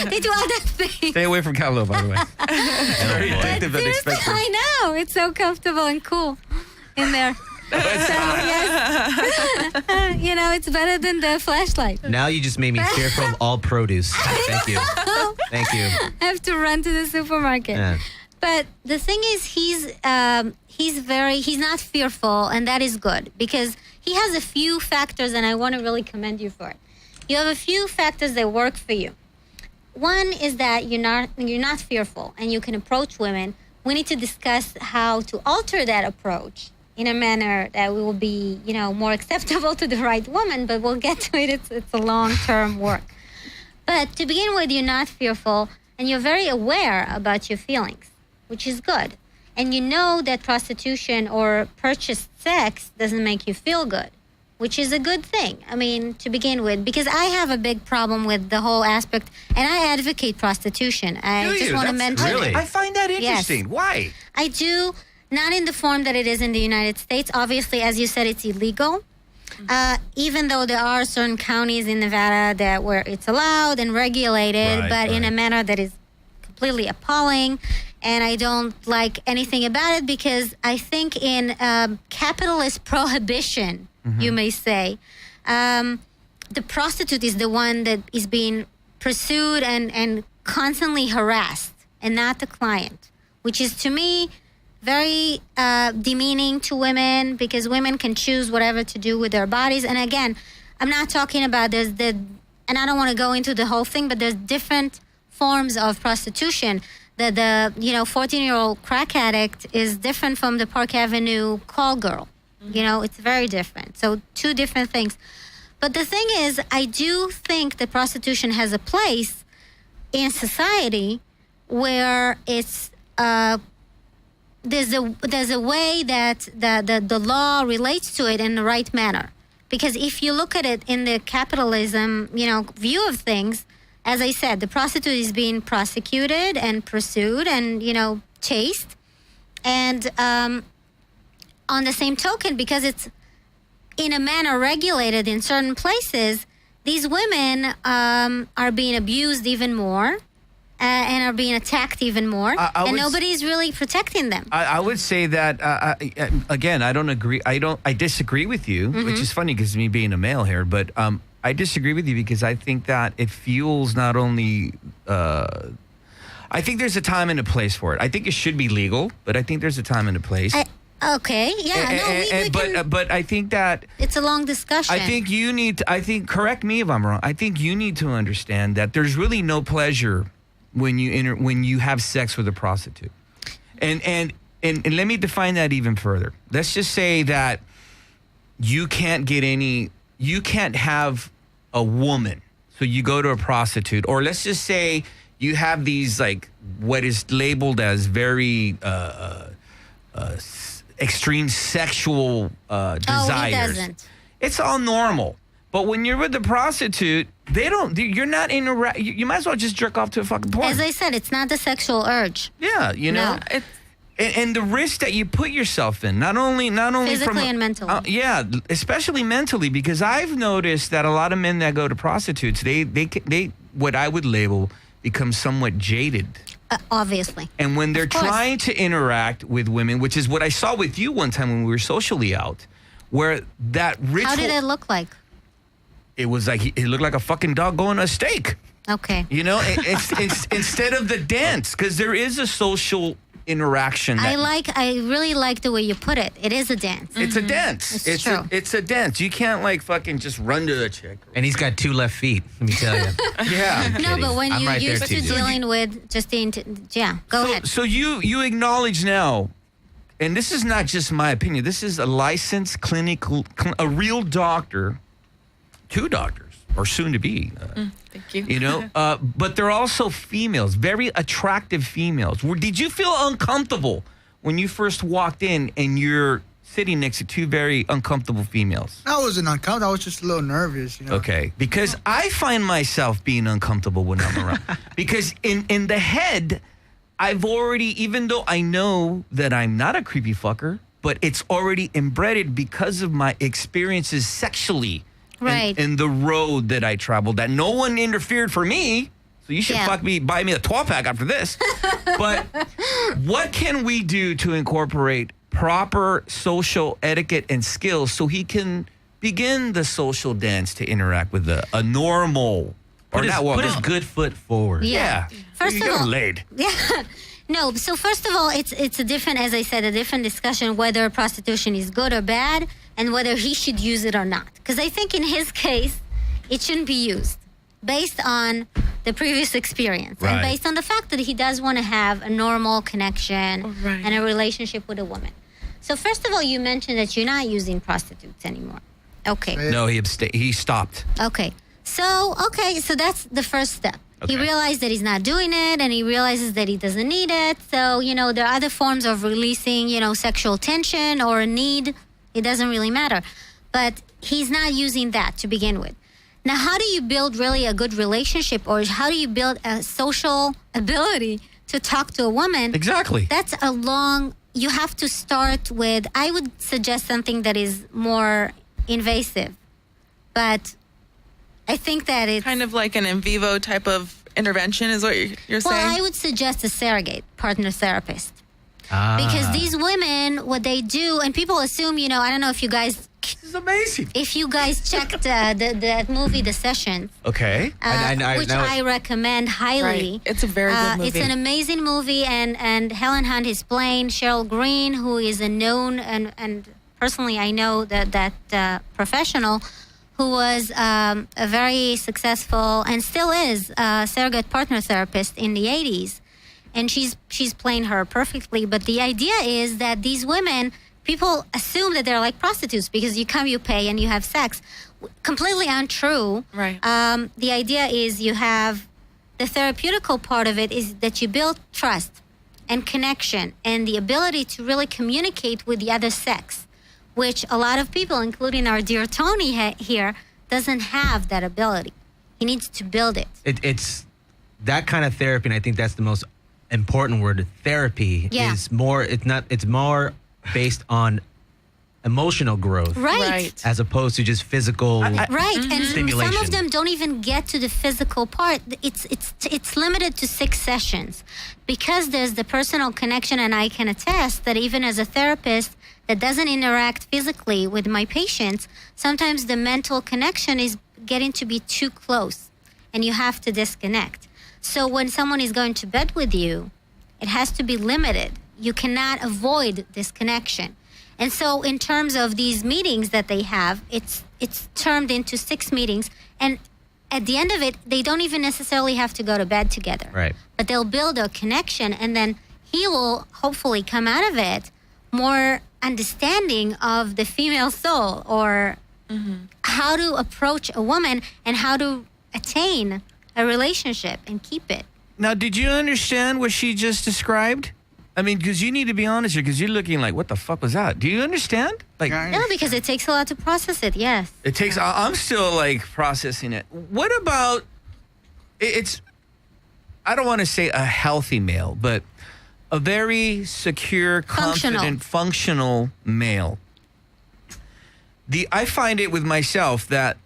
They do other things. Stay away from cantaloupe, by the way. Very addictive and expensive. I know. It's so comfortable and cool in there. So, yes. It's better than the flashlight. Now you just made me fearful of all produce. Thank you. Thank you. I have to run to the supermarket. Yeah. But the thing is, he's not fearful, and that is good because he has a few factors, and I want to really commend you for it. You have a few factors that work for you. One is that you're not fearful, and you can approach women. We need to discuss how to alter that approach in a manner that will be, more acceptable to the right woman. But we'll get to it. It's a long-term work. But to begin with, you're not fearful, and you're very aware about your feelings, which is good. And you know that prostitution or purchased sex doesn't make you feel good, which is a good thing. I mean, to begin with, because I have a big problem with the whole aspect, and I advocate prostitution. I just want to mention it. I find that interesting. Yes. Why? I do, not in the form that it is in the United States. Obviously, as you said, it's illegal. Even though there are certain counties in Nevada where it's allowed and regulated, but in a manner that is completely appalling. and I don't like anything about it because I think in capitalist prohibition, you may say, the prostitute is the one that is being pursued and constantly harassed, and not the client, which is to me very demeaning to women, because women can choose whatever to do with their bodies. And again, I'm not talking about and I don't want to go into the whole thing, but there's different forms of prostitution. The 14-year-old crack addict is different from the Park Avenue call girl. It's very different. So two different things. But the thing is, I do think that prostitution has a place in society where it's there's a way that the law relates to it in the right manner. Because if you look at it in the capitalism, view of things, as I said, the prostitute is being prosecuted and pursued and, chased. And on the same token, because it's in a manner regulated in certain places, these women are being abused even more and are being attacked even more, and nobody's really protecting them. I would say that again, I don't agree. I disagree with you, which is funny because me being a male here, but I disagree with you because I think that it fuels not only. I think there's a time and a place for it. I think it should be legal, but I think there's a time and a place. Okay, yeah, but I think that it's a long discussion. I think you need to, correct me if I'm wrong. I think you need to understand that there's really no pleasure when you have sex with a prostitute. And let me define that even further. Let's just say that you can't have a woman. So you go to a prostitute, or let's just say you have these what is labeled as very extreme sexual desires. Oh, he doesn't. It's all normal. But when you're with the prostitute, you're not you might as well just jerk off to a fucking porn. As I said, it's not the sexual urge. Yeah, No. And the risk that you put yourself in, not only physically and mentally. Yeah, especially mentally, because I've noticed that a lot of men that go to prostitutes, they what I would label become somewhat jaded. Obviously. And when they're trying to interact with women, which is what I saw with you one time when we were socially out, where that ritual... How did it look like? It was like, it looked like a fucking dog going to a steak. Okay. It's instead of the dance, because there is a social interaction. I really like the way you put it. It is a dance. It's a dance. It's true. It's a dance. You can't fucking just run to the chick. And he's got 2 left feet, let me tell you. Yeah. No, but when you're used to dealing with just go ahead. So you acknowledge now, and this is not just my opinion, this is a licensed a real doctor, 2 doctors, or soon to be. Thank you. But they're also females, very attractive females. Did you feel uncomfortable when you first walked in and you're sitting next to 2 very uncomfortable females? I wasn't uncomfortable. I was just a little nervous, Okay, because I find myself being uncomfortable when I'm around. Because in the head, I've already, even though I know that I'm not a creepy fucker, but it's already embedded because of my experiences sexually. Right. In the road that I traveled, that no one interfered for me. So you should buy me a 12-pack after this. But what can we do to incorporate proper social etiquette and skills so he can begin the social dance to interact with a normal Put his good foot forward. Yeah. First you of all, laid. Yeah. No, so first of all, it's a different, as I said, a different discussion whether prostitution is good or bad and whether he should use it or not. Because I think in his case, it shouldn't be used based on the previous experience and based on the fact that he does want to have a normal connection and a relationship with a woman. So first of all, you mentioned that you're not using prostitutes anymore. Okay. No, he stopped. Okay. So that's the first step. Okay. He realized that he's not doing it, and he realizes that he doesn't need it. So, there are other forms of releasing, sexual tension or a need. It doesn't really matter. But he's not using that to begin with. Now, how do you build really a good relationship, or how do you build a social ability to talk to a woman? Exactly. That's you have to start with, I would suggest something that is more invasive. But I think that it's kind of like an in vivo type of intervention, is what you're saying? Well, I would suggest a surrogate partner therapist. Because these women, what they do, and people assume, I don't know if you guys... This is amazing. If you guys checked that movie, The Session. Okay. Which I recommend highly. Right. It's a very good movie. It's an amazing movie, and Helen Hunt is playing Cheryl Green, who is a known, and personally I know that professional, who was a very successful, and still is, surrogate partner therapist in the 80s. And she's playing her perfectly. But the idea is that these women, people assume that they're like prostitutes because you come, you pay, and you have sex. Completely untrue. Right. The idea is you have the therapeutical part of it is that you build trust and connection and the ability to really communicate with the other sex, which a lot of people, including our dear Tony here, doesn't have that ability. He needs to build it. It's that kind of therapy, and I think that's the most important word. Therapy is more. It's more based on emotional growth, right? As opposed to just physical, right? And stimulation. some of them don't even get to the physical part. It's limited to 6 sessions because there's the personal connection, and I can attest that even as a therapist that doesn't interact physically with my patients, sometimes the mental connection is getting to be too close, and you have to disconnect. So when someone is going to bed with you, it has to be limited. You cannot avoid this connection. And so in terms of these meetings that they have, it's termed into 6 meetings. And at the end of it, they don't even necessarily have to go to bed together. Right. But they'll build a connection, and then he will hopefully come out of it more understanding of the female soul, or how to approach a woman and how to attain a relationship and keep it. Now, did you understand what she just described? I mean, because you need to be honest here, because you're looking like, what the fuck was that? Do you understand? Like, No, because it takes a lot to process it, yes. It takes, I'm still like processing it. What about, I don't want to say a healthy male, but a very secure, confident, functional male. I find it with myself that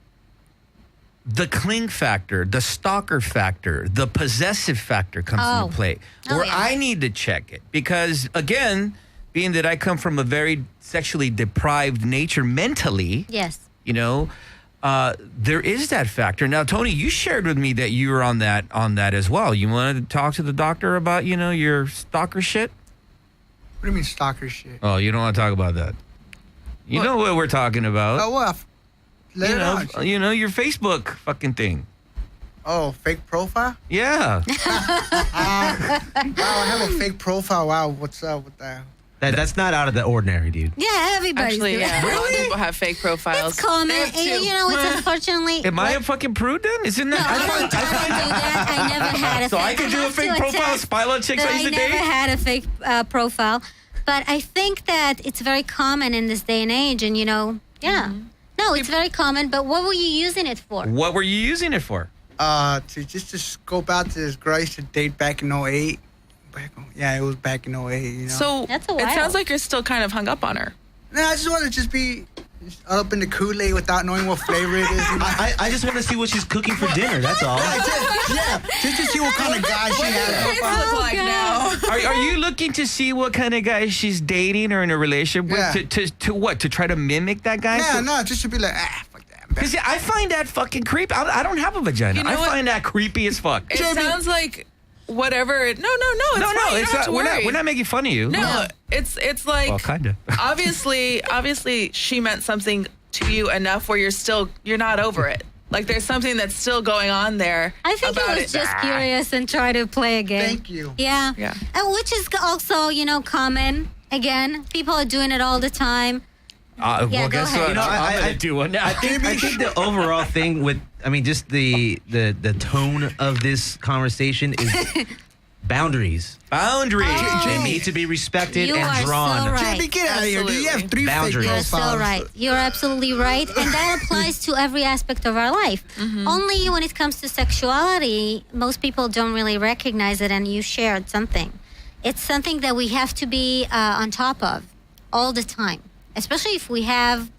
the cling factor, the stalker factor, the possessive factor comes into play. Where I need to check it. Because, again, being that I come from a very sexually deprived nature mentally. Yes. There is that factor. Now, Tony, you shared with me that you were on that as well. You wanted to talk to the doctor about, your stalker shit? What do you mean stalker shit? Oh, you don't want to talk about that. You know what we're talking about. Oh, what? Your Facebook fucking thing. Oh, fake profile? Yeah. Wow, I have a fake profile. Wow, what's up with that? That's not out of the ordinary, dude. Yeah, everybody's Actually, doing yeah. it. A lot of people have fake profiles. It's common. It's unfortunately... Am I a fucking prude then? Isn't that... No, I don't do that. I never had a So fake... I can do a fake profile, spy on chicks I used to date? I never had a fake profile. But I think that it's very common in this day and age, and No, it's very common, but what were you using it for? What were you using it for? To scope out to this girl I used to date back in 08. It was back in 08, So That's a it while. sounds like you're still kind of hung up on her. No, I just want to be up in the Kool-Aid without knowing what flavor it is. I just want to see what she's cooking for dinner, that's all. Just to see what kind of guy she has. Look like now. Are you looking to see what kind of guy she's dating or in a relationship with? To what? To try to mimic that guy? No, just to be like, fuck that. Because I find that fucking creepy. I don't have a vagina. I find that creepy as fuck. It sounds like whatever. It's fine. You don't have to worry. We're not making fun of you. No, it's like, well, kind of. obviously she meant something to you enough where you're not over it. Like there's something that's still going on there. I think about he was just curious and try to play a game. Thank you. Yeah. Which is also, common. Again, people are doing it all the time. Well, guess ahead. what? I'm going to do one now. I think the overall thing with, just the tone of this conversation is boundaries. They need to be respected You and are drawn. so right. Jamie, get out of here. Do you have 3 Boundaries. fake You're profiles? so right. You're absolutely right. And that applies to every aspect of our life. Only when it comes to sexuality, most people don't really recognize it, and you shared something. It's something that we have to be on top of all the time, especially if we have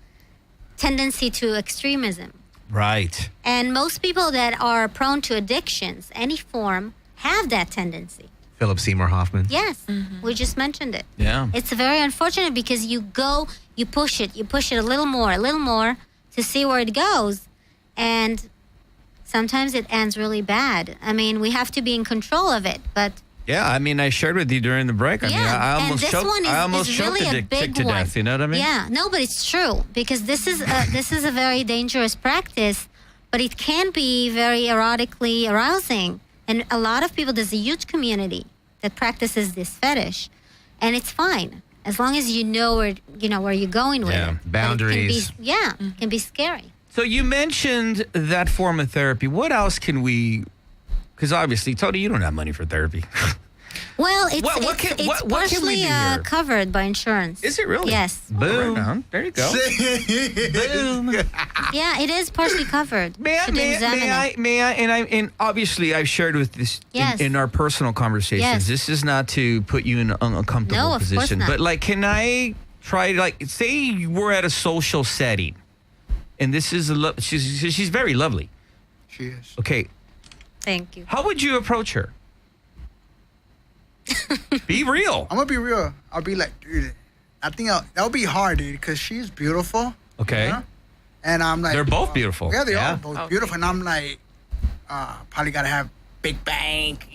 tendency to extremism. Right. And most people that are prone to addictions, any form, have that tendency. Philip Seymour Hoffman. Yes, we just mentioned it. Yeah. It's very unfortunate because you push it a little more to see where it goes. And sometimes it ends really bad. I mean, we have to be in control of it, but... Yeah, I mean, I shared with you during the break. I mean, I almost and this choked, one is, I almost is choked really the a chick big to one. death. You know what I mean? Yeah, no, but it's true because this is a very dangerous practice, but it can be very erotically arousing. And a lot of people, there's a huge community that practices this fetish, and it's fine as long as you know where you're going with it. Boundaries. It can be scary. So you mentioned that form of therapy. What else can we? Because obviously, Tony, you don't have money for therapy. Well, it's what can we partially do here? Covered by insurance. Is it really? Yes. Boom. Right on. There you go. Boom. Yeah, it is partially covered. May I? And obviously, I've shared with this in our personal conversations. Yes. This is not to put you in an uncomfortable of course position. not. But like, can I try? Like, say we're at a social setting, and this is she's very lovely. She is. Okay. Thank you. How would you approach her? Be real. I'm gonna be real. I'll be like, dude, I think that would be hard, dude, because she's beautiful. Okay. You know? And I'm like, They're both beautiful. Yeah, they are both beautiful. And I'm like, probably gotta have big bank,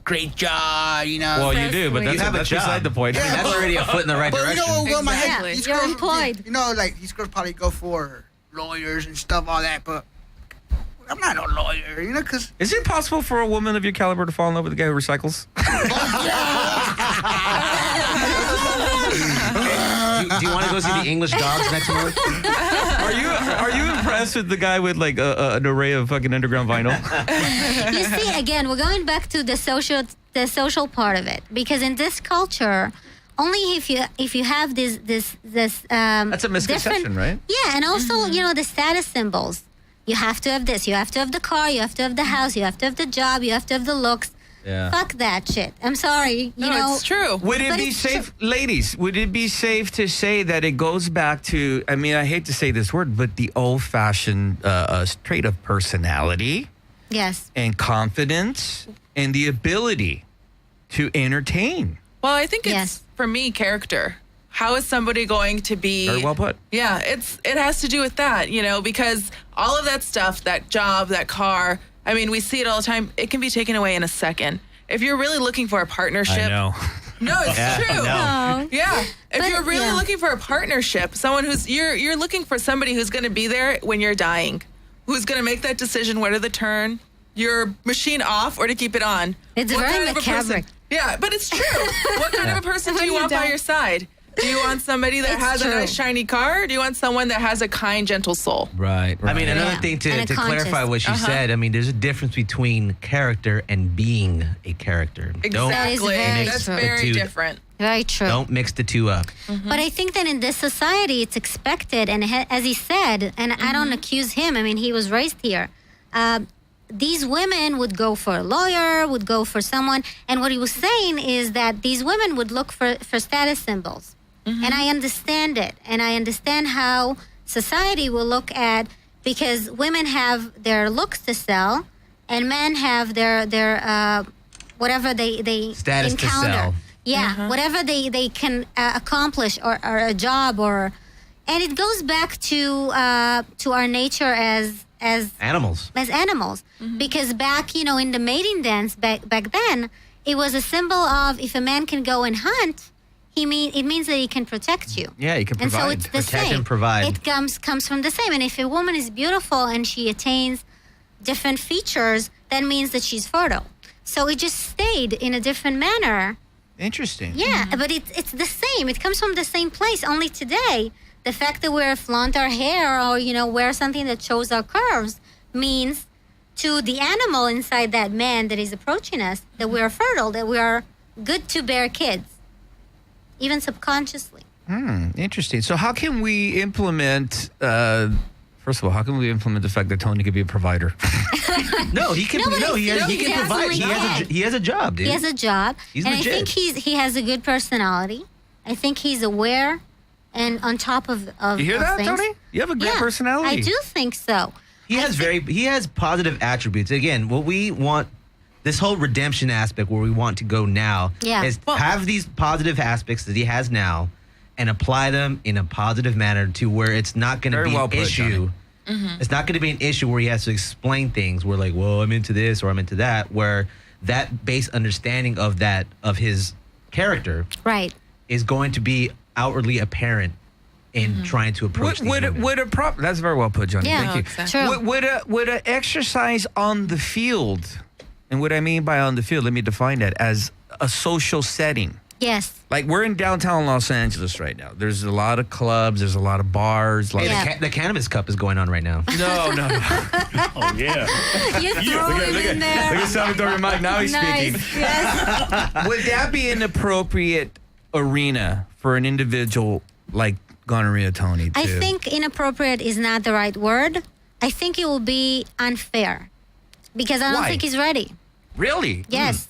great job, Well, you do, but that's beside the point. I mean, that's already a foot in the right but direction. You know what, my head, Exactly. these You're girls, employed. like these girls probably go for lawyers and stuff, all that, but I'm not a lawyer, because... Is it possible for a woman of your caliber to fall in love with a guy who recycles? Do you want to go see the English dogs next month? Are you impressed with the guy with like an array of fucking underground vinyl? You see, again, we're going back to the social part of it, because in this culture, only if you have this That's a misconception, right? Yeah, and also the status symbols. You have to have this. You have to have the car. You have to have the house. You have to have the job. You have to have the looks. Yeah. Fuck that shit. I'm sorry. It's true. Would it be safe, ladies? Would it be safe to say that it goes back to? I mean, I hate to say this word, but the old-fashioned trait of personality. Yes. And confidence and the ability to entertain. Well, I think it's for me character. How is somebody going to be... Very well put. Yeah, it has to do with that, because all of that stuff, that job, that car, I mean, we see it all the time. It can be taken away in a second. If you're really looking for a partnership... I know. No, it's true. No. Yeah. If you're really looking for a partnership, someone who's... You're looking for somebody who's going to be there when you're dying, who's going to make that decision whether to turn your machine off or to keep it on. It's very macabre. Yeah, but it's true. What kind of a person do you want by your side? Do you want somebody that has a nice shiny car? Or do you want someone that has a kind, gentle soul? Right. I mean, another thing to clarify what she said, I mean, there's a difference between character and being a character. Exactly. That's very different. Very true. Don't mix the two up. Mm-hmm. But I think that in this society, it's expected, and as he said, and I don't accuse him, I mean, he was raised here. These women would go for a lawyer, would go for someone, and what he was saying is that these women would look for status symbols. Mm-hmm. And I understand it. And I understand how society will look at, because women have their looks to sell and men have their whatever they status encounter. To sell. Yeah, whatever they can accomplish or a job and it goes back to our nature as animals. As animals. Mm-hmm. Because back, in the mating dance back then, it was a symbol of if a man can go and hunt, it means that he can protect you. Yeah, he can provide. And so it's the Protect same. and provide. It comes from the same. And if a woman is beautiful and she attains different features, that means that she's fertile. So it just stayed in a different manner. Interesting. Yeah, but it's the same. It comes from the same place. Only today, the fact that we flaunt our hair or wear something that shows our curves means to the animal inside that man that is approaching us that we are fertile, that we are good to bear kids. Even subconsciously. Interesting. So how can we implement, first of all, how can we implement the fact that Tony could be a provider? No, he can. He can provide. He has a job, dude. He has a job. He's and legit. I think he has a good personality. I think he's aware and on top of You hear that, things. Tony? You have a great personality. I do think so. He has positive attributes. Again, what we want, this whole redemption aspect where we want to go now is have these positive aspects that he has now and apply them in a positive manner to where it's not going to be an issue. It's not going to be an issue where he has to explain things. We're like, well, I'm into this or I'm into that, where that base understanding of his character is going to be outwardly apparent in trying to approach these women. That's very well put, Johnny. Yeah, Thank you. exactly. Would a exercise on the field, and what I mean by on the field, let me define that as a social setting. Yes. Like we're in downtown Los Angeles right now. There's a lot of clubs. There's a lot of bars. The Cannabis Cup is going on right now. No. Oh, yeah. You throw it in there. Look at Salvatore Mike. Now he's speaking. Yes. Would that be an appropriate arena for an individual like Gonorrhea Tony? I think inappropriate is not the right word. I think it will be unfair because I don't think he's ready. Really? Yes.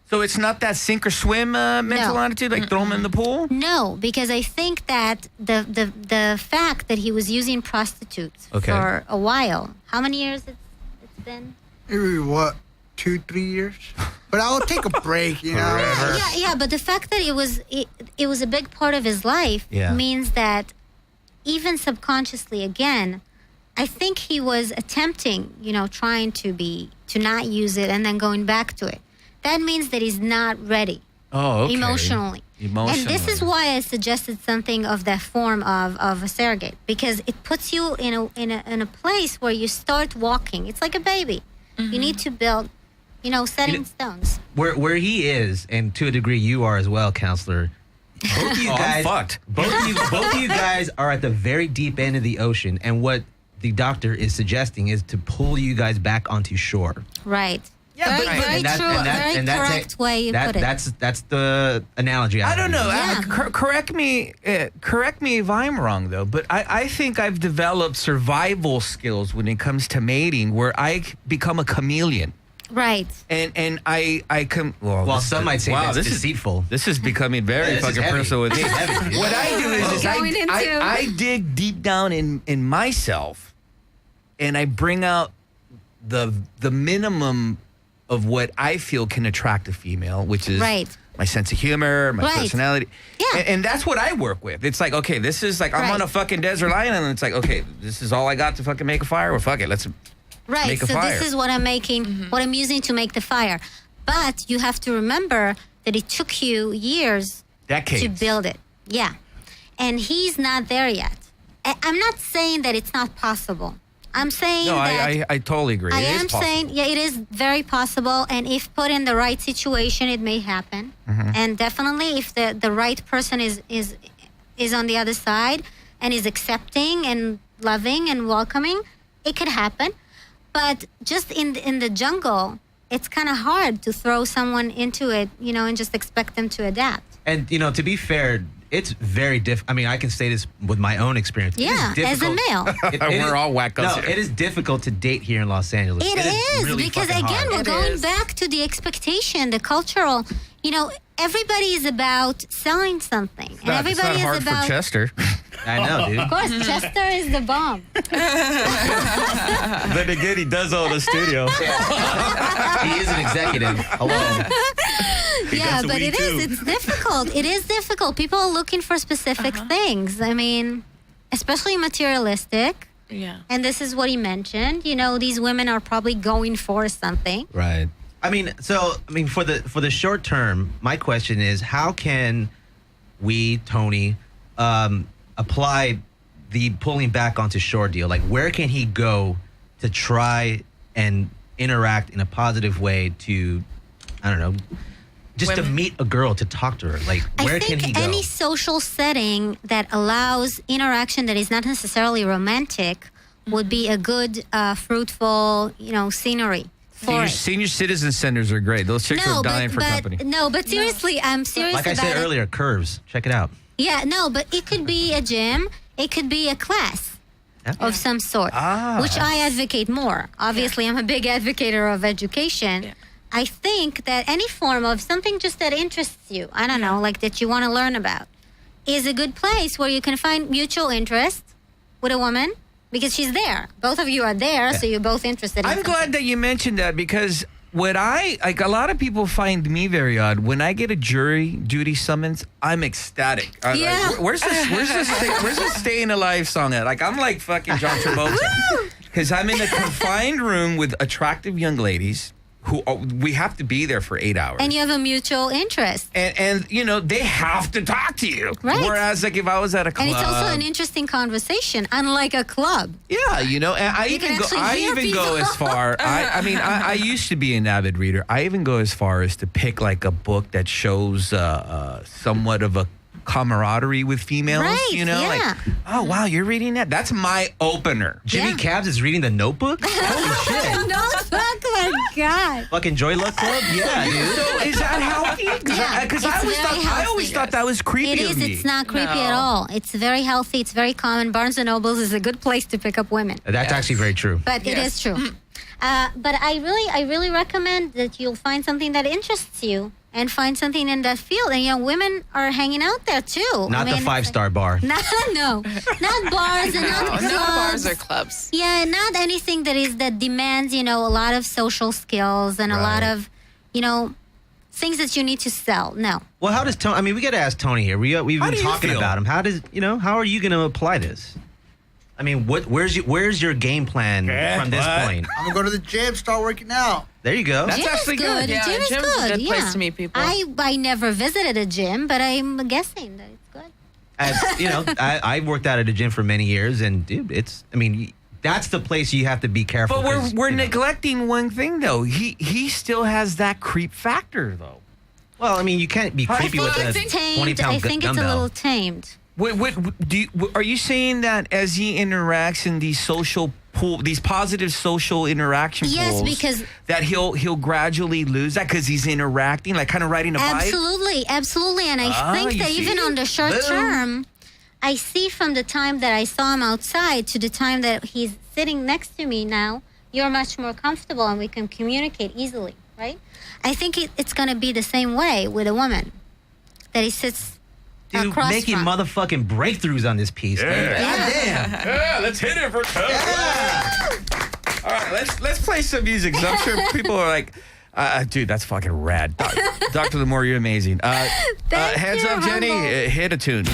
So it's not that sink or swim mental attitude, like throw him in the pool? No, because I think that the fact that he was using prostitutes for a while. How many years it's been? Maybe what, 2-3 years? But I'll take a break, you know. Yeah. But the fact that it was a big part of his life means that even subconsciously, again, I think he was attempting, trying to not use it and then going back to it. That means that he's not ready emotionally. And this is why I suggested something of that form of a surrogate, because it puts you in a place where you start walking. It's like a baby. You need to build, setting stones. Where he is, and to a degree you are as well, counselor. Both of you guys, I'm fucked. Both of you guys are at the very deep end of the ocean, and what the doctor is suggesting is to pull you guys back onto shore. Right. Yeah, very true. Very correct way you put it. That's the analogy. I don't know. Correct me if I'm wrong, though. But I think I've developed survival skills when it comes to mating, where I become a chameleon. Right. And I come. Well, some might say that's deceitful. This is becoming very fucking personal with me. What I do is I dig deep down in myself, and I bring out the minimum of what I feel can attract a female, which is my sense of humor, my personality. Yeah. And that's what I work with. It's like, okay, this is like, I'm on a fucking desert island, and it's like, okay, this is all I got to fucking make a fire. Well, fuck it, let's make a fire. This is what I'm making, what I'm using to make the fire. But you have to remember that it took you years decades to build it. Yeah. And he's not there yet. I'm not saying that it's not possible. I'm saying that... I totally agree. I am saying, it is very possible. And if put in the right situation, it may happen. And definitely if the right person is on the other side and is accepting and loving and welcoming, it could happen. But just in the jungle, it's kind of hard to throw someone into it, and just expect them to adapt. And, to be fair... It's very difficult. I mean, I can say this with my own experience. Yeah, as a male. We're all wackos. No, it is difficult to date here in Los Angeles. It is really because, again, we're going back to the expectation, the cultural. Everybody is about selling something. And everybody it's not is hard about. For Chester. I know, dude. Of course, Chester is the bomb. Then again, he does all the studio. He is an executive alone. Yeah, but it's difficult. It is difficult. People are looking for specific things. I mean, especially materialistic. Yeah. And this is what he mentioned. These women are probably going for something. Right. I mean, for the short term, my question is, how can we, Tony, apply the pulling back onto shore deal? Like, where can he go to try and interact in a positive way to, I don't know, just to meet a girl, to talk to her? Like, where can he go? I think any social setting that allows interaction that is not necessarily romantic would be a good, fruitful, scenery. Senior citizen centers are great. Those chicks are dying for company. No, but seriously, I'm serious about it. Like I said earlier, Curves. Check it out. Yeah, no, but it could be a gym. It could be a class of some sort, which I advocate more. Obviously, I'm a big advocate of education. Yeah. I think that any form of something just that interests you, I don't know, like that you want to learn about, is a good place where you can find mutual interest with a woman because she's there. Both of you are there, so you're both interested in I'm something. glad that you mentioned that because a lot of people find me very odd. When I get a jury duty summons, I'm ecstatic. I'm like, where's this Staying Alive song at? Like, I'm like fucking John Travolta. Because I'm in a confined room with attractive young ladies who we have to be there for 8 hours. And you have a mutual interest. And you know, they have to talk to you. Right. Whereas, like, if I was at a club. And it's also an interesting conversation, unlike a club. Yeah, you know, and I even go as far. I used to be an avid reader. I even go as far as to pick like a book that shows somewhat of a camaraderie with females. Right, you know, like, oh wow, you're reading that? That's my opener. Jimmy Cabs is reading The Notebook? Holy shit. Notebook, my God. Fucking Joy Luck Club? Yeah, dude. So is that healthy? Because I always thought that was creepy. It is. of me. It's not creepy at all. It's very healthy. It's very common. Barnes and Nobles is a good place to pick up women. That's actually very true. But it is true. But I really recommend that you'll find something that interests you and find something in that field. And, you know, women are hanging out there, too. Not the 5-star bar. No. Not bars and not clubs. Not bars or clubs. Yeah, not anything that demands, you know, a lot of social skills and a lot of, you know, things that you need to sell. No. Well, how does Tony... I mean, we got to ask Tony here. We've been talking about him. How are you going to apply this? I mean, where's your game plan from this point? I'm gonna go to the gym, start working out. There you go. That's Gym actually is good. Yeah, Gym is gym's good. a good place to meet people. I never visited a gym, but I'm guessing that it's good. I worked out at a gym for many years, and dude, that's the place you have to be careful. But we're neglecting one thing though. He still has that creep factor though. Well, I mean, you can't be creepy with a 20-pound dumbbell. I think it's a little tamed. Are you saying that as he interacts in these these positive social interaction pools, because that he'll gradually lose that because he's interacting, like kind of riding a bike? Absolutely. And I think that even on the short term, I see from the time that I saw him outside to the time that he's sitting next to me now, you're much more comfortable and we can communicate easily, right? I think it's going to be the same way with a woman, that he sits across making from. Motherfucking breakthroughs on this piece, man. Damn. Yeah, let's hit it for Tony. All right, let's play some music. 'Cause I'm sure people are like, dude, that's fucking rad. Dr. Lamore, you're amazing. Heads up, Jenny. Hit a tune.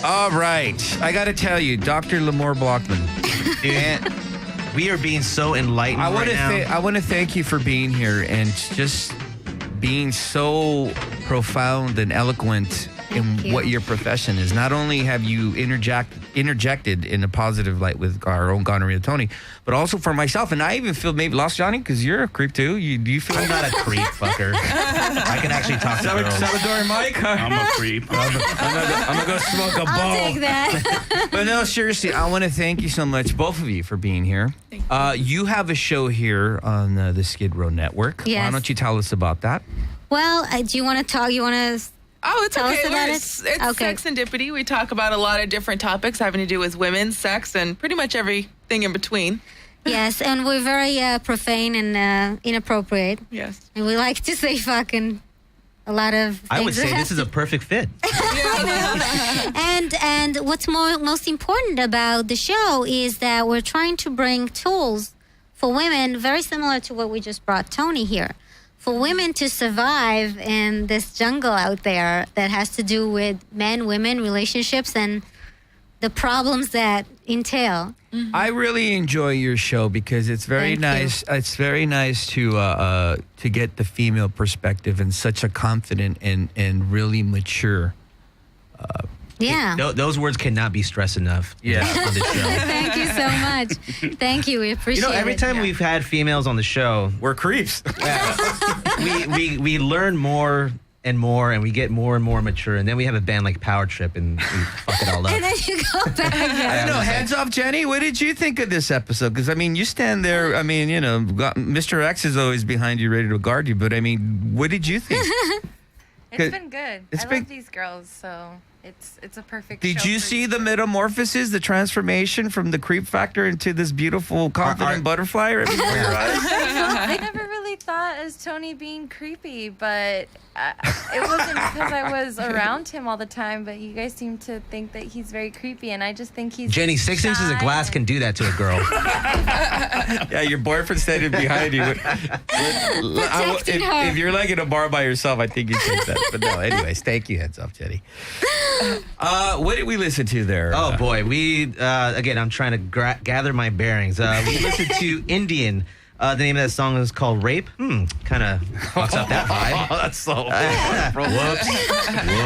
All right. I got to tell you, Dr. Lamore Blockman. Dude, we are being so enlightened I want right to thank you for being here and just being so profound and eloquent in what your profession is. Not only have you interjected in a positive light with our own gonorrhea Tony, but also for myself. And I even feel maybe lost Johnny because you're a creep too. Do you feel I'm not a creep, fucker. I can actually talk to girls. Salvador Mike, I'm a creep. I'm gonna go smoke a bowl. I'll take that. But no, seriously, I want to thank you so much, both of you, for being here. You have a show here on the Skid Row Network. Yes. Why don't you tell us about that? Well, do you want to talk? You want to? Oh, it's Tell okay. us about It's okay. Sex and Dippity. We talk about a lot of different topics having to do with women, sex, and pretty much everything in between. Yes, and we're very profane and inappropriate. Yes. And we like to say fucking a lot of things. I would say this is a perfect fit. And what's most important about the show is that we're trying to bring tools for women very similar to what we just brought Tony here. For women to survive in this jungle out there that has to do with men, women, relationships, and the problems that entail. I really enjoy your show because it's very nice. It's very nice to get the female perspective in such a confident and really mature. Those words cannot be stressed enough. On the show. Thank you so much. Thank you. We appreciate it. Every time we've had females on the show, we're creeps. we learn more and more, and we get more and more mature, and then we have a band like Power Trip, and we fuck it all up. And then you go back. I don't know. Hands off, Jenny. What did you think of this episode? Because, I mean, you stand there. I mean, Mr. X is always behind you, ready to guard you. But, I mean, what did you think? It's been good. I love these girls, so it's a perfect Did show you for see the metamorphosis, the transformation from the creep factor into this beautiful, confident butterfly right before your eyes? I never really thought as Tony being creepy, but it wasn't because I was around him all the time, but you guys seem to think that he's very creepy, and I just think he's Jenny, 6 inches of glass can do that to a girl. Yeah, your boyfriend's standing behind you. If you're like in a bar by yourself, I think you take that. But no, anyways, thank you. Heads off, Jenny. What did we listen to there? Oh boy, we again. I'm trying to gather my bearings. We listened to Indian. The name of that song is called "Rape." Kind of fucks up that vibe. Oh, that's so.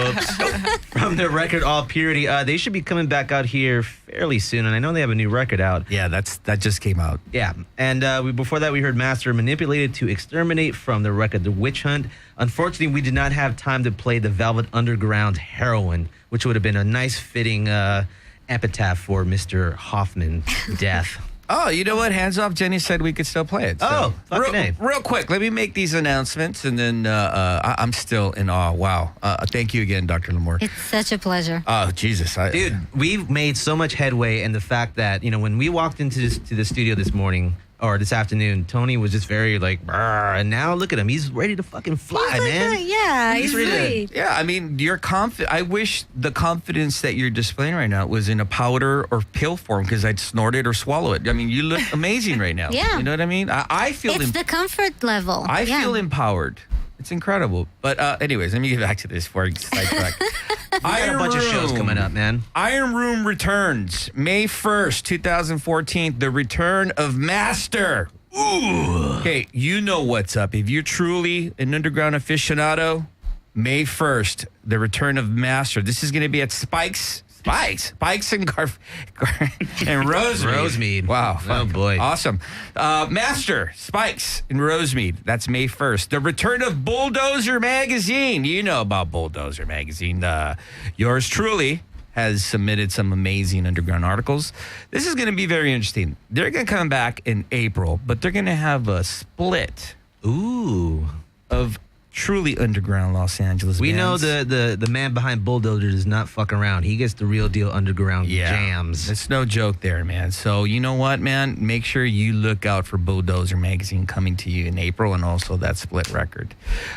Whoops. From their record "All Purity," they should be coming back out here fairly soon, and I know they have a new record out. Yeah, that just came out. Yeah, and before that, we heard "Master Manipulated to Exterminate" from the record "The Witch Hunt." Unfortunately, we did not have time to play the Velvet Underground "Heroin," which would have been a nice fitting epitaph for Mr. Hoffman's death. Oh, you know what? Hands off. Jenny said we could still play it. So. Real quick, let me make these announcements, and then I'm still in awe. Wow. Thank you again, Dr. Lamore. It's such a pleasure. Oh, Jesus. Dude, we've made so much headway in the fact that, when we walked into the studio this morning, or this afternoon, Tony was just very like, and now look at him. He's ready to fucking fly, man. Yeah, he's ready. Yeah, I mean, you're confident. I wish the confidence that you're displaying right now was in a powder or pill form because I'd snort it or swallow it. I mean, you look amazing right now. Yeah. You know what I mean? I feel it's the comfort level. I feel empowered. It's incredible. But anyways, let me get back to this before I sidetrack. We got a bunch of shows coming up, man. Iron Room returns May 1st, 2014. The return of Master. Ooh. Okay, you know what's up. If you're truly an underground aficionado, May 1st, the return of Master. This is going to be at Spikes and and Rosemead. Wow. Oh, boy. Awesome. Master, Spikes, and Rosemead. That's May 1st. The return of Bulldozer Magazine. You know about Bulldozer Magazine. Yours truly has submitted some amazing underground articles. This is going to be very interesting. They're going to come back in April, but they're going to have a split of truly underground Los Angeles We bands. know the man behind Bulldozer does not fuck around. He gets the real deal underground jams. It's no joke there, man. So you know what, man? Make sure you look out for Bulldozer Magazine coming to you in April and also that split record.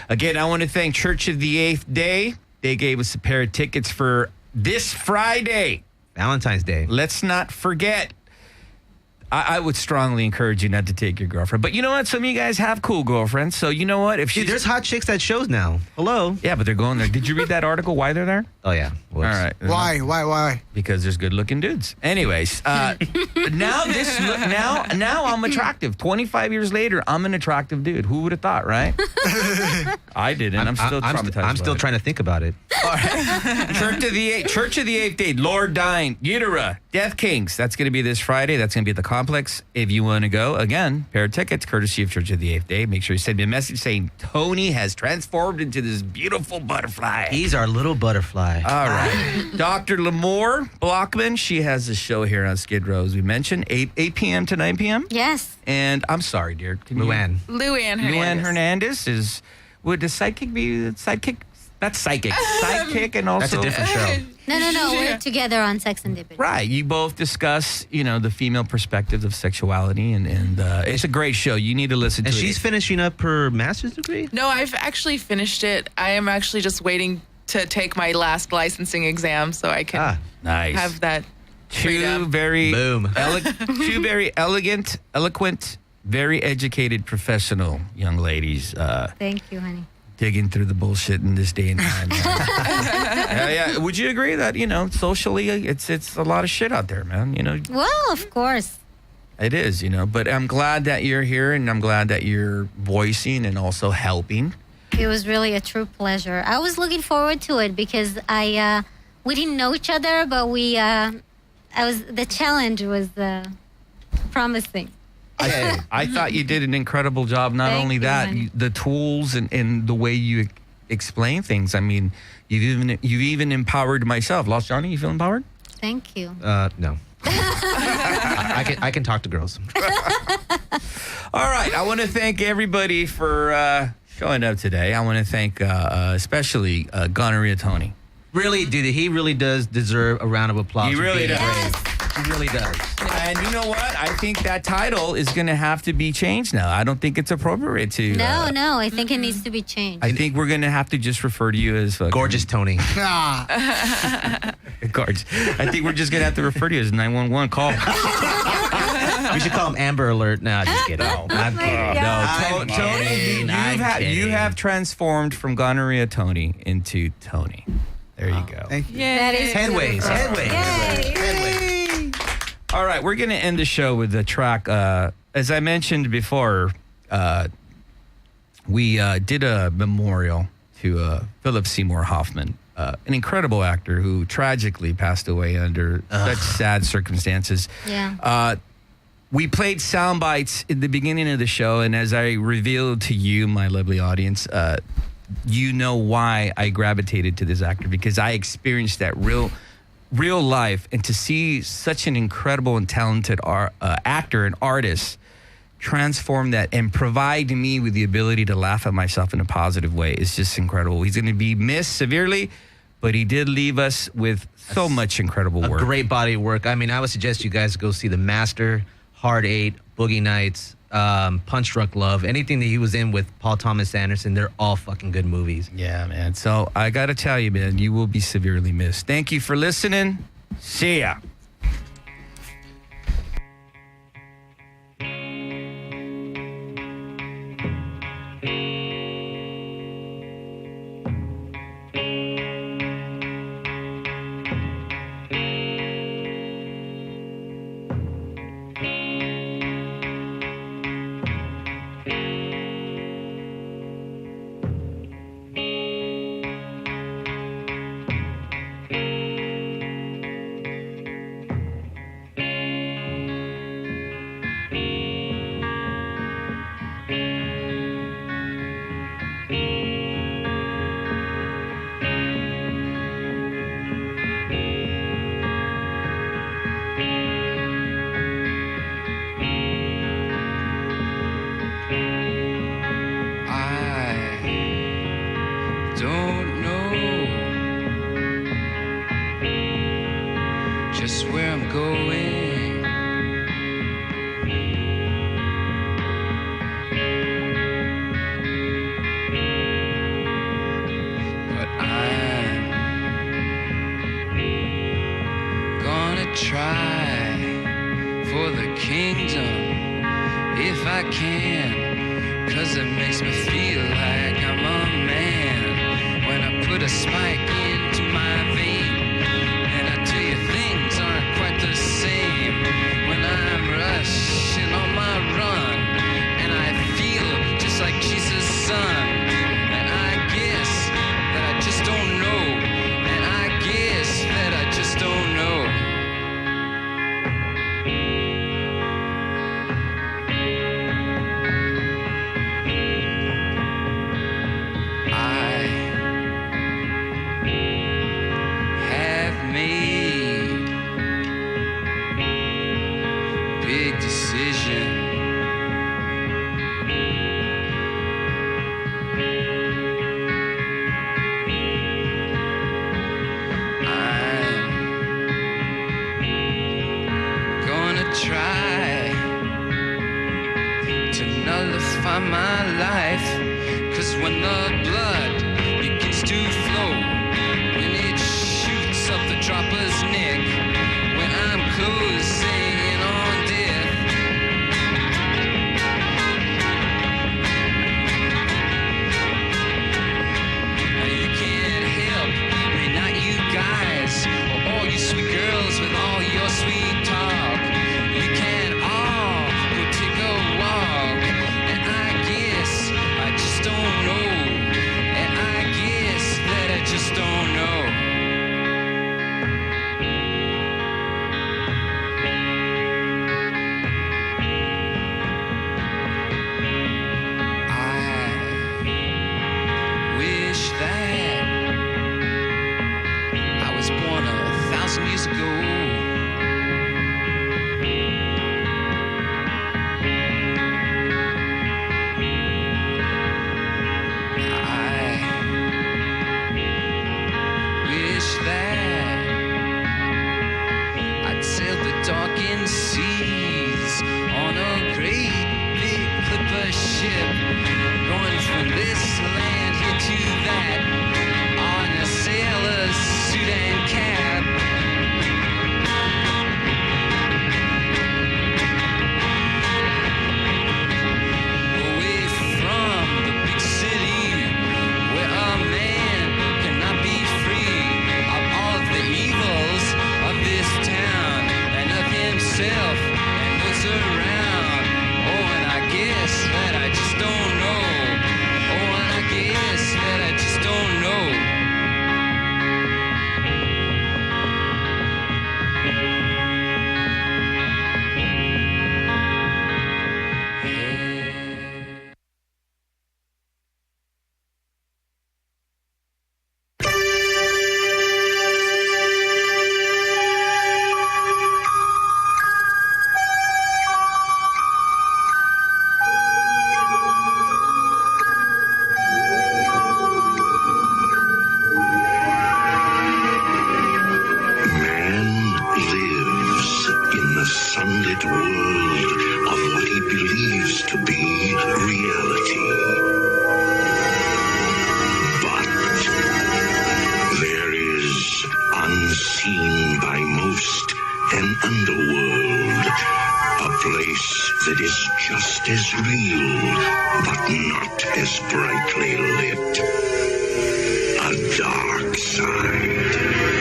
Again, I want to thank Church of the Eighth Day. They gave us a pair of tickets for this Friday. Valentine's Day. Let's not forget. I would strongly encourage you not to take your girlfriend. But you know what? Some of you guys have cool girlfriends. So you know what? If Dude, there's hot chicks at shows now. Hello. Yeah, but they're going there. Did you read that article? Why they're there? Oh, yeah. All right. Why? Because there's good-looking dudes. Anyways, now I'm attractive. 25 years later, I'm an attractive dude. Who would have thought, right? I didn't. I'm still traumatized. I'm still trying to think about it. All right. Church of the Eighth Day, Lord Dying, Utera, Death Kings. That's going to be this Friday. That's going to be at the complex. If you want to go, again, pair of tickets, courtesy of Church of the Eighth Day. Make sure you send me a message saying Tony has transformed into this beautiful butterfly. He's our little butterfly. All right. Dr. Lamore Blockman, she has a show here on Skid Row, as we mentioned, 8 p.m. to 9 p.m. Yes. And I'm sorry, dear. Luann Hernandez. Luann Hernandez is, would the sidekick be the sidekick? That's psychic. Sidekick and also... That's a different show. No. We're together on Sex and Divinity. Right. You both discuss, the female perspective of sexuality, and it's a great show. You need to listen to it. And she's finishing up her master's degree? No, I've actually finished it. I am actually just waiting to take my last licensing exam so I can have that Two very elegant, eloquent, very educated, professional young ladies. Thank you, honey. Digging through the bullshit in this day and time. Yeah. Would you agree that, socially, it's a lot of shit out there, man? Well, of course. It is, but I'm glad that you're here, and I'm glad that you're voicing and also helping. It was really a true pleasure. I was looking forward to it because we didn't know each other, but the challenge was promising. I thought you did an incredible job. Not only that, the tools and the way you explain things. I mean, you've even empowered myself. Lost Johnny, you feel empowered? Thank you. No. I can talk to girls. All right. I want to thank everybody for showing up today. I want to thank especially Gonorrhea Tony. Really, dude, he really does deserve a round of applause. He really does. He really does. And you know what? I think that title is going to have to be changed now. I don't think it's appropriate to... No, I think it needs to be changed. I think we're going to have to just refer to you as... Gorgeous Tony. Gorgeous. I think we're just going to have to refer to you as 911 call. We should call him Amber Alert. No, just kidding. No, I'm kidding. No, Tony, you have transformed from Gonorrhea Tony into Tony. There you go. Thank you. That is Headways. All right, we're going to end the show with the track. As I mentioned before, we did a memorial to Philip Seymour Hoffman, an incredible actor who tragically passed away under such sad circumstances. Yeah. We played sound bites in the beginning of the show, and as I revealed to you, my lovely audience, you know why I gravitated to this actor, because I experienced that real life, and to see such an incredible and talented actor and artist transform that and provide me with the ability to laugh at myself in a positive way is just incredible. He's going to be missed severely, but he did leave us with so much incredible work. A great body of work. I mean, I would suggest you guys go see The Master, Hard Eight, Boogie Nights, Punch Drunk Love, anything that he was in with Paul Thomas Anderson. They're all fucking good movies. Yeah, man. So I got to tell you, man, you will be severely missed. Thank you for listening. See ya. the kingdom if I can, 'cause it makes me feel like I'm a man. When I put a spike into my vein, and I tell you things aren't quite the same. When I'm rushing on my run, and I feel just like Jesus' son, and I guess that I just don't know, and I guess that I just don't know. Big decision. I'm gonna try to nullify my life, 'cause when the blood begins to flow, when it shoots up the dropper's neck, when I'm closing in on death, you can't help me, not you guys, or all you sweet girls with all your sweet talk. You can all go take a walk, and I guess I just don't know, and I guess that I just don't know. Wish that I was born 1,000 years ago. I wish that I'd sailed the darkened seas on a great big clipper ship, going from this land here to that, on a sailor's suit and cap. Away from the big city, where a man cannot be free of all of the evils of this town, and of himself and those around. Oh, and I guess that I just don't know. Oh, and I guess that I just don't know. Man lives in the sunlit world of what he believes to be reality. But there is, unseen by most, an underworld, a place that is just as real, but not as brightly lit. A dark side.